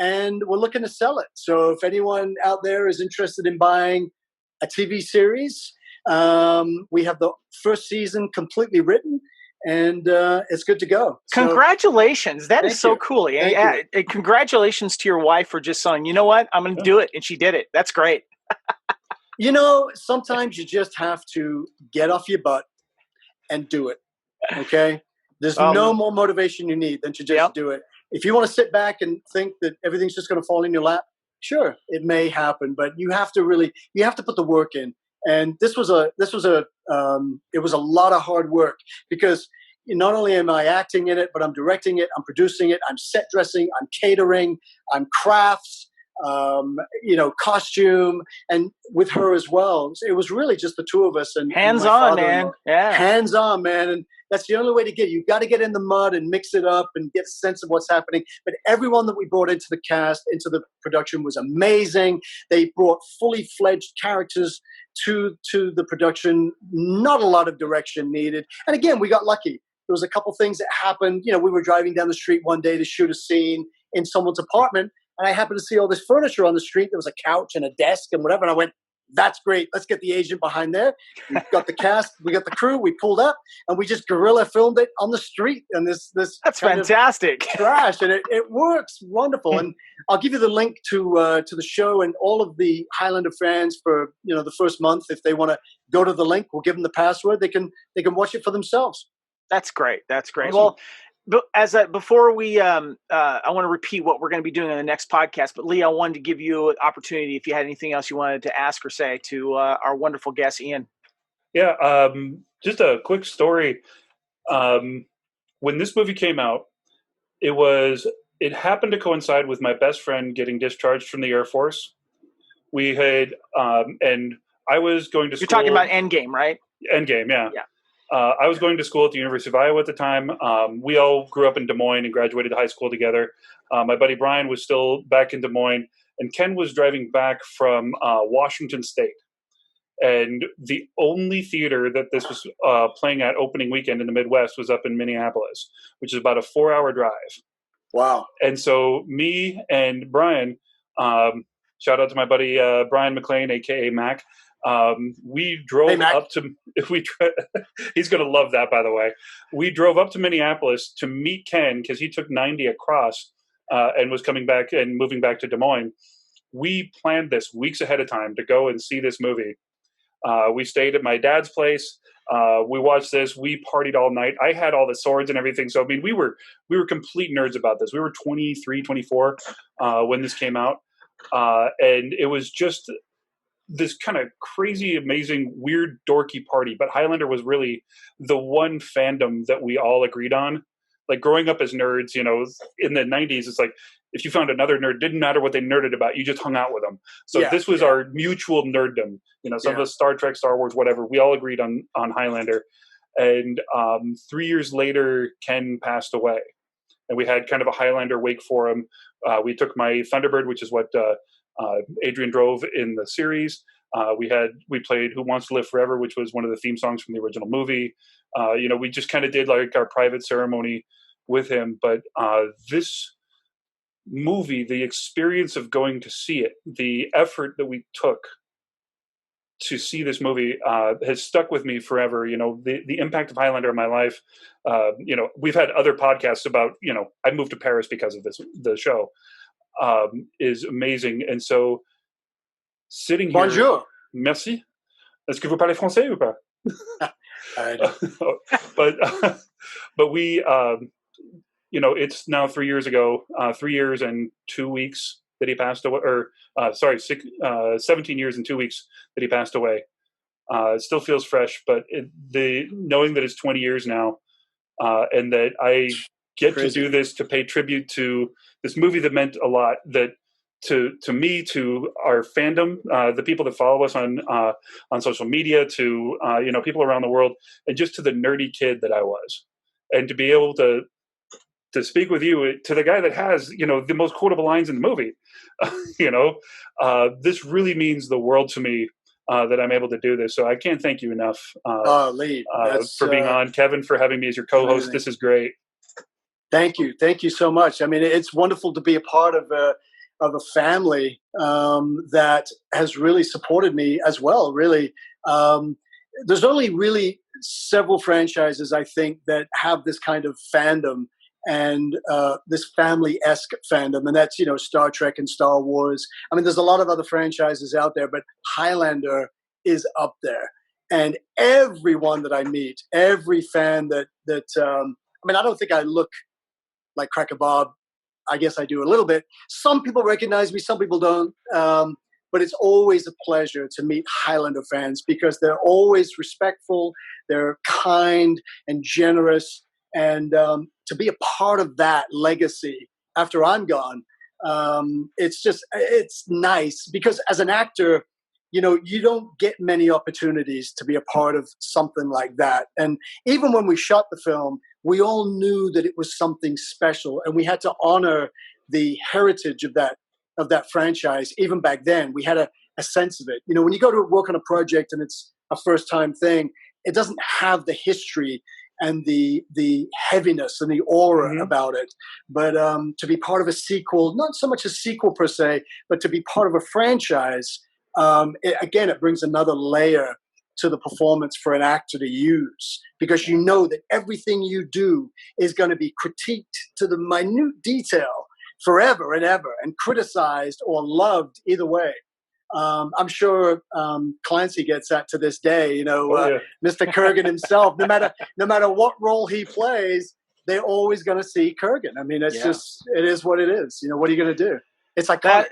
and we're looking to sell it. So if anyone out there is interested in buying a TV series, we have the first season completely written, and it's good to go. Congratulations. That is so cool. Thank you. Congratulations to your wife for just saying, you know what, I'm going to do it. And she did it. That's great. You know, sometimes you just have to get off your butt and do it. Okay? There's no more motivation you need than to just do it. If you want to sit back and think that everything's just going to fall in your lap, sure, it may happen, but you have to put the work in. And it was a lot of hard work, because not only am I acting in it, but I'm directing it, I'm producing it, I'm set dressing, I'm catering, I'm crafts, costume, and with her as well. It was really just the two of us. And hands on, man. Yeah, hands on, man. And that's the only way to get. You got to get in the mud and mix it up and get a sense of what's happening. But everyone that we brought into the cast, into the production, was amazing. They brought fully fledged characters to the production. Not a lot of direction needed. And again, we got lucky. There was a couple things that happened. You know, we were driving down the street one day to shoot a scene in someone's apartment, and I happened to see all this furniture on the street. There was a couch and a desk and whatever. And I went, that's great. Let's get the agent behind there. We got the cast, we got the crew, we pulled up, and we just guerrilla filmed it on the street. And this that's fantastic. Trash, and it works wonderful. And I'll give you the link to the show and all of the Highlander fans for the first month. If they want to go to the link, we'll give them the password. They can watch it for themselves. That's great. That's great. Awesome. Well, before we, I want to repeat what we're going to be doing in the next podcast. But Lee, I wanted to give you an opportunity if you had anything else you wanted to ask or say to our wonderful guest, Ian. Yeah, just a quick story. When this movie came out, it happened to coincide with my best friend getting discharged from the Air Force. We had, and I was going to school. You're talking about Endgame, right? Endgame, yeah. Yeah. I was going to school at the University of Iowa at the time. We all grew up in Des Moines and graduated high school together. My buddy Brian was still back in Des Moines, and Ken was driving back from Washington State. And the only theater that this was playing at opening weekend in the Midwest was up in Minneapolis, which is about a 4-hour drive. Wow. And so me and Brian, shout out to my buddy Brian McLean, a.k.a. Mac, we drove up to he's going to love that, by the way. We drove up to Minneapolis to meet Ken because he took 90 across and was coming back and moving back to Des Moines. We planned this weeks ahead of time to go and see this movie. We stayed at my dad's place. We watched this. We partied all night. I had all the swords and everything. So, I mean, we were complete nerds about this. We were 23, 24 when this came out. And it was just this kind of crazy, amazing, weird, dorky party. But Highlander was really the one fandom that we all agreed on. Like growing up as nerds, in the 90s, it's like if you found another nerd, didn't matter what they nerded about, you just hung out with them. So this was our mutual nerddom. Some of us, Star Trek, Star Wars, whatever, we all agreed on Highlander. And 3 years later, Ken passed away. And we had kind of a Highlander wake for him. We took my Thunderbird, which is what Adrian drove in the series. We played Who Wants to Live Forever, which was one of the theme songs from the original movie. We just kind of did like our private ceremony with him. But this movie, the experience of going to see it, the effort that we took to see this movie has stuck with me forever. The impact of Highlander in my life. We've had other podcasts about, I moved to Paris because of the show, is amazing. And so sitting here. Bonjour. Merci. Est-ce que vous parlez français ou pas? I don't. But we, it's now 3 years ago, 3 years and 2 weeks that he passed away, 17 years and 2 weeks that he passed away. It still feels fresh, but knowing that it's 20 years now, and that I get to do this to pay tribute to this movie that meant a lot, that to me, to our fandom, the people that follow us on social media, to people around the world, and just to the nerdy kid that I was, and to be able to speak with you, to the guy that has the most quotable lines in the movie, this really means the world to me, that I'm able to do this. So I can't thank you enough, Lee, for being on. Kevin, for having me as your co-host. This is great. Thank you so much. I mean, it's wonderful to be a part of a family that has really supported me as well. Really, there's only really several franchises, I think, that have this kind of fandom and this family-esque fandom, and that's Star Trek and Star Wars. I mean, there's a lot of other franchises out there, but Highlander is up there. And everyone that I meet, every fan that I don't think I look like Cracker Bob. I guess I do a little bit. Some people recognize me, some people don't. But it's always a pleasure to meet Highlander fans because they're always respectful, they're kind and generous. And to be a part of that legacy after I'm gone, it's nice because as an actor, you don't get many opportunities to be a part of something like that. And even when we shot the film, we all knew that it was something special, and we had to honor the heritage of that franchise. Even back then, we had a sense of it. When you go to work on a project and it's a first-time thing, it doesn't have the history and the heaviness and the aura about it. But to be part of a sequel, not so much a sequel per se, but to be part of a franchise, it brings another layer to the performance for an actor to use, because that everything you do is going to be critiqued to the minute detail forever and ever, and criticized or loved either way. I'm sure Clancy gets that to this day. Mr. Kurgan himself, no matter what role he plays, they're always going to see Kurgan. I mean, it is what it is. What are you going to do? It's iconic.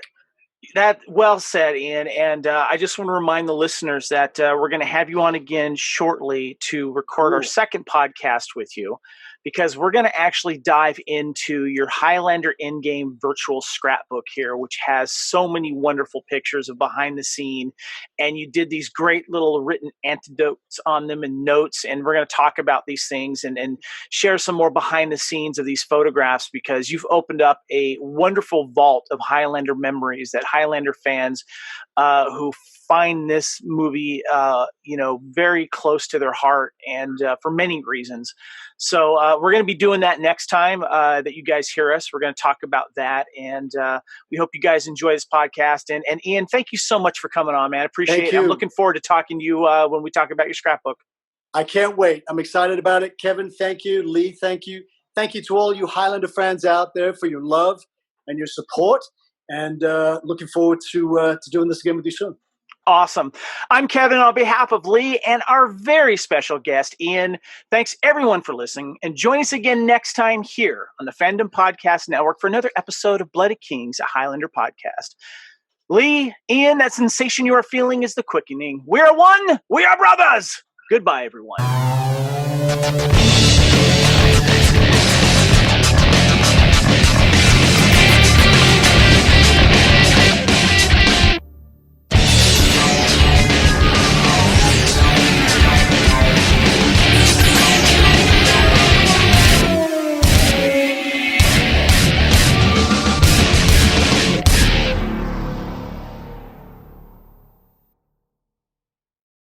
That well said, Ian. And I just want to remind the listeners that we're going to have you on again shortly to record our second podcast with you, because we're going to actually dive into your Highlander Endgame Virtual Scrapbook here, which has so many wonderful pictures of behind the scene. And you did these great little written anecdotes on them and notes. And we're going to talk about these things and share some more behind the scenes of these photographs, because you've opened up a wonderful vault of Highlander memories that Highlander fans who find this movie, very close to their heart, and for many reasons. So we're going to be doing that next time that you guys hear us. We're going to talk about that, and we hope you guys enjoy this podcast. And Ian, thank you so much for coming on, man. I appreciate it. I'm looking forward to talking to you when we talk about your scrapbook. I can't wait. I'm excited about it. Kevin, thank you. Lee, thank you. Thank you to all you Highlander fans out there for your love and your support. And looking forward to doing this again with you soon. Awesome. I'm Kevin on behalf of Lee and our very special guest, Ian. Thanks everyone for listening, and join us again next time here on the Fandom Podcast Network for another episode of Bloody Kings, a Highlander podcast. Lee, Ian, that sensation you are feeling is the quickening. We are one. We are brothers. Goodbye, everyone.